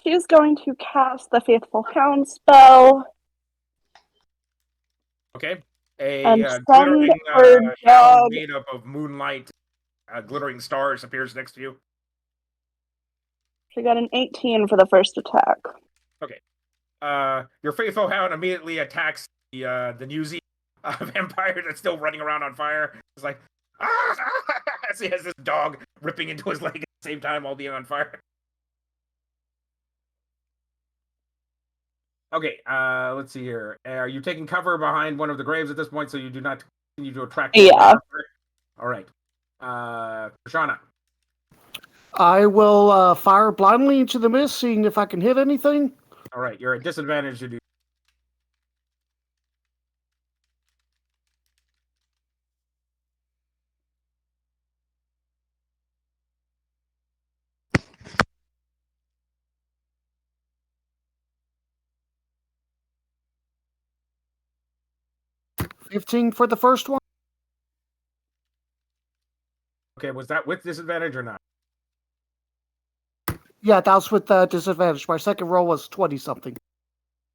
[SPEAKER 6] She's going to cast the Faithful Hound spell.
[SPEAKER 2] Okay. A
[SPEAKER 6] send
[SPEAKER 2] glittering
[SPEAKER 6] her
[SPEAKER 2] town
[SPEAKER 6] dog.
[SPEAKER 2] made up of moonlight, glittering stars appears next to you.
[SPEAKER 6] She got an 18 for the first attack.
[SPEAKER 2] Okay. Your faithful hound immediately attacks the Newsies vampire that's still running around on fire. It's like, as he has this dog ripping into his leg at the same time while being on fire. Okay, let's see here. Are you taking cover behind one of the graves at this point so you do not continue to attract?
[SPEAKER 6] Yeah.
[SPEAKER 2] All right. Krishana.
[SPEAKER 7] I will fire blindly into the mist, seeing if I can hit anything.
[SPEAKER 2] All right, you're at disadvantage to do.
[SPEAKER 7] $15 for the first one.
[SPEAKER 2] Okay, was that with disadvantage or not?
[SPEAKER 7] Yeah, that was with disadvantage. My second roll was 20 something.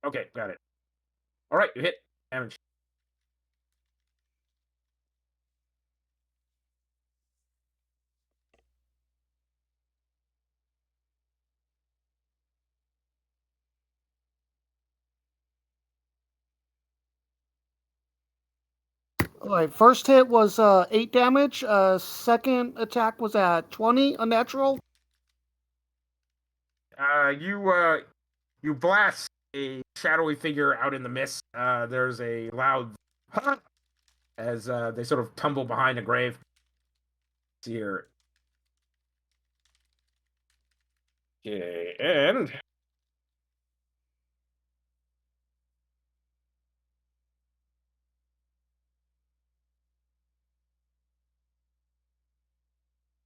[SPEAKER 2] Okay, got it. All right, you hit damage.
[SPEAKER 7] All right, first hit was 8 damage. Second attack was at 20, unnatural.
[SPEAKER 2] You blast a shadowy figure out in the mist. There's a loud as they sort of tumble behind a grave. Let's see here. Okay, and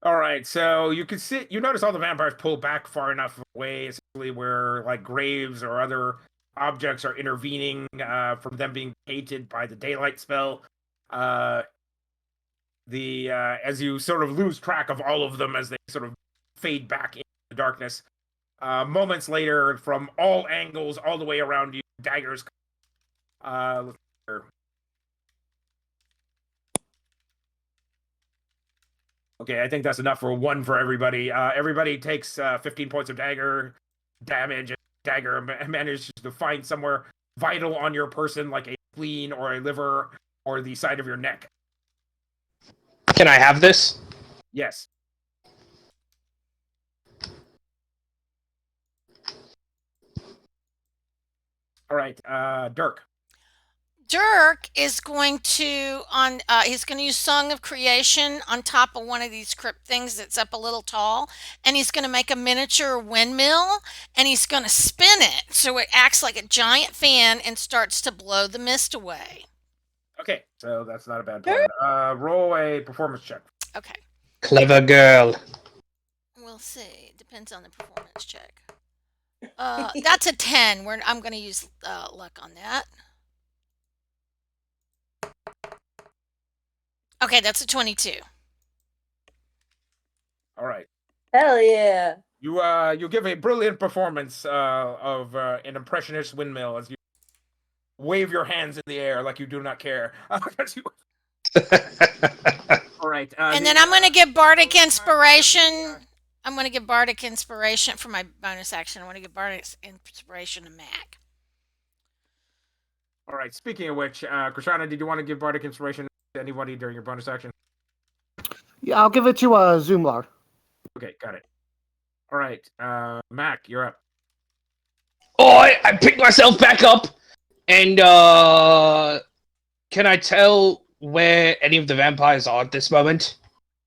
[SPEAKER 2] all right, so you can see, you notice all the vampires pull back far enough away, essentially where like graves or other objects are intervening from them being tainted by the daylight spell. As you sort of lose track of all of them as they sort of fade back into the darkness. Moments later, from all angles, all the way around you, daggers. Okay, I think that's enough for one for everybody. Everybody takes 15 points of dagger damage. And dagger manages to find somewhere vital on your person, like a spleen or a liver or the side of your neck.
[SPEAKER 5] Can I have this?
[SPEAKER 2] Yes. All right, Dirk.
[SPEAKER 3] Dirk is going to he's going to use Song of Creation on top of one of these crypt things that's up a little tall, and he's going to make a miniature windmill, and he's going to spin it so it acts like a giant fan and starts to blow the mist away.
[SPEAKER 2] Okay, so that's not a bad plan. Roll a performance check.
[SPEAKER 3] Okay.
[SPEAKER 5] Clever girl.
[SPEAKER 3] We'll see. Depends on the performance check. That's a 10. I'm going to use luck on that. Okay, that's a 22.
[SPEAKER 2] All right.
[SPEAKER 1] Hell yeah.
[SPEAKER 2] You give a brilliant performance of an impressionist windmill as you wave your hands in the air like you do not care. All right.
[SPEAKER 3] And then I'm going to give Bardic Inspiration. I'm going to give Bardic Inspiration for my bonus action. I want to give Bardic Inspiration to Mack.
[SPEAKER 2] All right. Speaking of which, Krishana, did you want to give Bardic Inspiration to anybody during your bonus action?
[SPEAKER 7] Yeah, I'll give it to Zumlar.
[SPEAKER 2] Okay, got it. All right. Mack, you're up.
[SPEAKER 5] Oh, I picked myself back up, and can I tell where any of the vampires are at this moment?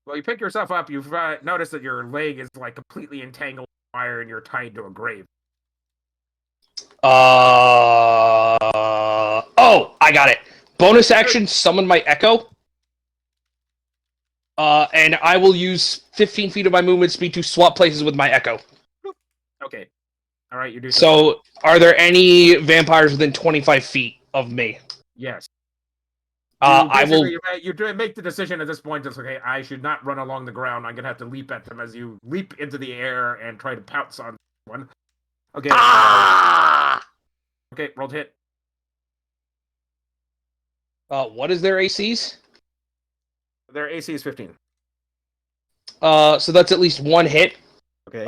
[SPEAKER 2] Well, you pick yourself up. You've noticed that your leg is like completely entangled in fire, and you're tied to a grave.
[SPEAKER 5] Oh, I got it. Bonus action, summon my Echo. And I will use 15 feet of my movement speed to swap places with my Echo.
[SPEAKER 2] Okay. All right, you do.
[SPEAKER 5] So, are there any vampires within 25 feet of me?
[SPEAKER 2] Yes.
[SPEAKER 5] I will.
[SPEAKER 2] You make the decision at this point. It's okay. I should not run along the ground. I'm gonna have to leap at them as you leap into the air and try to pounce on one. Okay. Okay. Rolled hit.
[SPEAKER 5] What is their ACs?
[SPEAKER 2] Their AC is 15.
[SPEAKER 5] So that's at least one hit.
[SPEAKER 2] Okay.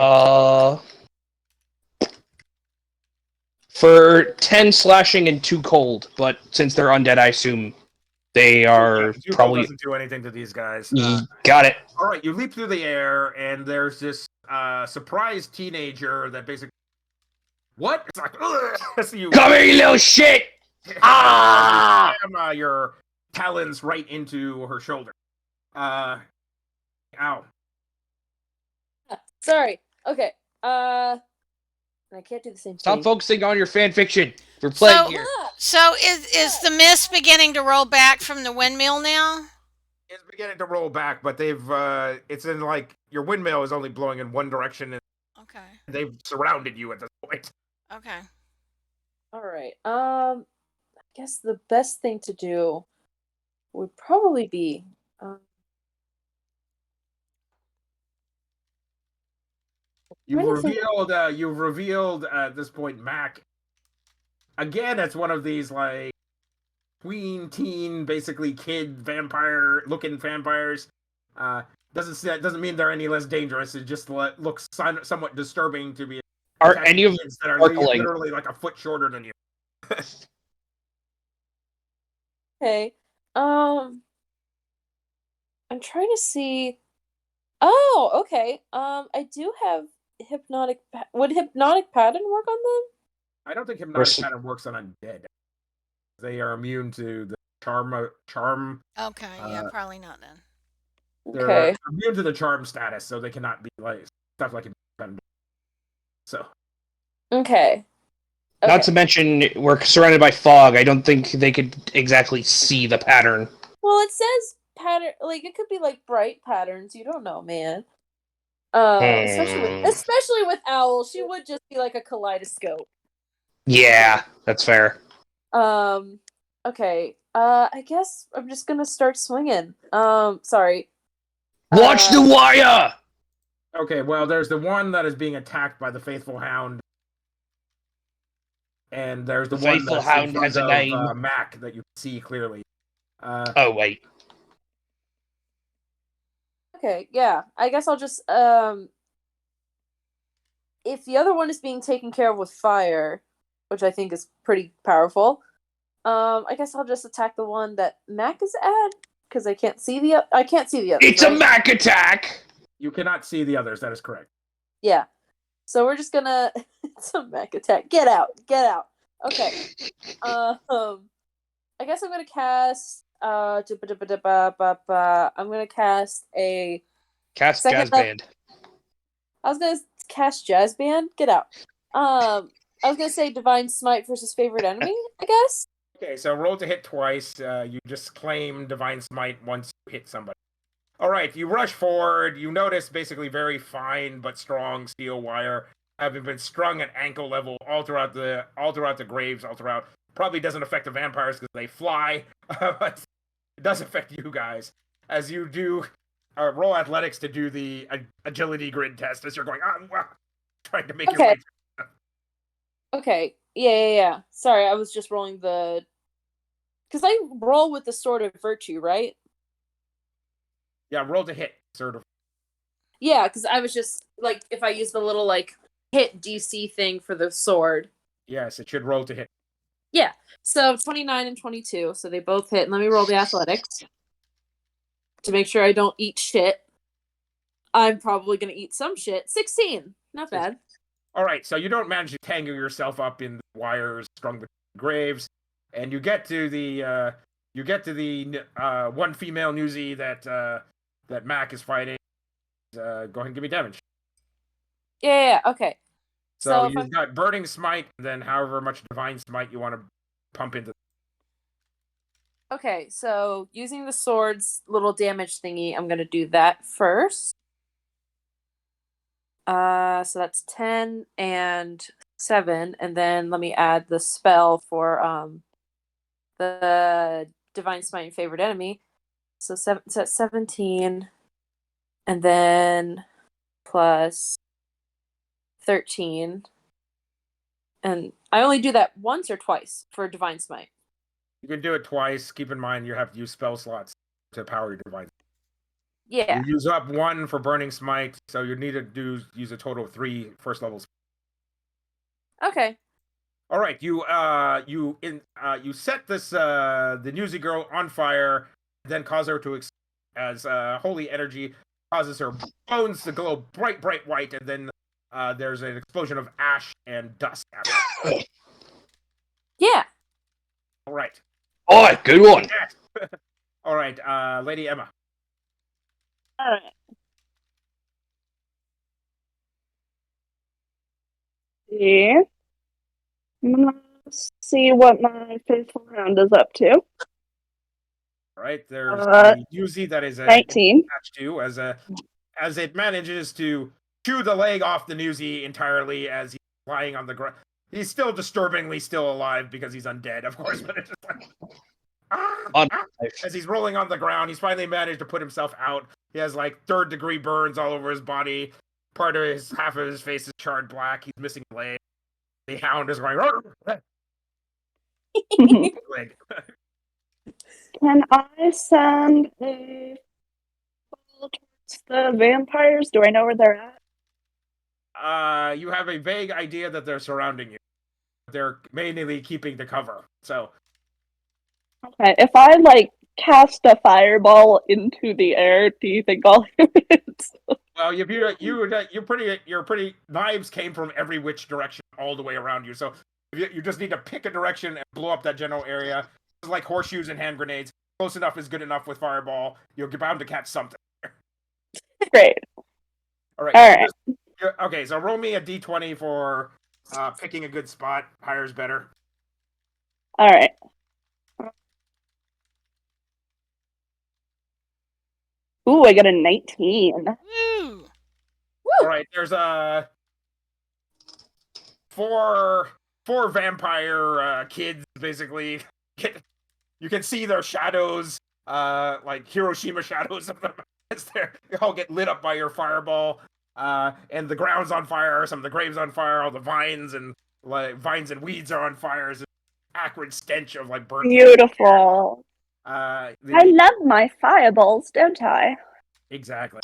[SPEAKER 5] For 10 slashing and 2 cold, but since they're undead, I assume they are
[SPEAKER 2] Two
[SPEAKER 5] probably...
[SPEAKER 2] doesn't do anything to these guys.
[SPEAKER 5] Got it.
[SPEAKER 2] All right, you leap through the air, and there's this surprised teenager that basically... What? It's like, so you...
[SPEAKER 5] Come here, you little shit! Ah!
[SPEAKER 2] Slam, your talons right into her shoulder. Ow.
[SPEAKER 1] Sorry. Okay. I can't do the same
[SPEAKER 5] Stop
[SPEAKER 1] thing.
[SPEAKER 5] focusing on your fan fiction. We're playing
[SPEAKER 3] So,
[SPEAKER 5] here.
[SPEAKER 3] so is the mist beginning to roll back from the windmill now?
[SPEAKER 2] It's beginning to roll back, but they've it's in like your windmill is only blowing in one direction, and
[SPEAKER 3] Okay.
[SPEAKER 2] they've surrounded you at this point.
[SPEAKER 3] Okay.
[SPEAKER 1] All right. I guess the best thing to do would probably be
[SPEAKER 2] You've revealed at this point, Mack. Again, it's one of these like tween, teen, basically kid vampire looking vampires. Doesn't mean they're any less dangerous. It just looks somewhat disturbing to be.
[SPEAKER 5] Are any of
[SPEAKER 2] kids that are
[SPEAKER 5] sparkling?
[SPEAKER 2] literally like a foot shorter than you?
[SPEAKER 1] okay. I'm trying to see. Oh, okay. I do have hypnotic. Would hypnotic pattern work on them?
[SPEAKER 2] I don't think hypnotic pattern works on undead. They are immune to the charm.
[SPEAKER 3] Okay. Yeah, probably not then.
[SPEAKER 2] They're
[SPEAKER 1] Okay.
[SPEAKER 2] immune to the charm status, so they cannot be like stuff like so.
[SPEAKER 1] Okay.
[SPEAKER 5] Not to mention, we're surrounded by fog. I don't think they could exactly see the pattern.
[SPEAKER 1] Well, it says pattern. Like it could be like bright patterns. You don't know, man. Especially with Owl, she would just be like a kaleidoscope.
[SPEAKER 5] Yeah, that's fair.
[SPEAKER 1] Okay. I guess I'm just gonna start swinging. Sorry.
[SPEAKER 5] Watch the wire!
[SPEAKER 2] Okay, well, there's the one that is being attacked by the Faithful Hound. And there's the one
[SPEAKER 5] Faithful
[SPEAKER 2] that's
[SPEAKER 5] Hound
[SPEAKER 2] in front
[SPEAKER 5] has a
[SPEAKER 2] of,
[SPEAKER 5] name.
[SPEAKER 2] Mack that you can see clearly.
[SPEAKER 5] Oh, wait.
[SPEAKER 1] Okay, yeah. I guess I'll just if the other one is being taken care of with fire, which I think is pretty powerful, I guess I'll just attack the one that Mack is at because I can't see the others.
[SPEAKER 5] It's a Mack attack.
[SPEAKER 2] You cannot see the others. That is correct.
[SPEAKER 1] Yeah. So we're just gonna it's a Mack attack. Get out. Okay. I guess I'm gonna cast I'm gonna cast a
[SPEAKER 5] Cast
[SPEAKER 1] second
[SPEAKER 5] Jazz Band.
[SPEAKER 1] I was gonna cast Jazz Band. Get out. I was gonna say Divine Smite versus favorite enemy, I guess.
[SPEAKER 2] Okay, so roll to hit twice. You just claim Divine Smite once you hit somebody. All right, you rush forward. You notice basically very fine but strong steel wire having been strung at ankle level all throughout the graves, all throughout. Probably doesn't affect the vampires because they fly, but it does affect you guys as you do roll athletics to do the agility grid test as you're going trying to make your way.
[SPEAKER 1] Okay. Yeah. Sorry, I was just rolling the because I roll with the Sword of Virtue, right?
[SPEAKER 2] Yeah, roll to hit, sort of.
[SPEAKER 1] Yeah, because I was just like, if I use the little like hit DC thing for the sword.
[SPEAKER 2] Yes, it should roll to hit.
[SPEAKER 1] Yeah. So 29 and 22, so they both hit. And let me roll the athletics to make sure I don't eat shit. I'm probably gonna eat some shit. 16, not bad.
[SPEAKER 2] All right, so you don't manage to tangle yourself up in the wires strung between the graves, and you get to the one female newsie that Mack is fighting. Go ahead and give me damage.
[SPEAKER 1] Yeah, okay.
[SPEAKER 2] So you've got Burning Smite, and then however much Divine Smite you want to pump into.
[SPEAKER 1] Okay, so using the sword's little damage thingy, I'm gonna do that first. So that's 10 and 7, and then let me add the spell for the Divine Smite and favorite enemy. So it's at 17, and then plus 13. And I only do that once or twice for Divine Smite.
[SPEAKER 2] You can do it twice. Keep in mind you have to use spell slots to power your divine.
[SPEAKER 1] Yeah.
[SPEAKER 2] You use up 1 for burning smite, so you need to use a total of 3 first levels.
[SPEAKER 1] Okay.
[SPEAKER 2] All right, you set this the Newsy girl on fire, then cause her to as holy energy causes her bones to glow bright white, and then there's an explosion of ash and dust.
[SPEAKER 1] Yeah.
[SPEAKER 2] All right.
[SPEAKER 5] All right, good one.
[SPEAKER 2] All right, Lady Emma.
[SPEAKER 6] All right. See. I'm gonna see what my faithful hound is up to.
[SPEAKER 2] All right, there's the Newsy that is
[SPEAKER 6] 19.
[SPEAKER 2] attached to as it manages to chew the leg off the Newsy entirely as he's lying on the ground. He's still disturbingly still alive because he's undead, of course, but it's just like as he's rolling on the ground, he's finally managed to put himself out. He has like 3rd-degree burns all over his body. Part of half of his face is charred black. He's missing a leg. The hound is going. Leg.
[SPEAKER 6] Can I send a ball towards the vampires? Do I know where they're at?
[SPEAKER 2] You have a vague idea that they're surrounding you. They're mainly keeping the cover. So.
[SPEAKER 6] Okay, if I like cast a fireball into the air, do you think I'll hit it?
[SPEAKER 2] Well, you're pretty. Knives came from every which direction all the way around you. So you just need to pick a direction and blow up that general area. It's like horseshoes and hand grenades. Close enough is good enough with fireball. You're bound to catch something.
[SPEAKER 6] Great.
[SPEAKER 2] All right.
[SPEAKER 6] All right.
[SPEAKER 2] Okay, so roll me a d20 for picking a good spot. Higher is better.
[SPEAKER 6] All right. Ooh, I got a 19.
[SPEAKER 3] Woo!
[SPEAKER 2] All right, there's four vampire kids basically. You can see their shadows, like Hiroshima shadows of them as they all get lit up by your fireball. And the ground's on fire, some of the graves on fire, all the vines and weeds are on fire. There's an acrid stench of like burnt.
[SPEAKER 6] Beautiful. I love my fireballs, don't I?
[SPEAKER 2] Exactly.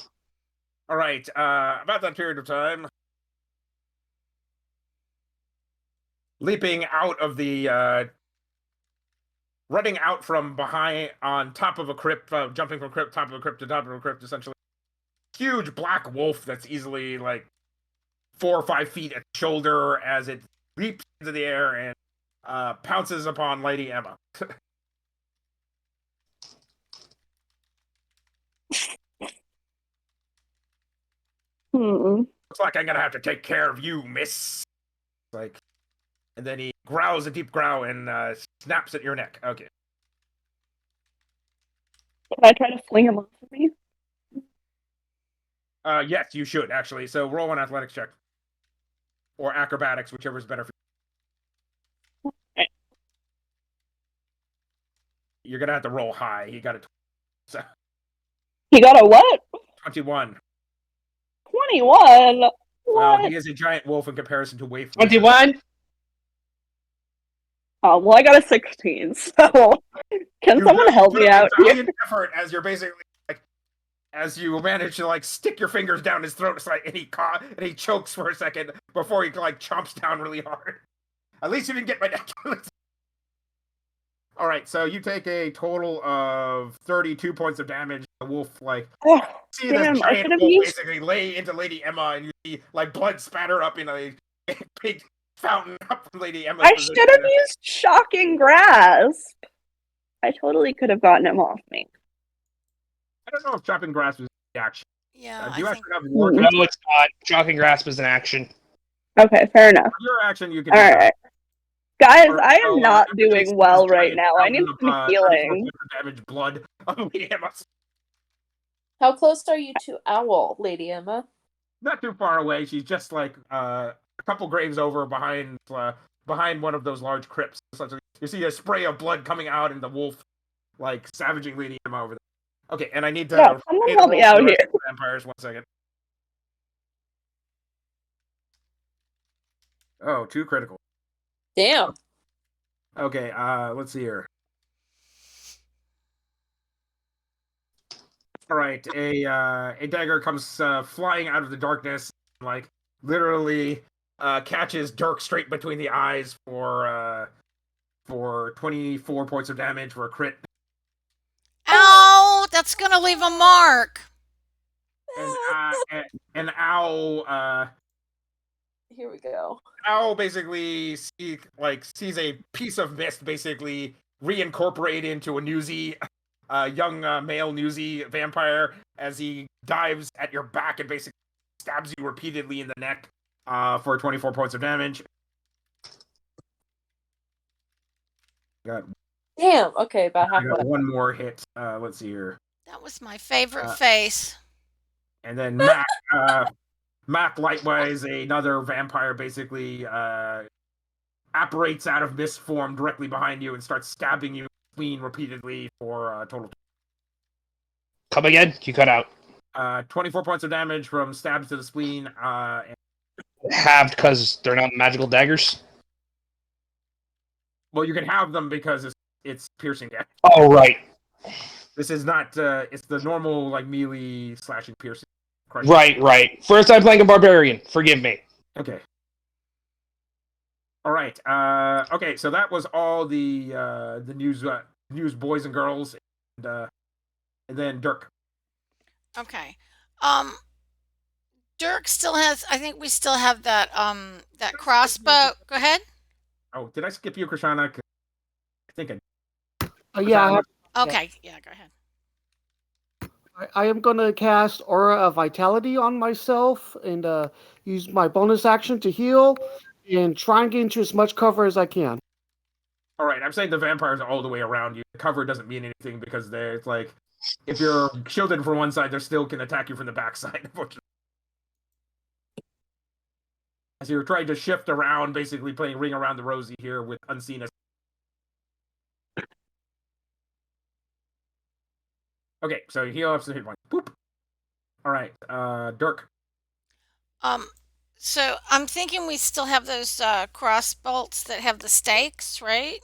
[SPEAKER 2] All right. About that period of time, leaping out of the, running out from behind on top of a crypt, jumping from crypt, top of a crypt to top of a crypt, essentially. Huge black wolf that's easily like 4 or 5 feet at the shoulder as it leaps into the air and pounces upon Lady Emma. Looks like I'm gonna have to take care of you, miss. Like, and then he growls a deep growl and snaps at your neck. Okay.
[SPEAKER 6] Can I try to fling him off of me?
[SPEAKER 2] Yes, you should actually. So roll an athletics check or acrobatics, whichever is better for you.
[SPEAKER 6] Okay.
[SPEAKER 2] You're gonna have to roll high. He got a so
[SPEAKER 6] He got a what?
[SPEAKER 2] 21.
[SPEAKER 6] 21. What?
[SPEAKER 2] Well, he is a giant wolf in comparison to Wave.
[SPEAKER 5] 21.
[SPEAKER 6] Oh, well, I got a 16, so can someone help me out here?
[SPEAKER 2] Valiant effort as you're basically like, as you manage to like stick your fingers down his throat, it's like, and he chokes for a second before he like chomps down really hard. At least you didn't get my neck. All right, so you take a total of 32 points of damage. The wolf like see this giant wolf basically lay into Lady Emma, and you see like blood spatter up in a big fountain up from Lady Emma.
[SPEAKER 6] I should have used Shocking Grasp. I totally could have gotten him off me.
[SPEAKER 2] I don't know if Chopping Grass was the action.
[SPEAKER 3] Yeah,
[SPEAKER 2] do you
[SPEAKER 3] I
[SPEAKER 2] actually
[SPEAKER 3] think...
[SPEAKER 2] have war?
[SPEAKER 5] No, it's not. Shocking Grasp is an action.
[SPEAKER 6] Okay, fair enough.
[SPEAKER 2] Your action, you can.
[SPEAKER 6] All right. Guys, I am not doing well right now. I need some healing.
[SPEAKER 2] Damage blood on Lady Emma.
[SPEAKER 1] How close are you to Owl, Lady Emma?
[SPEAKER 2] Not too far away. She's just like a couple graves over behind one of those large crypts. You see a spray of blood coming out, and the wolf like savaging Lady Emma over there. Okay, and I need to
[SPEAKER 6] someone help me out here.
[SPEAKER 2] Vampires, 1 second. Oh, 2 critical.
[SPEAKER 1] Damn.
[SPEAKER 2] Okay, let's see here. All right, a dagger comes flying out of the darkness, like literally catches Dirk straight between the eyes for 24 points of damage for a crit.
[SPEAKER 3] Ow! That's gonna leave a mark.
[SPEAKER 2] And Owl
[SPEAKER 1] Here we go.
[SPEAKER 2] Owl basically sees a piece of mist basically reincorporate into a Newsy, young male Newsy vampire as he dives at your back and basically stabs you repeatedly in the neck for 24 points of damage.
[SPEAKER 1] Damn. Okay, about
[SPEAKER 2] I
[SPEAKER 1] halfway.
[SPEAKER 2] got one more hit. Let's see here.
[SPEAKER 3] That was my favorite face.
[SPEAKER 2] And then Mack, likewise, another vampire, basically apparates out of mist form directly behind you and starts stabbing you spleen repeatedly for total.
[SPEAKER 5] Come again? You cut out.
[SPEAKER 2] 24 points of damage from stabs to the spleen.
[SPEAKER 5] Halved because they're not magical daggers?
[SPEAKER 2] Well, you can have them because it's piercing damage.
[SPEAKER 5] Oh, right.
[SPEAKER 2] This is not, it's the normal, like, melee slashing piercing. Crushing.
[SPEAKER 5] Right. First time playing a barbarian. Forgive me.
[SPEAKER 2] Okay. All right. Okay, so that was all the news boys and girls, and then Dirk.
[SPEAKER 3] Okay. Dirk still has. I think we still have that that crossbow. Go ahead.
[SPEAKER 2] Oh, did I skip you, Krishana? I think I.
[SPEAKER 7] Yeah,
[SPEAKER 3] Okay. Yeah. Go ahead.
[SPEAKER 7] I am going to cast Aura of Vitality on myself and use my bonus action to heal and try and get into as much cover as I can.
[SPEAKER 2] All right, I'm saying the vampires are all the way around you. The cover doesn't mean anything because it's like if you're shielded from one side, they still can attack you from the backside. Unfortunately. As you're trying to shift around, basically playing Ring Around the Rosie here with Unseen. Okay, so you heal up some hit points. Boop. All right, Dirk.
[SPEAKER 3] So I'm thinking we still have those cross bolts that have the stakes, right?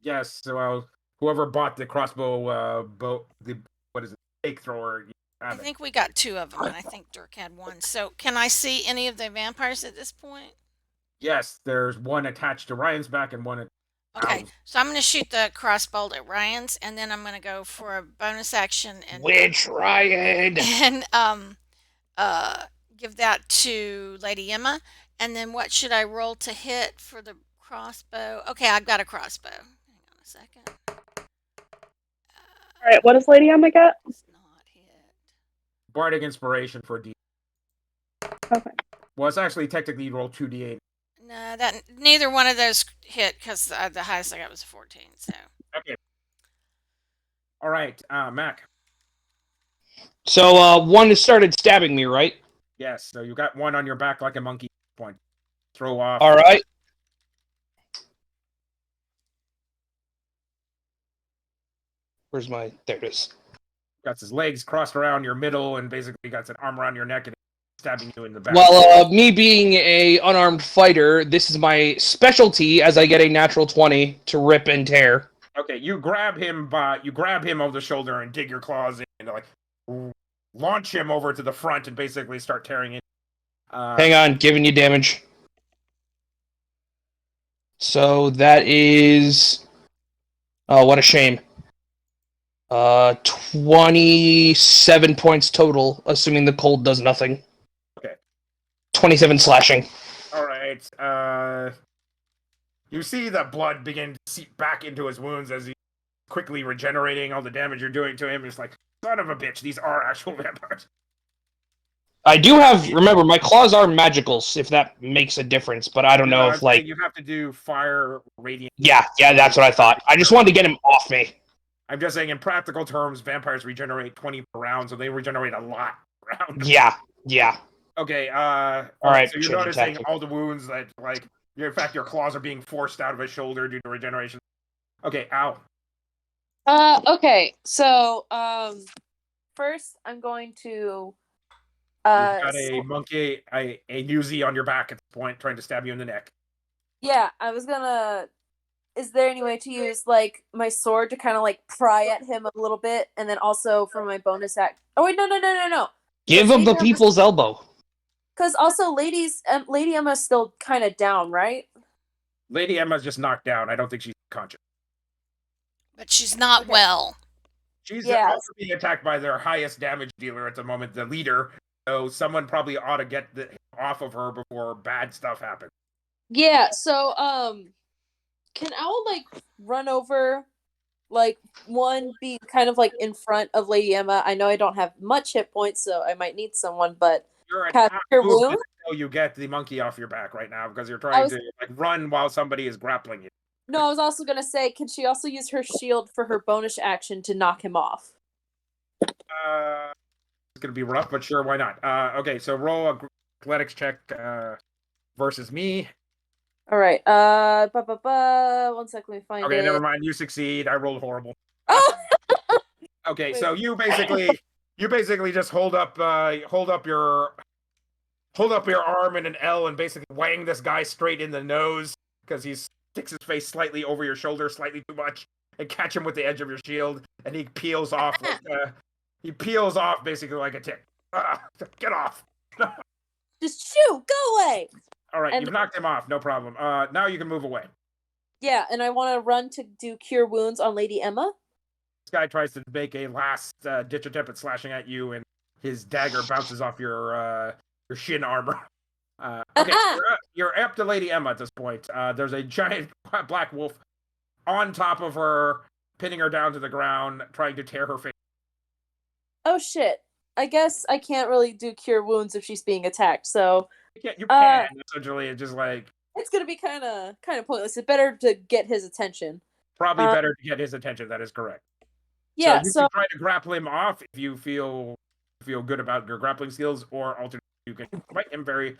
[SPEAKER 2] Yes. So whoever bought the crossbow what is it? Stake thrower.
[SPEAKER 3] I think we got 2 of them, and I think Dirk had 1. So can I see any of the vampires at this point?
[SPEAKER 2] Yes, there's one attached to Ryan's back and one.
[SPEAKER 3] Okay, so I'm going to shoot the crossbolt at Ryan's, and then I'm going to go for a bonus action and
[SPEAKER 5] Which Ryan?
[SPEAKER 3] and give that to Lady Emma. And then what should I roll to hit for the crossbow? Okay, I've got a crossbow. Hang on a second.
[SPEAKER 6] All right, what does Lady Emma get?
[SPEAKER 3] It's not hit.
[SPEAKER 2] Bardic Inspiration for D.
[SPEAKER 6] Okay.
[SPEAKER 2] Well, it's actually technically you roll 2d8.
[SPEAKER 3] No, that neither one of those hit because the highest I got was a 14. So.
[SPEAKER 2] Okay. All right, Mack.
[SPEAKER 5] So one has started stabbing me, right?
[SPEAKER 2] Yes. So you got one on your back like a monkey. Point. Throw off.
[SPEAKER 5] All right. Where's my? There it is.
[SPEAKER 2] Got his legs crossed around your middle and basically got an arm around your neck and stabbing you in the back.
[SPEAKER 5] Well, me being a unarmed fighter, this is my specialty as I get a natural 20 to rip and tear.
[SPEAKER 2] Okay, you grab him over the shoulder and dig your claws in and like launch him over to the front and basically start tearing it.
[SPEAKER 5] Hang on, giving you damage. So that is... Oh, what a shame. 27 points total, assuming the cold does nothing.
[SPEAKER 2] Okay.
[SPEAKER 5] 27 slashing.
[SPEAKER 2] All right. You see the blood begin to seep back into his wounds as he's quickly regenerating all the damage you're doing to him. It's like, son of a bitch, these are actual vampires.
[SPEAKER 5] I do have, remember, my claws are magicals, if that makes a difference, but I don't know if, like...
[SPEAKER 2] You have to do fire radiant.
[SPEAKER 5] Yeah, that's what I thought. I just wanted to get him off me.
[SPEAKER 2] I'm just saying, in practical terms, vampires regenerate 20 per round, so they regenerate a lot per round.
[SPEAKER 5] Yeah.
[SPEAKER 2] Okay,
[SPEAKER 5] all right,
[SPEAKER 2] so you're noticing all the wounds that, like, in fact, your claws are being forced out of his shoulder due to regeneration. Okay, ow.
[SPEAKER 1] Okay, so, first I'm going to,
[SPEAKER 2] You've got a monkey, a newsie on your back at this point, trying to stab you in the neck.
[SPEAKER 1] Yeah, I was gonna is there any way to use like my sword to kind of like pry at him a little bit, and then also for my bonus act? Oh wait, no.
[SPEAKER 5] Give him the people's elbow.
[SPEAKER 1] Because also, Lady Emma's still kind of down, right?
[SPEAKER 2] Lady Emma's just knocked down. I don't think she's conscious.
[SPEAKER 3] But she's not well.
[SPEAKER 2] She's also being attacked by their highest damage dealer at the moment, the leader. So someone probably ought to get off of her before bad stuff happens.
[SPEAKER 1] Yeah. So can Owl like run over, like one be kind of like in front of Lady Emma? I know I don't have much hit points, so I might need someone, but
[SPEAKER 2] You're
[SPEAKER 1] cast Cure Wounds
[SPEAKER 2] until you get the monkey off your back right now because you're trying to like run while somebody is grappling you.
[SPEAKER 1] No, I was also gonna say, can she also use her shield for her bonus action to knock him off?
[SPEAKER 2] It's gonna be rough, but sure, why not? Okay, so roll a athletics check versus me.
[SPEAKER 1] All right. 1 second, let me find it.
[SPEAKER 2] Okay, never mind. You succeed. I rolled horrible.
[SPEAKER 1] Oh!
[SPEAKER 2] Okay, so you basically just hold up your arm in an L and basically wang this guy straight in the nose because he sticks his face slightly over your shoulder, slightly too much, and catch him with the edge of your shield, and he peels off. Basically like a tick. Get off!
[SPEAKER 1] Just shoot! Go away!
[SPEAKER 2] All right, you've knocked him off. No problem. Now you can move away.
[SPEAKER 1] Yeah, and I want to run to do Cure Wounds on Lady Emma.
[SPEAKER 2] This guy tries to make a last ditch attempt at slashing at you, and his dagger bounces off your shin armor. Okay, you're up to Lady Emma at this point. There's a giant black wolf on top of her, pinning her down to the ground, trying to tear her face.
[SPEAKER 1] Oh shit! I guess I can't really do Cure Wounds if she's being attacked. So
[SPEAKER 2] You can essentially. It's just like
[SPEAKER 1] it's gonna be kind of pointless. It's better to get his attention.
[SPEAKER 2] Probably better to get his attention. That is correct.
[SPEAKER 1] Yeah.
[SPEAKER 2] So you can try to grapple him off if you feel good about your grappling skills, or alternatively, you can fight him very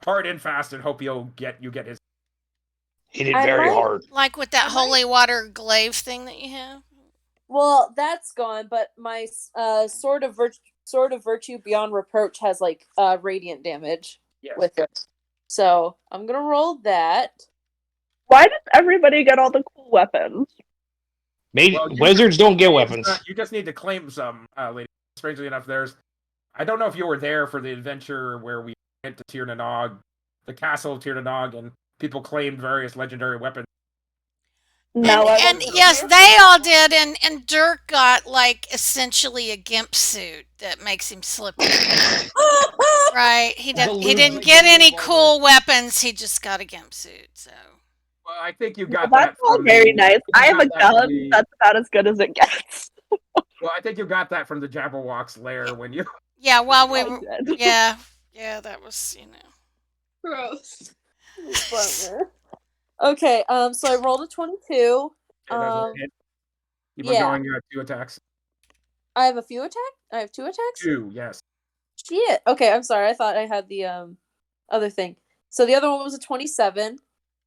[SPEAKER 2] hard and fast and hope you get his.
[SPEAKER 5] Hit it very hard.
[SPEAKER 3] Like with that holy water glaive thing that you have.
[SPEAKER 1] Well, that's gone, but my sword of virtue beyond reproach has like radiant damage with it. So I'm gonna roll that.
[SPEAKER 6] Why does everybody get all the cool weapons?
[SPEAKER 5] Wizards don't get weapons.
[SPEAKER 2] You just need to claim some, lady. Strangely enough, I don't know if you were there for the adventure where we went to Tir Nanog, the castle of Tir Nanog, and people claimed various legendary weapons.
[SPEAKER 6] No,
[SPEAKER 3] and yes, they all did, and Dirk got like essentially a gimp suit that makes him slippery. Right? He didn't get any cool weapons. He just got a gimp suit. So.
[SPEAKER 2] Well, I think you got
[SPEAKER 6] that's
[SPEAKER 2] that.
[SPEAKER 6] all very nice. I have a gun. That's about as good as it gets.
[SPEAKER 2] Well, I think you got that from the Jabberwock's lair when you.
[SPEAKER 3] Yeah, while we were. Yeah, that was
[SPEAKER 1] gross. Okay, so I rolled a 22.
[SPEAKER 2] Keep going. You have 2 attacks.
[SPEAKER 1] I have a few attacks? I have 2 attacks?
[SPEAKER 2] 2, yes.
[SPEAKER 1] Shit. Okay, I'm sorry. I thought I had the other thing. So the other one was a 27.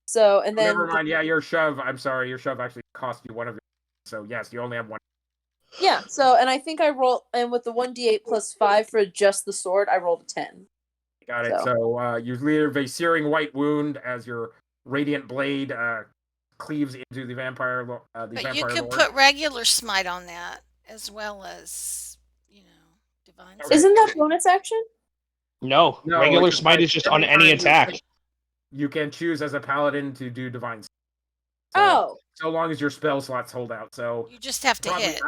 [SPEAKER 1] So, and then...
[SPEAKER 2] Never mind. Yeah, your shove. I'm sorry. Your shove actually cost you one of them. So, yes, you only have 1.
[SPEAKER 1] Yeah, so, and I think I rolled... And with the 1d8 plus 5 for just the sword, I rolled a 10.
[SPEAKER 2] Got it. So, you leave a searing white wound as your radiant blade cleaves into the vampire.
[SPEAKER 3] But you could put regular smite on that as well as, divine.
[SPEAKER 1] Okay. Isn't that bonus action?
[SPEAKER 5] No, regular smite is just on any attack.
[SPEAKER 2] You can choose as a paladin to do divine. So long as your spell slots hold out. So
[SPEAKER 3] you just have to hit.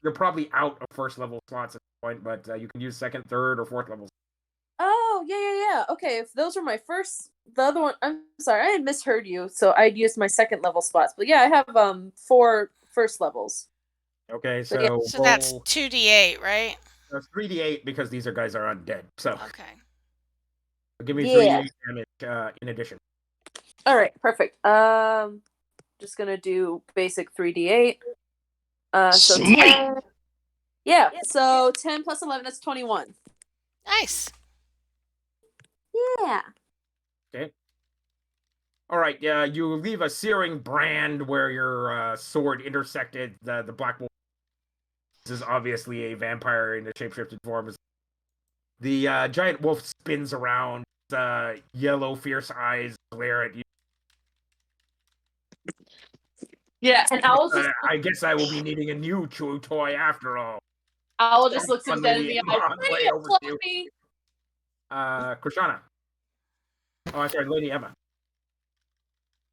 [SPEAKER 2] You're probably out of first level slots at this point, but you can use second, third, or fourth levels.
[SPEAKER 1] Oh, yeah. Okay, if those were my first... The other one... I'm sorry, I had misheard you, so I'd used my second level spots. But yeah, I have 4 first levels.
[SPEAKER 2] Okay,
[SPEAKER 3] so... Yeah, so that's 2d8, right?
[SPEAKER 2] That's 3d8 because these guys are undead, so...
[SPEAKER 3] Okay.
[SPEAKER 2] Give me 3d8 damage in addition.
[SPEAKER 1] Alright, perfect. Just gonna do basic 3d8. So 10... Yeah, so 10 plus 11, that's 21.
[SPEAKER 3] Nice.
[SPEAKER 1] Yeah.
[SPEAKER 2] Okay. All right. You leave a searing brand where your sword intersected the black wolf. This is obviously a vampire in the shapeshifted form. The giant wolf spins around. Yellow, fierce eyes glare at you.
[SPEAKER 1] Yeah, and
[SPEAKER 2] I guess I will be needing a new chew toy after all.
[SPEAKER 1] Owl just looks him
[SPEAKER 2] On
[SPEAKER 1] dead in
[SPEAKER 2] Lady
[SPEAKER 1] the
[SPEAKER 2] Emma
[SPEAKER 1] eyes.
[SPEAKER 2] on the
[SPEAKER 1] Hey,
[SPEAKER 2] way
[SPEAKER 1] you
[SPEAKER 2] over to you.
[SPEAKER 1] me.
[SPEAKER 2] Krishana. Oh, I'm sorry, Lady Emma.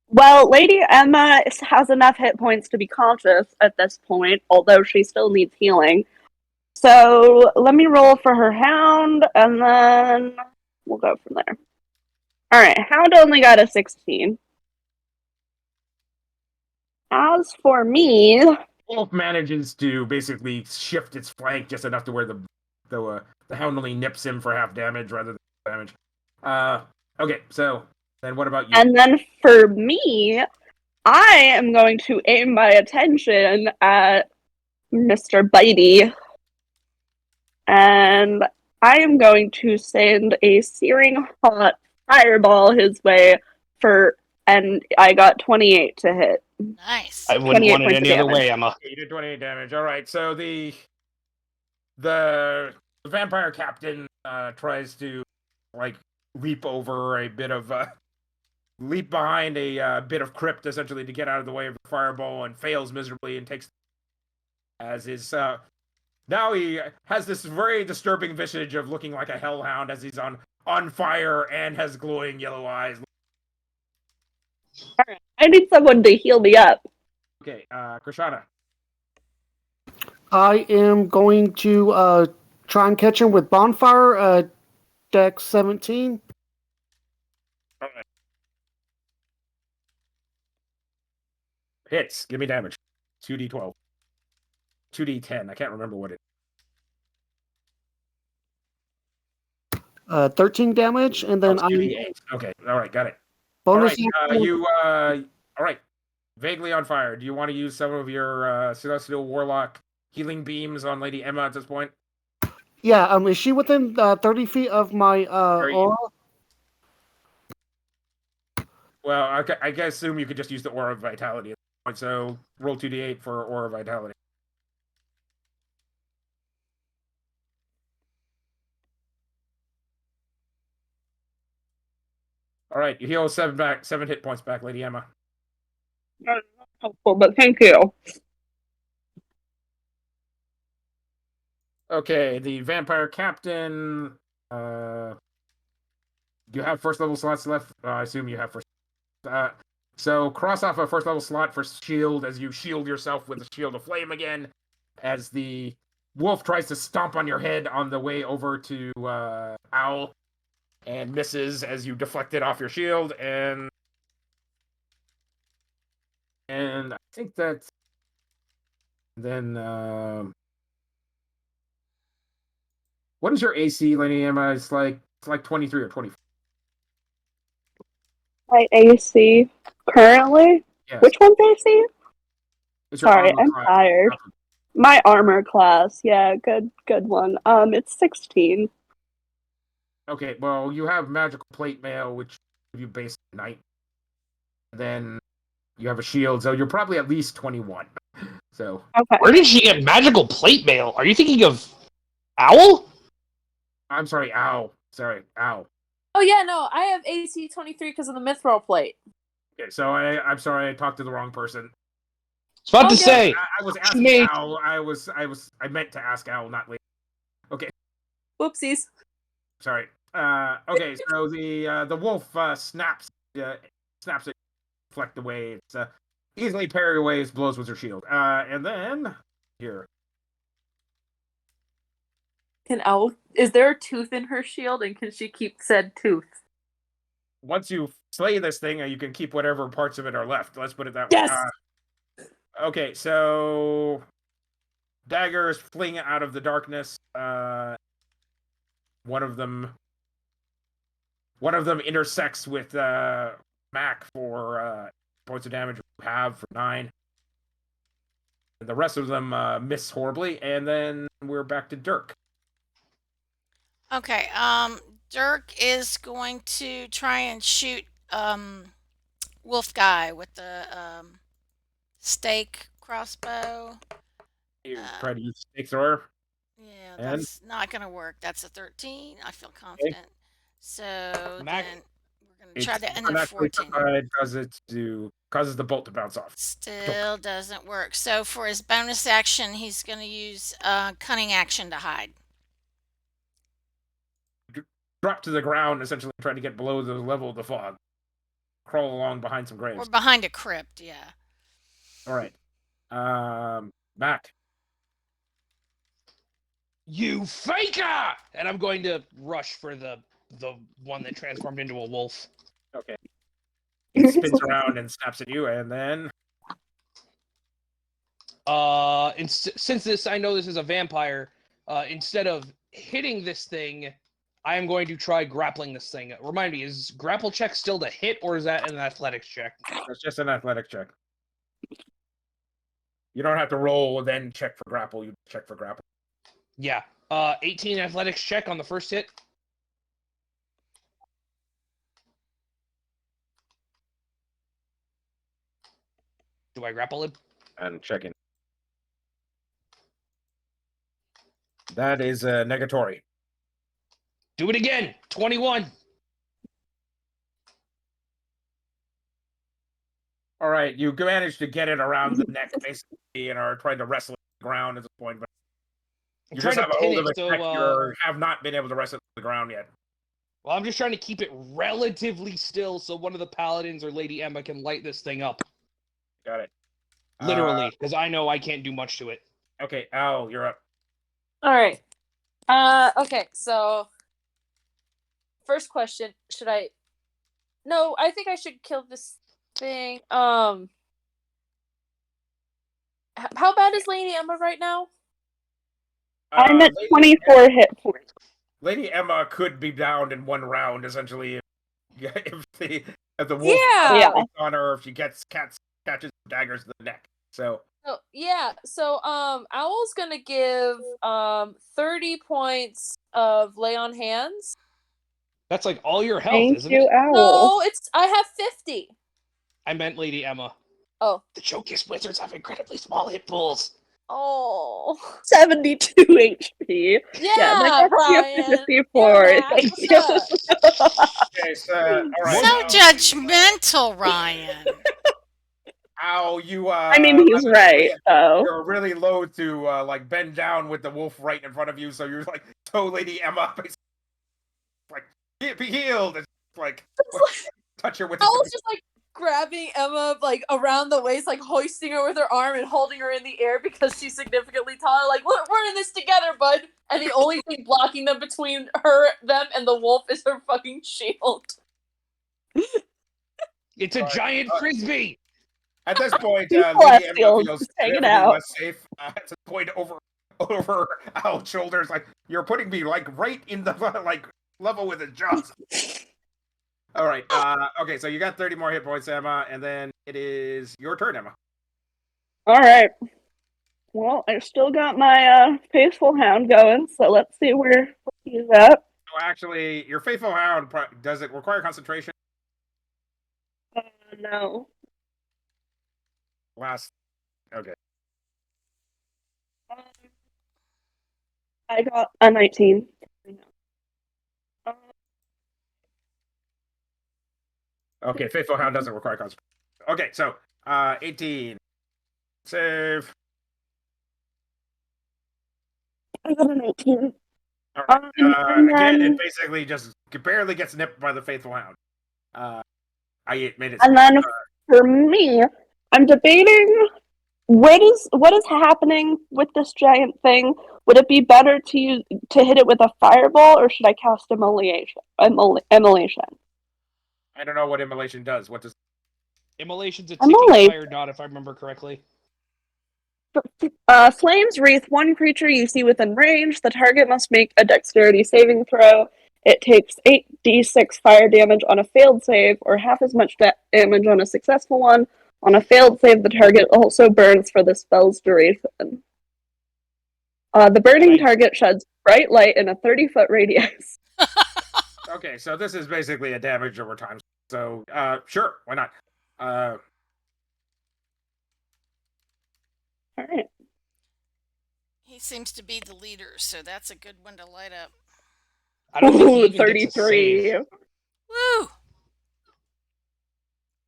[SPEAKER 6] Well, Lady Emma has enough hit points to be conscious at this point, although she still needs healing. So let me roll for her hound, and then we'll go from there. Alright, hound only got a 16. As for me...
[SPEAKER 2] Wolf manages to basically shift its flank just enough to where the hound only nips him for half damage rather than damage. Okay, so then what about you?
[SPEAKER 6] And then for me, I am going to aim my attention at Mr. Bitey. And I am going to send a searing hot fireball his way and I got 28 to hit.
[SPEAKER 3] Nice.
[SPEAKER 5] I wouldn't
[SPEAKER 6] 28
[SPEAKER 5] want it
[SPEAKER 6] points
[SPEAKER 5] any
[SPEAKER 6] of
[SPEAKER 5] other
[SPEAKER 6] damage.
[SPEAKER 5] way, Emma.
[SPEAKER 2] You did 28 damage. All right, so the vampire captain tries to like leap over a bit of leap behind a bit of crypt essentially to get out of the way of the fireball and fails miserably and takes as his now he has this very disturbing visage of looking like a hellhound as he's on fire and has glowing yellow eyes.
[SPEAKER 6] Alright, I need someone to heal me up.
[SPEAKER 2] Okay, Krishana.
[SPEAKER 7] I am going to try and catch him with bonfire. Dex 17.
[SPEAKER 2] All right. Hits. Give me damage. 2d12. 2d10. I can't remember what it.
[SPEAKER 7] 13 damage, and then
[SPEAKER 2] 2d8. Okay. All right. Got it.
[SPEAKER 7] bonus.
[SPEAKER 2] All right. Vaguely on fire. Do you want to use some of your Celestial Warlock healing beams on Lady Emma at this point?
[SPEAKER 7] Yeah. Is she within 30 feet of my aura?
[SPEAKER 2] Well, I assume you could just use the Aura of Vitality at this point. So roll 2d8 for Aura of Vitality. All right, you heal 7 hit points back, Lady Emma.
[SPEAKER 6] That's not helpful, but thank you.
[SPEAKER 2] Okay, the vampire captain. Do you have first level slots left? I assume you have first. So cross off a first level slot for shield as you shield yourself with a shield of flame again, as the wolf tries to stomp on your head on the way over to Owl, and misses as you deflect it off your shield, and I think that's then. What is your AC, Lady Emma? It's like 23 or 24.
[SPEAKER 6] My AC currently?
[SPEAKER 2] Yes.
[SPEAKER 6] Which one's AC?
[SPEAKER 2] It's your
[SPEAKER 6] Sorry,
[SPEAKER 2] armor
[SPEAKER 6] I'm
[SPEAKER 2] class.
[SPEAKER 6] tired. My armor class, yeah, good one. It's 16.
[SPEAKER 2] Okay, well, you have magical plate mail, which give you base knight. Then you have a shield, so you're probably at least 21. So
[SPEAKER 6] Okay.
[SPEAKER 5] Where did she get magical plate mail? Are you thinking of Owl?
[SPEAKER 2] I'm sorry, Owl. Sorry, Owl.
[SPEAKER 1] Oh yeah, no, I have AC 23 because of the mithril plate.
[SPEAKER 2] Okay, so I'm sorry, I talked to the wrong person.
[SPEAKER 5] I was about to
[SPEAKER 1] Okay.
[SPEAKER 5] say.
[SPEAKER 2] I was asking
[SPEAKER 5] Mate.
[SPEAKER 2] Owl. I meant to ask Owl, not Lady. Okay,
[SPEAKER 1] Whoopsies.
[SPEAKER 2] sorry. Okay, so the wolf snaps it, deflect away. It's easily parry away his blows with her shield. And then here.
[SPEAKER 1] Is there a tooth in her shield, and can she keep said tooth?
[SPEAKER 2] Once you slay this thing, you can keep whatever parts of it are left. Let's put it that way.
[SPEAKER 1] Yes.
[SPEAKER 2] Okay, so daggers fling out of the darkness. One of them intersects with Mack for points of damage. You have for 9. And the rest of them miss horribly, and then we're back to Dirk.
[SPEAKER 3] Okay, Dirk is going to try and shoot Wolf Guy with the stake crossbow.
[SPEAKER 2] You try to use stake thrower.
[SPEAKER 3] Yeah,
[SPEAKER 2] And?
[SPEAKER 3] that's not going to work. That's a 13. I feel confident. So
[SPEAKER 5] Mack.
[SPEAKER 3] then We're gonna try to end
[SPEAKER 2] And
[SPEAKER 3] at
[SPEAKER 2] actually
[SPEAKER 3] 14.
[SPEAKER 2] causes the bolt to bounce off.
[SPEAKER 3] Still doesn't work. So for his bonus action, he's gonna use cunning action to hide.
[SPEAKER 2] Drop to the ground, essentially trying to get below the level of the fog. Crawl along behind some graves.
[SPEAKER 3] Or behind a crypt, yeah.
[SPEAKER 2] All right. Mack.
[SPEAKER 5] You faker! And I'm going to rush for the one that transformed into a wolf.
[SPEAKER 2] Okay. It spins around and snaps at you, and then
[SPEAKER 5] since I know this is a vampire, instead of hitting this thing, I am going to try grappling this thing. Remind me, is grapple check still to hit, or is that an athletics check?
[SPEAKER 2] it's just an athletic check. You don't have to roll and then check for grapple. You check for grapple.
[SPEAKER 5] Yeah. 18 athletics check on the first hit. Do I grapple him?
[SPEAKER 2] And checking. That is a negatory.
[SPEAKER 5] Do it again. 21.
[SPEAKER 2] All right, you managed to get it around the neck, basically, and are trying to wrestle it to the ground at this point, but
[SPEAKER 5] I'm
[SPEAKER 2] you
[SPEAKER 5] trying
[SPEAKER 2] just have
[SPEAKER 5] to
[SPEAKER 2] a
[SPEAKER 5] pin
[SPEAKER 2] hold of
[SPEAKER 5] it,
[SPEAKER 2] it. You have not been able to wrestle it to the ground yet.
[SPEAKER 5] Well, I'm just trying to keep it relatively still so one of the paladins or Lady Emma can light this thing up.
[SPEAKER 2] Got it.
[SPEAKER 5] Literally, because I know I can't do much to it.
[SPEAKER 2] Okay, Al, you're up.
[SPEAKER 1] All right. Okay, so first question, should I? No, I think I should kill this thing. How bad is Lady Emma right now?
[SPEAKER 6] I'm at 24 hit points.
[SPEAKER 2] Lady Emma could be downed in one round, essentially, if the wolf
[SPEAKER 1] Yeah.
[SPEAKER 2] on her, if she catches daggers to the neck. So
[SPEAKER 1] So Owl's gonna give 30 points of lay on hands.
[SPEAKER 5] That's like all your health,
[SPEAKER 6] Thank
[SPEAKER 5] isn't
[SPEAKER 6] you,
[SPEAKER 5] it?
[SPEAKER 6] Owl.
[SPEAKER 1] No, I have 50.
[SPEAKER 5] I meant Lady Emma.
[SPEAKER 1] Oh.
[SPEAKER 5] The joke is wizards have incredibly small hit pools.
[SPEAKER 1] Oh.
[SPEAKER 6] 72 HP.
[SPEAKER 1] Yeah, Ryan.
[SPEAKER 6] 54.
[SPEAKER 1] Yeah,
[SPEAKER 6] Thank
[SPEAKER 1] what's
[SPEAKER 6] you.
[SPEAKER 1] up?
[SPEAKER 2] okay, so all right.
[SPEAKER 3] So judgmental, Ryan.
[SPEAKER 2] Ow, you
[SPEAKER 6] I mean, he's right, though.
[SPEAKER 2] You're really low to like bend down with the wolf right in front of you, so you're like toe Lady Emma, like be healed, and like touch her with.
[SPEAKER 1] Owl's just like grabbing Emma like around the waist, like hoisting her with her arm and holding her in the air because she's significantly taller. Like we're in this together, bud. And the only thing blocking them between them, and the wolf is her fucking shield.
[SPEAKER 5] It's a giant frisbee.
[SPEAKER 2] At this point,
[SPEAKER 6] He's
[SPEAKER 2] Lady Emma
[SPEAKER 6] celestial,
[SPEAKER 2] feels
[SPEAKER 6] hanging
[SPEAKER 2] significantly
[SPEAKER 6] out.
[SPEAKER 2] less safe. At this point, over Owl's shoulders, like you're putting me like right in the like level with his jaws. All right. Okay, so you got 30 more hit points, Emma, and then it is your turn, Emma.
[SPEAKER 6] All right. Well, I still got my faithful hound going, so let's see where he's at.
[SPEAKER 2] So actually, your faithful hound does it require concentration?
[SPEAKER 6] No.
[SPEAKER 2] Okay.
[SPEAKER 6] I got a 19.
[SPEAKER 2] Okay, faithful hound doesn't require concentration. Okay, so 18. Save.
[SPEAKER 6] I got a 19.
[SPEAKER 2] All right. Again,
[SPEAKER 6] then-
[SPEAKER 2] it basically just barely gets nipped by the faithful hound. I made it.
[SPEAKER 6] And then for me, I'm debating what is happening with this giant thing. Would it be better to hit it with a fireball, or should I cast immolation?
[SPEAKER 2] I don't know what immolation does. What does
[SPEAKER 5] Immolation's a ticking fire dot, if I remember correctly.
[SPEAKER 6] Flames wreath one creature you see within range. The target must make a dexterity saving throw. It takes 8d6 fire damage on a failed save, or half as much damage on a successful one. On a failed save, the target also burns for the spell's duration. The burning target sheds bright light in a 30-foot radius.
[SPEAKER 2] Okay, so this is basically a damage over time. So, sure, why not?
[SPEAKER 6] All right.
[SPEAKER 3] He seems to be the leader, so that's a good one to light up.
[SPEAKER 5] I don't think he even gets a
[SPEAKER 6] 33.
[SPEAKER 5] save.
[SPEAKER 3] Woo!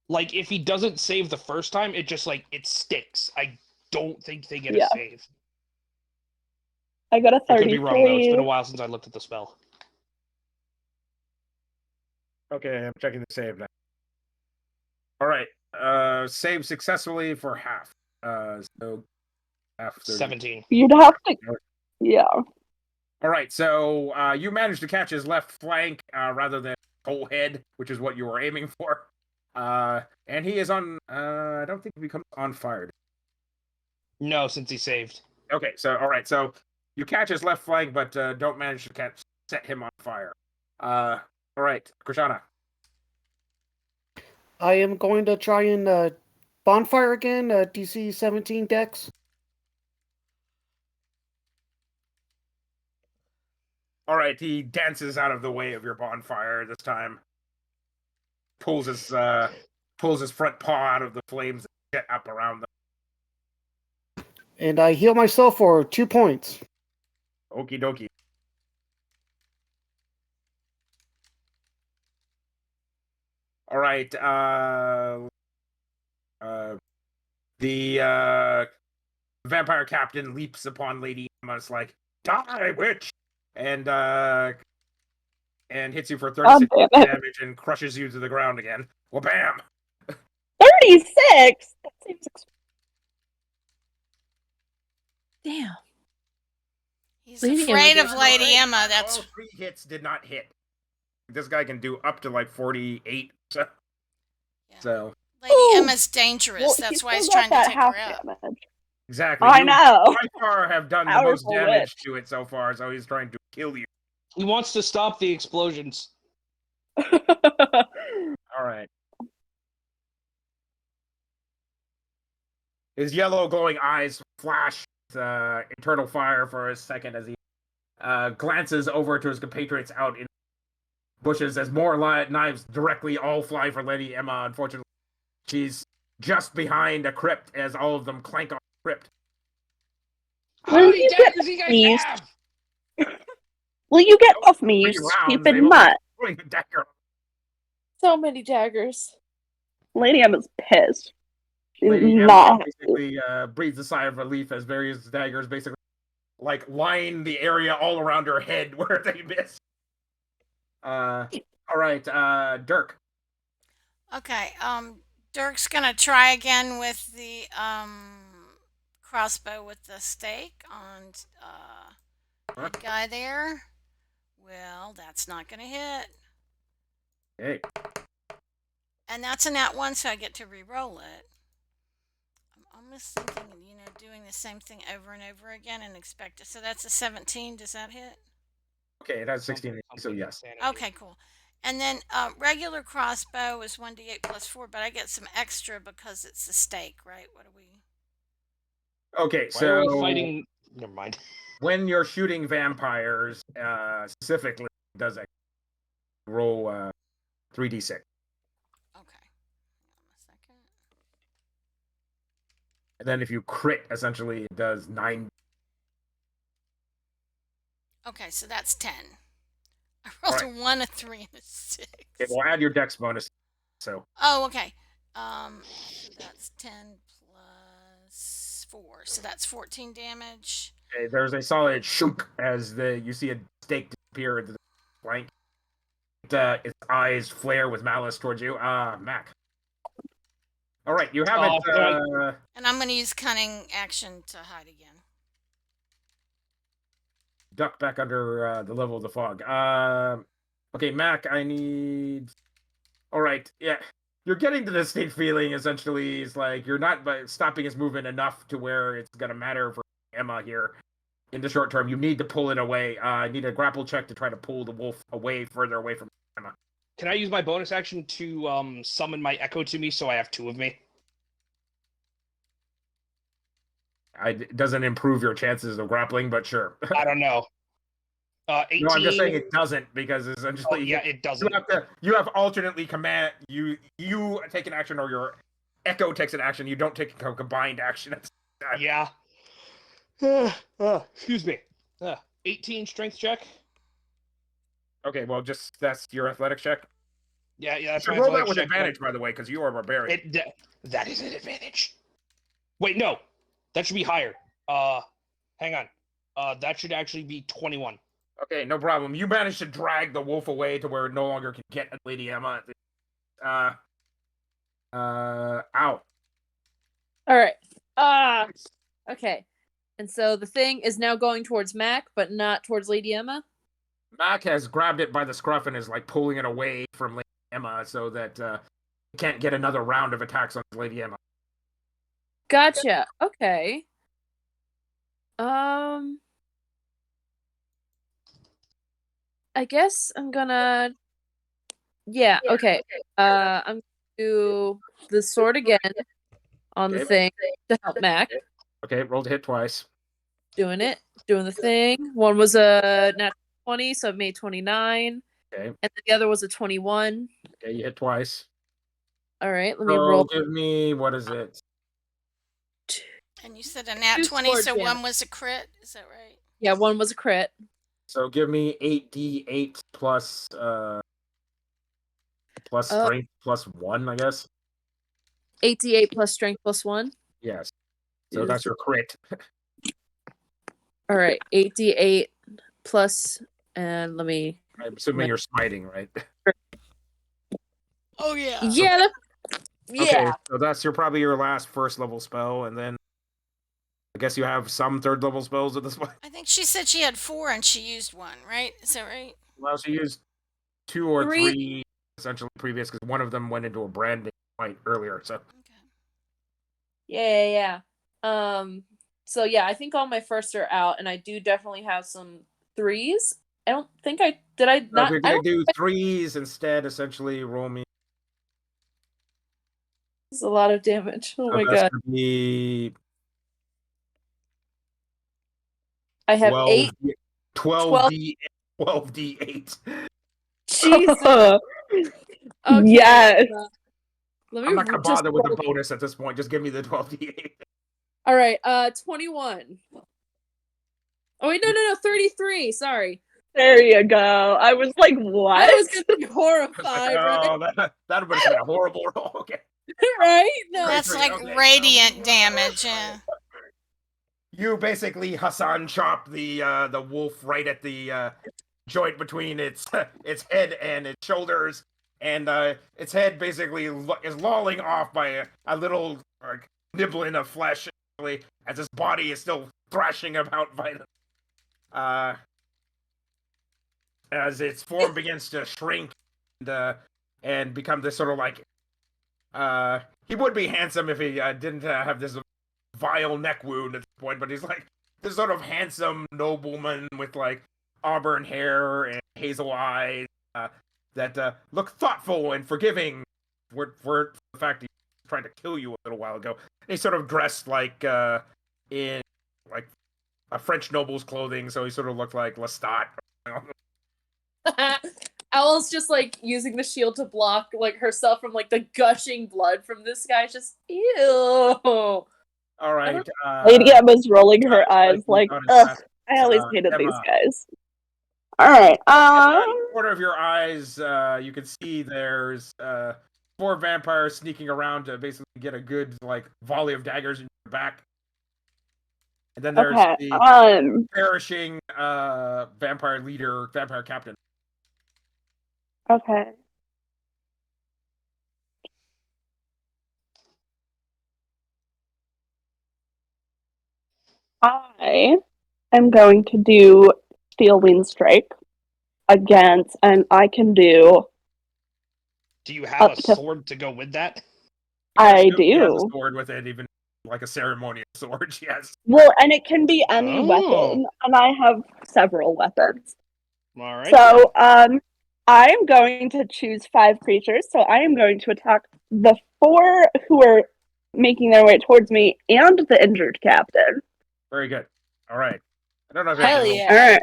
[SPEAKER 5] Like, if he doesn't save the first time, it just, like, it sticks. I don't think they get
[SPEAKER 6] Yeah.
[SPEAKER 5] a save.
[SPEAKER 6] I got a
[SPEAKER 5] I could be wrong, though. It's been a
[SPEAKER 6] 33.
[SPEAKER 5] while since I looked at the spell.
[SPEAKER 2] Okay, I'm checking the save now. All right, save successfully for half. So half 30.
[SPEAKER 5] 17.
[SPEAKER 6] You'd have to. Yeah.
[SPEAKER 2] All right, so you managed to catch his left flank rather than whole head, which is what you were aiming for. And he is on. I don't think he becomes on fire.
[SPEAKER 5] No, since he saved.
[SPEAKER 2] Okay, so all right, so you catch his left flank, but don't manage to set him on fire. All right, Krishana.
[SPEAKER 7] I am going to try and bonfire again. DC 17 Dex.
[SPEAKER 2] All right, he dances out of the way of your bonfire this time. Pulls his front paw out of the flames and get up around them.
[SPEAKER 7] And I heal myself for 2 points.
[SPEAKER 2] Okie dokie. All right. The vampire captain leaps upon Lady Emma. It's like, die, witch! And hits you for 36 damage and crushes you to the ground again. Well, bam!
[SPEAKER 6] 36? That seems
[SPEAKER 1] Damn.
[SPEAKER 3] He's
[SPEAKER 1] Lady
[SPEAKER 3] afraid
[SPEAKER 1] Emma.
[SPEAKER 3] of Lady Emma. That's
[SPEAKER 2] All 3 hits did not hit. This guy can do up to like 48. So,
[SPEAKER 3] Yeah.
[SPEAKER 2] so
[SPEAKER 3] Lady
[SPEAKER 6] Ooh.
[SPEAKER 3] Emma's dangerous.
[SPEAKER 6] Well,
[SPEAKER 3] That's
[SPEAKER 6] he's
[SPEAKER 3] why he's
[SPEAKER 6] still
[SPEAKER 3] trying
[SPEAKER 6] got
[SPEAKER 3] to
[SPEAKER 6] that
[SPEAKER 3] take
[SPEAKER 6] half
[SPEAKER 3] her out.
[SPEAKER 6] damage.
[SPEAKER 2] exactly.
[SPEAKER 6] I
[SPEAKER 2] You
[SPEAKER 6] know.
[SPEAKER 2] by far have done the most
[SPEAKER 6] Powerful
[SPEAKER 2] damage
[SPEAKER 6] witch.
[SPEAKER 2] to it so far, so he's trying to kill you.
[SPEAKER 5] He wants to stop the explosions.
[SPEAKER 2] All right. His yellow glowing eyes flash with internal fire for a second as he glances over to his compatriots out in bushes as more knives directly all fly for Lady Emma. Unfortunately, she's just behind a crypt as all of them clank on the crypt.
[SPEAKER 5] How many
[SPEAKER 6] you get
[SPEAKER 5] daggers you guys
[SPEAKER 6] these?
[SPEAKER 5] have?
[SPEAKER 6] Will you get off me, you
[SPEAKER 2] 3 rounds,
[SPEAKER 6] stupid
[SPEAKER 2] they've only
[SPEAKER 6] mutt?
[SPEAKER 2] throwing the dagger.
[SPEAKER 1] So many daggers.
[SPEAKER 6] Lady Emma's pissed. She's
[SPEAKER 2] Lady Emma
[SPEAKER 6] not happy.
[SPEAKER 2] basically breathes a sigh of relief as various daggers basically like line the area all around her head where they miss. All right, Dirk.
[SPEAKER 3] Okay. Dirk's gonna try again with the crossbow with the stake on that guy there. Well, that's not gonna hit.
[SPEAKER 2] Hey,
[SPEAKER 3] And that's a nat 1, so I get to re-roll it. I'm almost thinking, doing the same thing over and over again and expect it. So that's a 17. Does that hit?
[SPEAKER 2] okay, it has 16, so yes.
[SPEAKER 3] Okay, cool. And then regular crossbow is 1d8 plus 4, but I get some extra because it's a stake, right? What are we?
[SPEAKER 2] Okay,
[SPEAKER 5] Why are we
[SPEAKER 2] so
[SPEAKER 5] fighting? Never mind.
[SPEAKER 2] when you're shooting vampires, specifically, it does roll 3d6.
[SPEAKER 3] Okay. Hang on a second.
[SPEAKER 2] And then if you crit, essentially, it does 9.
[SPEAKER 3] Okay, so that's 10. I rolled a 1, a 3, and a 6.
[SPEAKER 2] It will add your dex bonus. So
[SPEAKER 3] Oh, okay. So that's 10 plus 4. So that's 14 damage.
[SPEAKER 2] okay, there's a solid shunk as you see a stake disappear into the flank. Its eyes flare with malice towards you. Mack. All right, you have it.
[SPEAKER 3] And I'm going to use cunning action to hide again.
[SPEAKER 2] Duck back under the level of the fog. Okay, Mac, I need. All right, yeah, you're getting to the state feeling. Essentially, it's like you're not stopping his movement enough to where it's gonna matter for Emma here in the short term. You need to pull it away. I need a grapple check to try to pull the wolf further away from Emma.
[SPEAKER 5] Can I use my bonus action to summon my echo to me so I have 2 of me?
[SPEAKER 2] It doesn't improve your chances of grappling, but sure.
[SPEAKER 5] I don't know. 18.
[SPEAKER 2] No, I'm just saying it doesn't because essentially,
[SPEAKER 5] Oh, yeah, it doesn't.
[SPEAKER 2] You have alternately command. You take an action or your echo takes an action. You don't take a combined action at the same time.
[SPEAKER 5] Yeah. Excuse me. 18 strength check.
[SPEAKER 2] Okay, well, that's your athletics check.
[SPEAKER 5] Yeah, that's
[SPEAKER 2] You
[SPEAKER 5] my
[SPEAKER 2] roll that with
[SPEAKER 5] check.
[SPEAKER 2] advantage, by the way, because you are a barbarian.
[SPEAKER 5] That is an advantage. Wait, no. That should be higher. Hang on. That should actually be 21.
[SPEAKER 2] Okay, no problem. You managed to drag the wolf away to where it no longer can get at Lady Emma. Ow.
[SPEAKER 1] All right. Okay. And so the thing is now going towards Mack, but not towards Lady Emma.
[SPEAKER 2] Mack has grabbed it by the scruff and is like pulling it away from Lady Emma so that he can't get another round of attacks on Lady Emma.
[SPEAKER 1] Gotcha. Okay. I guess I'm gonna. Yeah. Okay. I'm gonna do the sword again on the thing to help Mack.
[SPEAKER 2] Okay, roll to hit twice.
[SPEAKER 1] Doing the thing. One was a natural 20, so it made 29.
[SPEAKER 2] Okay.
[SPEAKER 1] And the other was a 21.
[SPEAKER 2] Okay, you hit twice.
[SPEAKER 1] All right, let me
[SPEAKER 2] So
[SPEAKER 1] roll.
[SPEAKER 2] give me, what is it?
[SPEAKER 3] And you said a nat
[SPEAKER 1] Two
[SPEAKER 3] 20,
[SPEAKER 1] sword
[SPEAKER 3] so
[SPEAKER 1] damage.
[SPEAKER 3] one was a crit. Is that right?
[SPEAKER 1] Yeah, one was a crit.
[SPEAKER 2] So give me 8d8 plus strength plus 1, I guess.
[SPEAKER 1] 8d8 plus strength plus 1.
[SPEAKER 2] Yes. So that's your crit.
[SPEAKER 1] All right, 8d8 plus, and let me.
[SPEAKER 2] I'm assuming you're smiting, right?
[SPEAKER 3] Oh, yeah.
[SPEAKER 1] Yeah.
[SPEAKER 2] Okay, so that's probably your last first level spell, and then I guess you have some third level spells at this point.
[SPEAKER 3] I think she said she had 4 and she used 1, right? Is that right?
[SPEAKER 2] Well, she used 2 or
[SPEAKER 1] Three.
[SPEAKER 2] 3 essentially previous because one of them went into a branding fight earlier. So
[SPEAKER 3] Okay.
[SPEAKER 1] Yeah. So yeah, I think all my firsts are out, and I do definitely have some 3s. I don't think I did. I
[SPEAKER 2] if
[SPEAKER 1] not.
[SPEAKER 2] you're
[SPEAKER 1] I
[SPEAKER 2] gonna
[SPEAKER 1] don't.
[SPEAKER 2] do 3s instead, essentially roll me.
[SPEAKER 1] It's a lot of damage. Oh
[SPEAKER 2] So
[SPEAKER 1] my
[SPEAKER 2] that's
[SPEAKER 1] god.
[SPEAKER 2] gonna be
[SPEAKER 1] I have
[SPEAKER 2] 12 12d8.
[SPEAKER 1] Jesus. Okay.
[SPEAKER 6] Yes.
[SPEAKER 1] Let me
[SPEAKER 2] I'm not gonna
[SPEAKER 1] just
[SPEAKER 2] bother with the
[SPEAKER 1] roll.
[SPEAKER 2] bonus at this point. Just give me the 12d8.
[SPEAKER 1] All right. 21. Oh wait, no, 33. Sorry.
[SPEAKER 6] There you go. I was like, what?
[SPEAKER 1] I was gonna be horrified, right?
[SPEAKER 2] Oh, that would have been a horrible roll. Okay.
[SPEAKER 1] Right? No.
[SPEAKER 3] That's
[SPEAKER 2] Right,
[SPEAKER 3] like
[SPEAKER 2] okay.
[SPEAKER 3] radiant damage, yeah.
[SPEAKER 2] You basically Hassan chop the wolf right at the joint between its head and its shoulders, and its head basically is lolling off by a little nibbling of flesh, as its body is still thrashing about violently. As its form begins to shrink and become this sort of like he would be handsome if he didn't have this vile neck wound at this point, but he's like this sort of handsome nobleman with like auburn hair and hazel eyes that look thoughtful and forgiving for the fact he was trying to kill you a little while ago. And he's sort of dressed like in like a French noble's clothing, so he sort of looked like Lestat.
[SPEAKER 1] Owl's just like using the shield to block like herself from like the gushing blood from this guy. Just ew.
[SPEAKER 2] All right.
[SPEAKER 6] Lady Emma's rolling her eyes like, ugh, I always hated these guys. Alright,
[SPEAKER 2] corner of your eyes, you can see there's 4 vampires sneaking around to basically get a good like volley of daggers in your back. And then there's the perishing vampire leader, vampire captain.
[SPEAKER 6] Okay. I am going to do Steel Wind Strike against, and I can do.
[SPEAKER 5] Do you have a sword to go with that?
[SPEAKER 6] I
[SPEAKER 2] She has
[SPEAKER 6] do.
[SPEAKER 2] a sword with it, even like a ceremonial sword. Yes.
[SPEAKER 6] Well, and it can be any weapon, and I have several weapons.
[SPEAKER 5] All right.
[SPEAKER 6] So, I am going to choose 5 creatures. So I am going to attack the 4 who are making their way towards me and the injured captain.
[SPEAKER 2] Very good. All right. I don't know if
[SPEAKER 1] Hell yeah.
[SPEAKER 6] All right.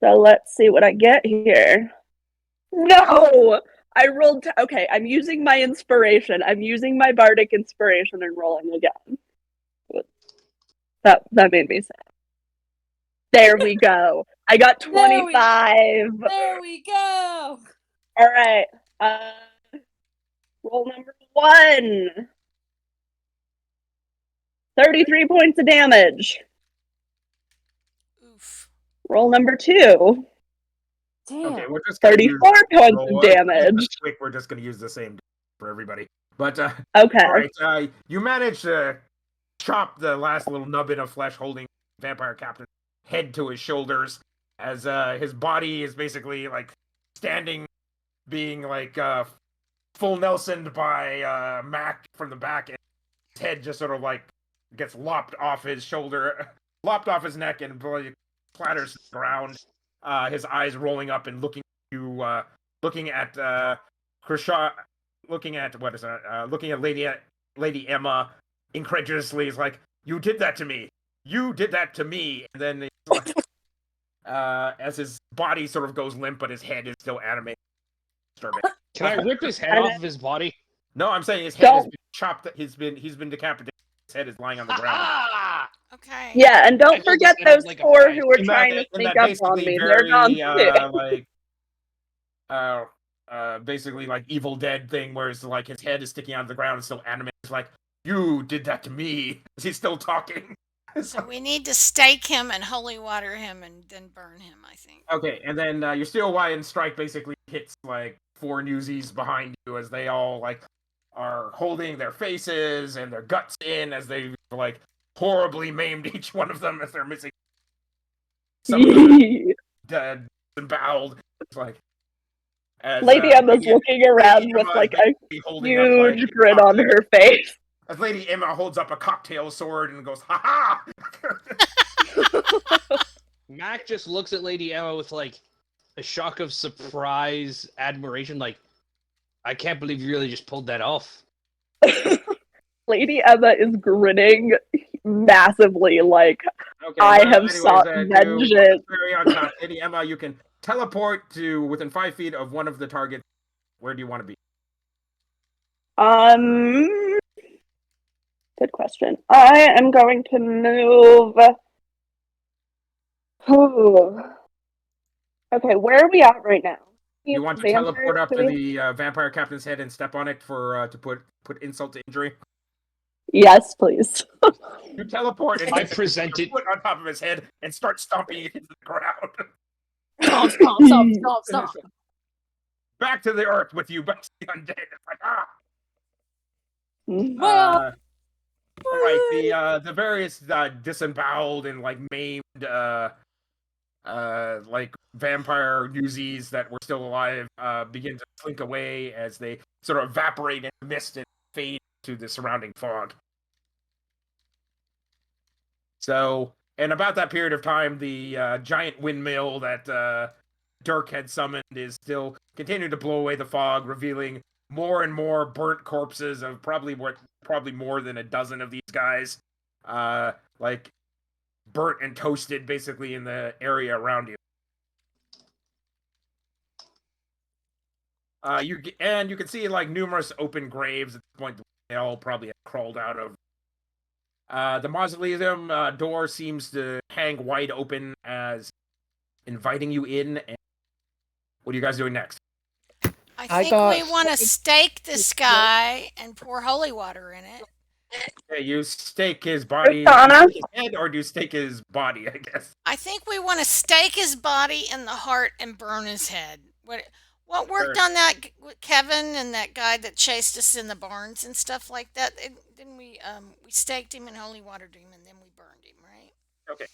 [SPEAKER 6] So let's see what I get here. No! I rolled. Okay, I'm using my inspiration. I'm using my bardic inspiration and rolling again. That made me sad. There we go. I got 25.
[SPEAKER 1] There we go.
[SPEAKER 6] All right. Roll number 1. 33 points of damage.
[SPEAKER 3] Oof.
[SPEAKER 6] Roll number 2.
[SPEAKER 1] Damn.
[SPEAKER 2] Okay, we're just gonna
[SPEAKER 6] 34
[SPEAKER 2] use
[SPEAKER 6] points
[SPEAKER 2] roll.
[SPEAKER 6] of damage.
[SPEAKER 2] Quick, we're just gonna use the same for everybody. But
[SPEAKER 6] Okay.
[SPEAKER 2] all right, you managed to chop the last little nubbin of flesh holding Vampire Captain's head to his shoulders, as his body is basically like standing, being like full Nelsoned by Mack from the back, and his head just sort of like gets lopped off his shoulder, lopped off his neck, and clatters to the ground. His eyes rolling up and looking at you, looking at Krishana, looking at what is that? Looking at Lady Emma incredulously. Is like, "You did that to me. You did that to me." And then like, as his body sort of goes limp, but his head is still animated.
[SPEAKER 5] Can I rip his head off of his body?
[SPEAKER 2] No, I'm saying his head has been chopped. He's been decapitated. His head is lying on the ground.
[SPEAKER 3] Okay.
[SPEAKER 6] Yeah, and
[SPEAKER 5] I
[SPEAKER 6] don't
[SPEAKER 5] hold
[SPEAKER 6] forget
[SPEAKER 5] his head
[SPEAKER 6] those
[SPEAKER 5] up like a
[SPEAKER 6] 4
[SPEAKER 5] knife.
[SPEAKER 6] who were
[SPEAKER 2] And
[SPEAKER 6] trying to
[SPEAKER 2] and
[SPEAKER 6] sneak
[SPEAKER 2] that
[SPEAKER 6] up on
[SPEAKER 2] basically
[SPEAKER 6] me. They're gone
[SPEAKER 2] very,
[SPEAKER 6] too.
[SPEAKER 2] basically like Evil Dead thing, where it's like his head is sticking out of the ground and still animated. It's like, you did that to me. He's still talking.
[SPEAKER 3] So we need to stake him and holy water him and then burn him, I think.
[SPEAKER 2] Okay, and then your Steel Hawaiian Strike basically hits like 4 Newsies behind you as they all like are holding their faces and their guts in as they like horribly maimed each one of them as they're missing. Some of them are dead and bowled. It's like as,
[SPEAKER 6] Lady Emma's looking around
[SPEAKER 2] Lady
[SPEAKER 6] with
[SPEAKER 2] Emma
[SPEAKER 6] like
[SPEAKER 2] is
[SPEAKER 6] a
[SPEAKER 2] basically holding up, like,
[SPEAKER 6] huge grin on
[SPEAKER 2] cocktail-
[SPEAKER 6] her face.
[SPEAKER 2] As Lady Emma holds up a cocktail sword and goes, "Ha ha!"
[SPEAKER 5] Mac just looks at Lady Emma with like a shock of surprise, admiration, like, I can't believe you really just pulled that off.
[SPEAKER 6] Lady Emma is grinning massively, like,
[SPEAKER 2] Okay,
[SPEAKER 6] I
[SPEAKER 2] well,
[SPEAKER 6] have
[SPEAKER 2] anyways,
[SPEAKER 6] sought
[SPEAKER 2] to
[SPEAKER 6] vengeance.
[SPEAKER 2] very on top, Lady Emma, you can teleport to within 5 feet of one of the targets. Where do you want to be?
[SPEAKER 6] Good question. I am going to move. Okay, where are we at right now?
[SPEAKER 2] You want to teleport up to the Vampire Captain's head and step on it for to put insult to injury?
[SPEAKER 6] Yes, please.
[SPEAKER 2] You teleport and
[SPEAKER 5] I
[SPEAKER 2] get
[SPEAKER 5] present
[SPEAKER 2] your
[SPEAKER 5] it.
[SPEAKER 2] foot on top of his head and start stomping it into the ground.
[SPEAKER 1] Stomp, stomp, stomp, stomp, stomp.
[SPEAKER 2] Back to the earth with you, back to the undead. It's like, ah.
[SPEAKER 1] Well,
[SPEAKER 2] All right, the various disemboweled and like maimed like vampire Newsies that were still alive begin to slink away as they sort of evaporate in the mist and fade to the surrounding fog. So, and about that period of time, the giant windmill that Dirk had summoned is still continuing to blow away the fog, revealing more and more burnt corpses of probably more than a dozen of these guys, like burnt and toasted basically in the area around you. You can see like numerous open graves at this point. They all probably have crawled out of. The mausoleum door seems to hang wide open as inviting you in. And what are you guys doing next?
[SPEAKER 3] I
[SPEAKER 7] I
[SPEAKER 3] think
[SPEAKER 7] got-
[SPEAKER 3] we want to stake this guy and pour holy water in it.
[SPEAKER 2] Okay, you stake his body,
[SPEAKER 6] Krishana?
[SPEAKER 2] his head, or do you stake his body? I guess.
[SPEAKER 3] I think we want to stake his body in the heart and burn his head. What worked on that, Kevin, and that guy that chased us in the barns and stuff like that? Then we staked him in holy water him, and then we burned him, right?
[SPEAKER 2] Okay.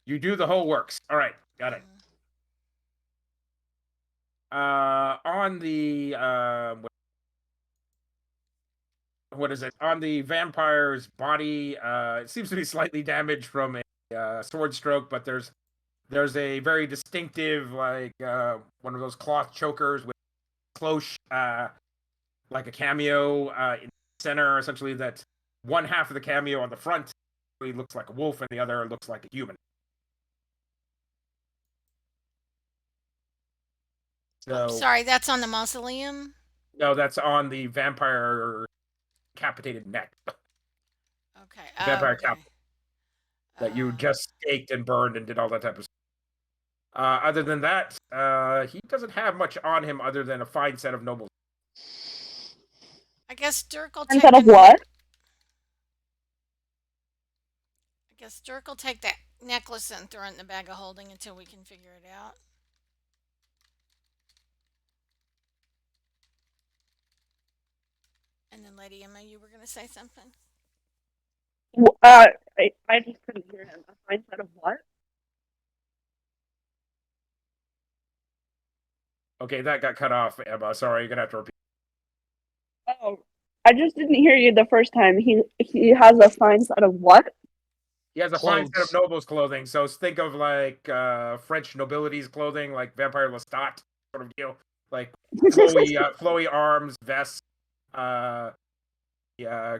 [SPEAKER 2] You do the whole works. All right, got it. On the what is it? On the vampire's body, it seems to be slightly damaged from a sword stroke, but there's a very distinctive like one of those cloth chokers with cloche, like a cameo in the center. Essentially, that one half of the cameo on the front really looks like a wolf, and the other looks like a human. So,
[SPEAKER 3] Sorry, that's on the mausoleum?
[SPEAKER 2] no, that's on the vampire decapitated neck.
[SPEAKER 3] Okay.
[SPEAKER 2] Vampire
[SPEAKER 3] okay.
[SPEAKER 2] cap that you just staked and burned and did all that type of stuff. Other than that, he doesn't have much on him other than a fine set of noble.
[SPEAKER 3] I guess Dirk will take
[SPEAKER 6] Instead of
[SPEAKER 3] a
[SPEAKER 6] what?
[SPEAKER 3] I guess Dirk will take that necklace and throw it in the bag of holding until we can figure it out. And then Lady Emma, you were going to say something?
[SPEAKER 6] I just couldn't hear him. A fine set of what?
[SPEAKER 2] Okay, that got cut off, Emma. Sorry, you're gonna have to repeat.
[SPEAKER 6] Oh, I just didn't hear you the first time. He has a fine set of what?
[SPEAKER 2] He has a fine set of
[SPEAKER 5] Clothes.
[SPEAKER 2] nobles' clothing, so think of like French nobility's clothing, like Vampire Lestat sort of deal, like flowy arms, vests, yeah,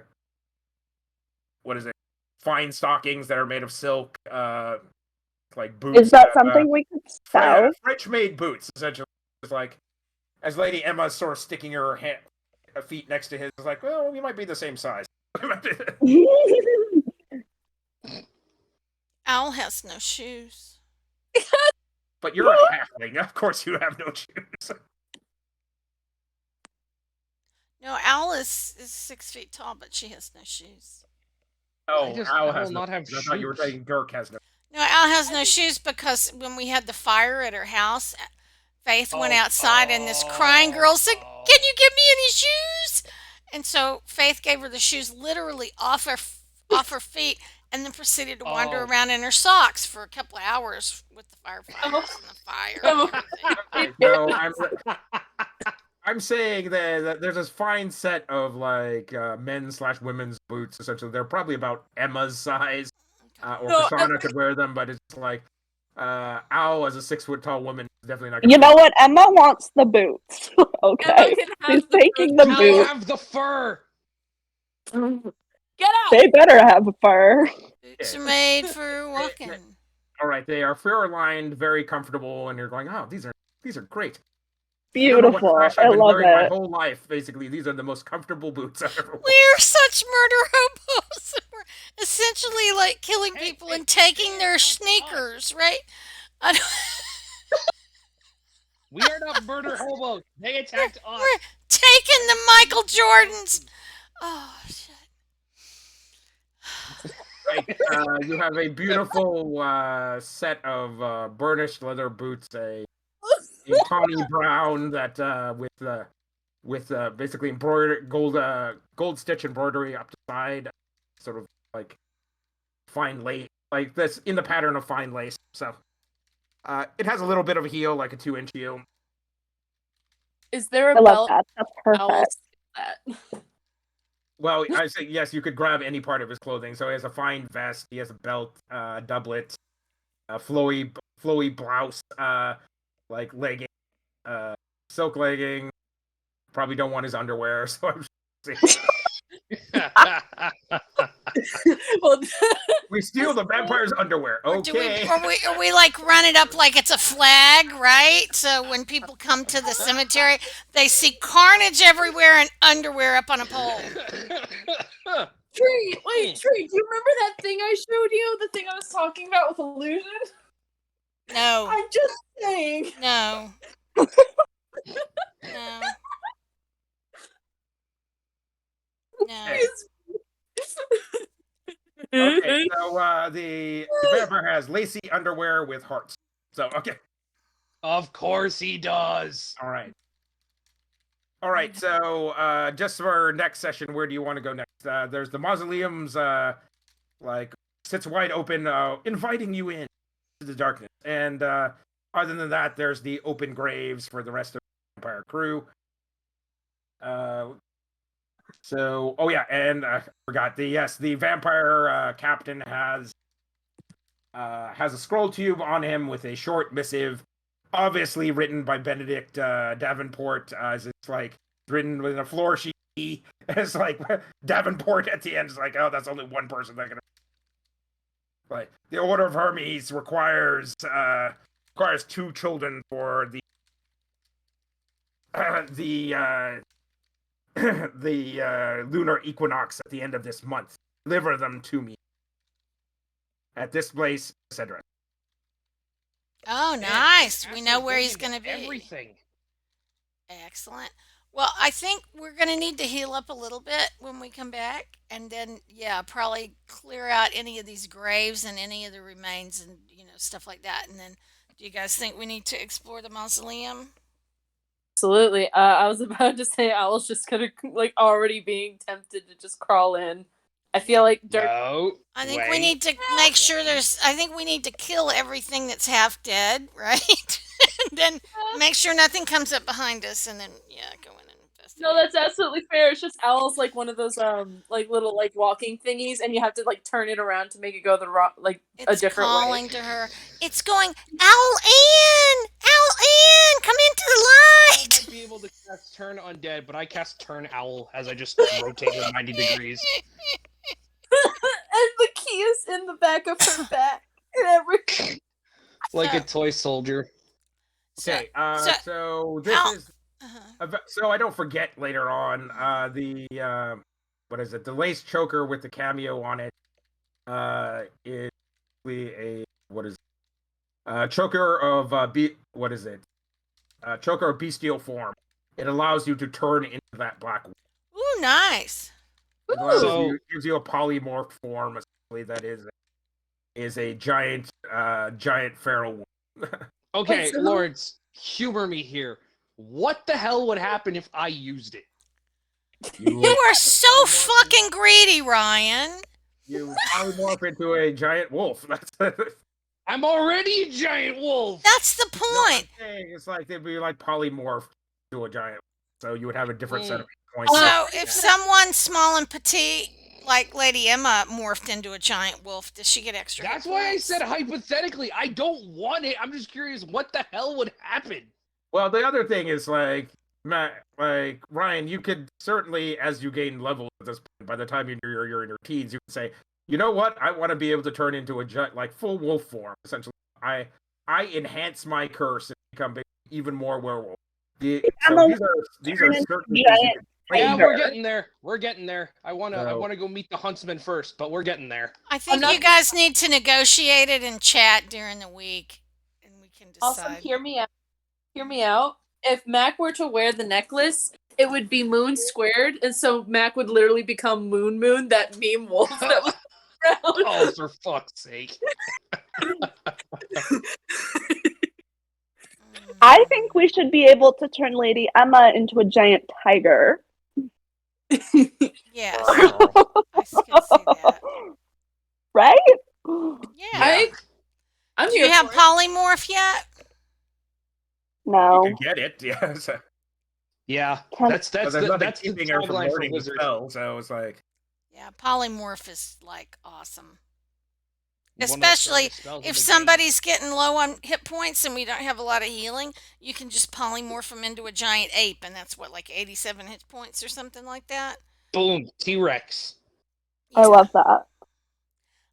[SPEAKER 2] what is it? Fine stockings that are made of silk, like boots.
[SPEAKER 6] Is that something we could sell?
[SPEAKER 2] French-made boots, essentially. It's like, as Lady Emma's sort of sticking her feet next to his, it's like, well, we might be the same size.
[SPEAKER 3] Owl has no shoes.
[SPEAKER 2] But you're a halfling. Of course you have no shoes.
[SPEAKER 3] No, Owl is 6 feet tall, but she has no shoes.
[SPEAKER 2] Oh, Owl
[SPEAKER 5] Owl
[SPEAKER 2] has
[SPEAKER 5] not
[SPEAKER 2] no
[SPEAKER 5] have
[SPEAKER 2] shoes. I thought you were
[SPEAKER 5] shoes.
[SPEAKER 2] saying Dirk has no.
[SPEAKER 3] No, Owl has no shoes because when we had the fire at her house, Faith went outside and this crying girl said, "Can you give me any shoes?" And so Faith gave her the shoes literally off her feet, and then proceeded to wander around in her socks for a couple of hours with the firefighters and the fire. And everything.
[SPEAKER 2] No, I'm saying that there's this fine set of like men's/women's boots. Essentially, they're probably about Emma's size, or Krishana could wear them, but it's like Owl as a 6 foot tall woman is definitely not.
[SPEAKER 6] You know what? Emma wants the boots. Okay, she's taking the
[SPEAKER 5] You
[SPEAKER 6] boots.
[SPEAKER 5] have the fur.
[SPEAKER 1] Get out!
[SPEAKER 6] They better have a fur.
[SPEAKER 3] Boots are made for walking.
[SPEAKER 2] All right, they are fur lined, very comfortable, and you're going, oh, these are great.
[SPEAKER 6] Beautiful. I
[SPEAKER 2] I've been
[SPEAKER 6] love
[SPEAKER 2] wearing my
[SPEAKER 6] it.
[SPEAKER 2] whole life. Basically, these are the most comfortable boots I've ever worn.
[SPEAKER 3] We're such murder hobos. We're essentially like killing people and taking their sneakers, right?
[SPEAKER 5] We are not murder hobos. They attacked us.
[SPEAKER 3] We're taking the Michael Jordans. Oh shit!
[SPEAKER 2] Right, you have a beautiful set of burnished leather boots, a tawny brown that with basically embroidered gold stitch embroidery up the side, sort of like fine lace, like this in the pattern of fine lace. So it has a little bit of a heel, like a 2-inch heel.
[SPEAKER 1] Is there a
[SPEAKER 6] I love
[SPEAKER 1] belt?
[SPEAKER 6] that. That's perfect.
[SPEAKER 1] That.
[SPEAKER 2] Well, I say yes. You could grab any part of his clothing. So he has a fine vest. He has a belt, doublet, a flowy blouse, like legging, silk legging. Probably don't want his underwear. So I'm just
[SPEAKER 1] Well,
[SPEAKER 2] we steal the vampire's underwear. Okay.
[SPEAKER 3] Or we like run it up like it's a flag, right? So when people come to the cemetery, they see carnage everywhere and underwear up on a pole.
[SPEAKER 1] Tree, wait, Tree, do you remember that thing I showed you? The thing I was talking about with illusion?
[SPEAKER 3] No.
[SPEAKER 1] I'm just saying.
[SPEAKER 3] No. No. No.
[SPEAKER 2] Okay, so the vampire has lacy underwear with hearts. So okay.
[SPEAKER 5] Of course he does.
[SPEAKER 2] All right. So just for next session, where do you want to go next? There's the mausoleums, like sits wide open, inviting you in to the darkness. And other than that, there's the open graves for the rest of the vampire crew. So, oh yeah, and I forgot the vampire captain has a scroll tube on him with a short missive, obviously written by Benedict Davenport. As it's like written with a floor sheet. It's like Davenport at the end is like, oh, that's only one person that can. Like the Order of Hermes requires 2 children for the lunar equinox at the end of this month. Deliver them to me at this place, etc.
[SPEAKER 3] Oh,
[SPEAKER 5] Man,
[SPEAKER 3] nice. We
[SPEAKER 5] Castle
[SPEAKER 3] know
[SPEAKER 5] is
[SPEAKER 3] where
[SPEAKER 5] getting
[SPEAKER 3] he's
[SPEAKER 5] into
[SPEAKER 3] going to be.
[SPEAKER 5] Everything.
[SPEAKER 3] Excellent. Well, I think we're going to need to heal up a little bit when we come back. And then, yeah, probably clear out any of these graves and any of the remains and, stuff like that. And then, do you guys think we need to explore the mausoleum?
[SPEAKER 1] Absolutely. I was about to say Owl's just gonna already being tempted to just crawl in. I feel like Dirk.
[SPEAKER 5] No.
[SPEAKER 3] I think we
[SPEAKER 5] wait.
[SPEAKER 3] need to make sure I think we need to kill everything that's half dead, right? And then make sure nothing comes up behind us, and then, yeah, go in and investigate.
[SPEAKER 1] No, that's absolutely fair. It's just Owl's like one of those little walking thingies, and you have to turn it around to make it go a
[SPEAKER 3] It's
[SPEAKER 1] different
[SPEAKER 3] calling
[SPEAKER 1] way.
[SPEAKER 3] to her. It's going, Owl Ann! Owl Ann! Come into the light!
[SPEAKER 5] I might be able to cast Turn Undead, but I cast Turn Owl as I just rotate her 90 degrees.
[SPEAKER 1] And the key is in the back of her back and everything.
[SPEAKER 5] Like a toy soldier.
[SPEAKER 2] Okay,
[SPEAKER 3] so-
[SPEAKER 2] so this
[SPEAKER 3] Ow.
[SPEAKER 2] is
[SPEAKER 3] Uh-huh.
[SPEAKER 2] so I don't forget later on the what is it? The lace choker with the cameo on it is a choker of what is it? Choker of bestial form. It allows you to turn into that black wolf.
[SPEAKER 3] Ooh, nice.
[SPEAKER 2] It allows
[SPEAKER 5] So-
[SPEAKER 2] gives you a polymorph form essentially that is a giant feral wolf.
[SPEAKER 5] Okay,
[SPEAKER 1] Wait, so-
[SPEAKER 5] Lawrence, humor me here. What the hell would happen if I used it?
[SPEAKER 3] You are so fucking greedy, Ryan.
[SPEAKER 2] You polymorph into a giant wolf. That's
[SPEAKER 5] I'm already a giant wolf!
[SPEAKER 3] That's the
[SPEAKER 2] No,
[SPEAKER 3] point.
[SPEAKER 2] I'm saying it's like they'd be like polymorphed to a giant, so you would have a different set of points.
[SPEAKER 3] So if someone small and petite, like Lady Emma, morphed into a giant wolf, does she get extra?
[SPEAKER 5] That's
[SPEAKER 3] hit
[SPEAKER 5] why I
[SPEAKER 3] points?
[SPEAKER 5] said hypothetically. I don't want it. I'm just curious what the hell would happen.
[SPEAKER 2] Well, the other thing is Ryan, you could certainly, as you gain levels at this point, by the time you're in your teens, you can say, you know what, I want to be able to turn into a full wolf form. Essentially, I enhance my curse and become even more werewolf. These are certain things you
[SPEAKER 6] giant
[SPEAKER 2] can play
[SPEAKER 5] Yeah,
[SPEAKER 2] with.
[SPEAKER 5] we're getting there. We're getting there. I wanna
[SPEAKER 2] So-
[SPEAKER 5] go meet the huntsman first, but we're getting there.
[SPEAKER 3] I think
[SPEAKER 1] not-
[SPEAKER 3] you guys need to negotiate it and chat during the week, and we can decide.
[SPEAKER 1] Also, hear me out. Hear me out. If Mac were to wear the necklace, it would be moon squared, and so Mac would literally become Moon, that meme wolf that was around.
[SPEAKER 5] Oh, for fuck's sake.
[SPEAKER 6] I think we should be able to turn Lady Emma into a giant tiger.
[SPEAKER 3] Yes,
[SPEAKER 5] Oh.
[SPEAKER 3] I can see that.
[SPEAKER 6] Right?
[SPEAKER 3] Yeah.
[SPEAKER 1] I'm
[SPEAKER 3] Do
[SPEAKER 1] here
[SPEAKER 3] you have
[SPEAKER 1] for it.
[SPEAKER 3] polymorph yet?
[SPEAKER 6] No.
[SPEAKER 2] You can get it, yes.
[SPEAKER 5] Yeah,
[SPEAKER 6] Can-
[SPEAKER 5] that's
[SPEAKER 2] But there's nothing
[SPEAKER 5] that's the
[SPEAKER 2] keeping her from
[SPEAKER 5] tagline for
[SPEAKER 2] learning the
[SPEAKER 5] Wizard.
[SPEAKER 2] spell, so it's like
[SPEAKER 3] Yeah, polymorph is like awesome.
[SPEAKER 5] One of the
[SPEAKER 3] Especially
[SPEAKER 5] strongest spells in
[SPEAKER 3] if
[SPEAKER 5] the game.
[SPEAKER 3] somebody's getting low on hit points and we don't have a lot of healing, you can just polymorph them into a giant ape, and that's what, like 87 hit points or something like that.
[SPEAKER 5] Boom, T-Rex.
[SPEAKER 6] I
[SPEAKER 3] Yeah.
[SPEAKER 6] love that.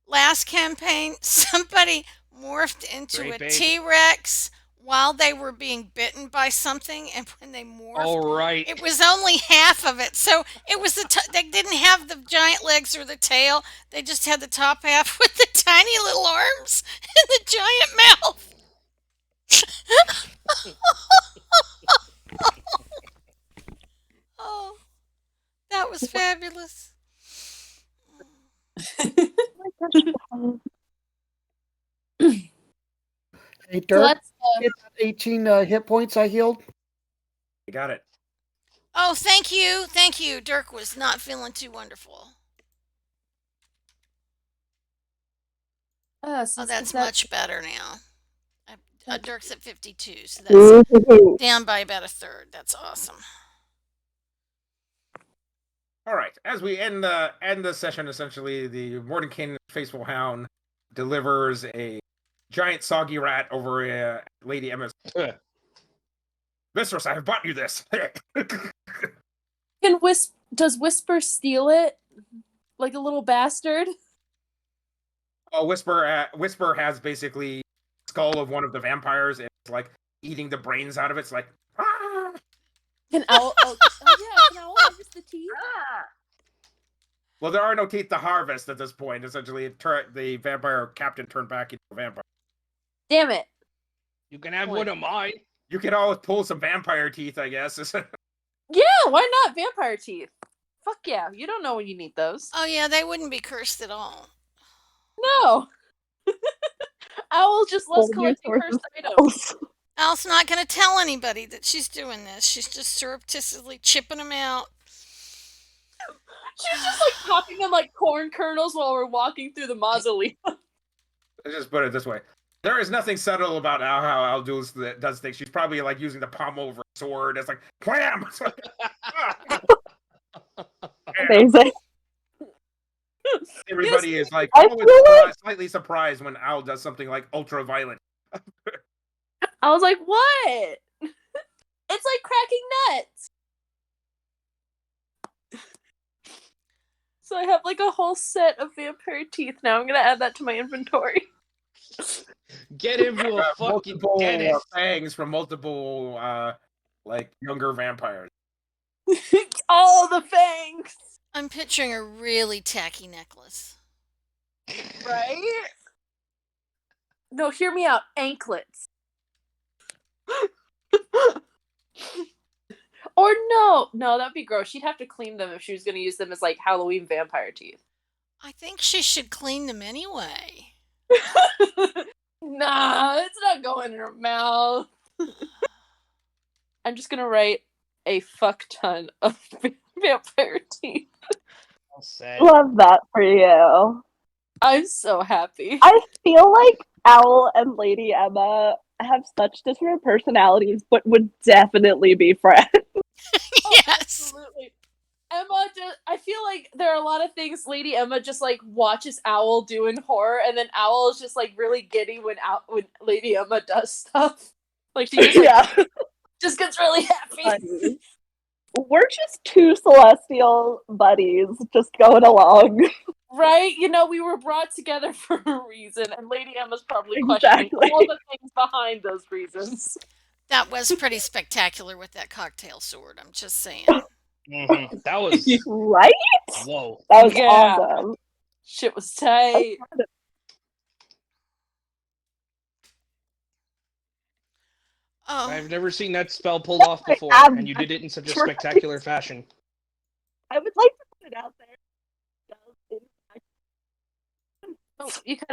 [SPEAKER 3] Last campaign, somebody morphed into
[SPEAKER 5] Great
[SPEAKER 3] a
[SPEAKER 5] babe.
[SPEAKER 3] T-Rex while they were being bitten by something, and when they morphed,
[SPEAKER 5] All right.
[SPEAKER 3] it was only half of it. So it was they didn't have the giant legs or the tail. They just had the top half with the tiny little arms and the giant mouth. Oh, that was fabulous.
[SPEAKER 7] Hey,
[SPEAKER 1] So
[SPEAKER 7] Dirk,
[SPEAKER 1] let's,
[SPEAKER 7] it's 18 hit points I healed.
[SPEAKER 2] you got it.
[SPEAKER 3] Oh, thank you. Thank you. Dirk was not feeling too wonderful. Oh, that's much better now. Dirk's at 52, so that's down by about a third. That's awesome.
[SPEAKER 2] All right. As we end the session, essentially, the Mordenkin Faithful Hound delivers a giant soggy rat over Lady Emma's. Mistress, I have bought you this.
[SPEAKER 1] Does Whisper steal it like a little bastard?
[SPEAKER 2] Oh, Whisper has basically skull of one of the vampires, and it's like eating the brains out of it. It's like, ah!
[SPEAKER 1] Can Owl? Can Owl harvest the teeth?
[SPEAKER 2] Well, there are no teeth to harvest at this point. Essentially, the vampire captain turned back into a vampire.
[SPEAKER 1] Damn it!
[SPEAKER 5] You can have one of mine.
[SPEAKER 2] You could always pull some vampire teeth, I guess.
[SPEAKER 1] Yeah, why not vampire teeth? Fuck yeah, you don't know when you need those.
[SPEAKER 3] Oh yeah, they wouldn't be cursed at all.
[SPEAKER 1] No. Owl just loves
[SPEAKER 6] Hold your
[SPEAKER 1] collecting cursed
[SPEAKER 6] sources.
[SPEAKER 1] items.
[SPEAKER 3] Al's not going to tell anybody that she's doing this. She's just surreptitiously chipping them out.
[SPEAKER 1] She's just like popping them like corn kernels while we're walking through the mausoleum.
[SPEAKER 2] Let's just put it this way. There is nothing subtle about how Al does things. She's probably like using the pommel of her sword. It's like, wham! It's like,
[SPEAKER 6] Amazing.
[SPEAKER 2] Everybody is like
[SPEAKER 6] I
[SPEAKER 2] always
[SPEAKER 6] feel like-
[SPEAKER 2] slightly surprised when Al does something like ultra violent.
[SPEAKER 1] I was like, what? It's like cracking nuts. So I have like a whole set of vampire teeth now. I'm gonna add that to my inventory.
[SPEAKER 5] Get him to a fucking
[SPEAKER 2] Multiple
[SPEAKER 5] dentist.
[SPEAKER 2] fangs from multiple like younger vampires.
[SPEAKER 1] All the fangs,
[SPEAKER 3] I'm picturing a really tacky necklace.
[SPEAKER 1] right? No, hear me out. Anklets. Or no, that'd be gross. She'd have to clean them if she was gonna use them as like Halloween vampire teeth.
[SPEAKER 3] I think she should clean them anyway.
[SPEAKER 1] Nah, it's not going in her mouth. I'm just gonna write a fuck ton of vampire teeth.
[SPEAKER 5] Well said.
[SPEAKER 6] Love that for you.
[SPEAKER 1] I'm so happy.
[SPEAKER 6] I feel like Owl and Lady Emma have such different personalities, but would definitely be friends.
[SPEAKER 3] Yes.
[SPEAKER 1] Absolutely. Emma, I feel like there are a lot of things Lady Emma just like watches Owl do in horror, and then Owl is just like really giddy when Lady Emma does stuff. Like she just, like, just gets really happy.
[SPEAKER 6] Buddies. We're just two celestial buddies just going along.
[SPEAKER 1] Right? You know, we were brought together for a reason, and Lady Emma's probably questioning
[SPEAKER 6] Exactly.
[SPEAKER 1] all the things behind those reasons.
[SPEAKER 3] That was pretty spectacular with that cocktail sword. I'm just saying.
[SPEAKER 5] Mm-hmm. That was
[SPEAKER 6] Right?
[SPEAKER 5] whoa.
[SPEAKER 6] That was
[SPEAKER 1] Yeah.
[SPEAKER 6] awesome.
[SPEAKER 1] Shit was tight.
[SPEAKER 3] Oh,
[SPEAKER 5] I've never seen that spell pulled off before, and you did it in such a spectacular fashion.
[SPEAKER 6] I would like to put it out there.
[SPEAKER 1] Oh, you could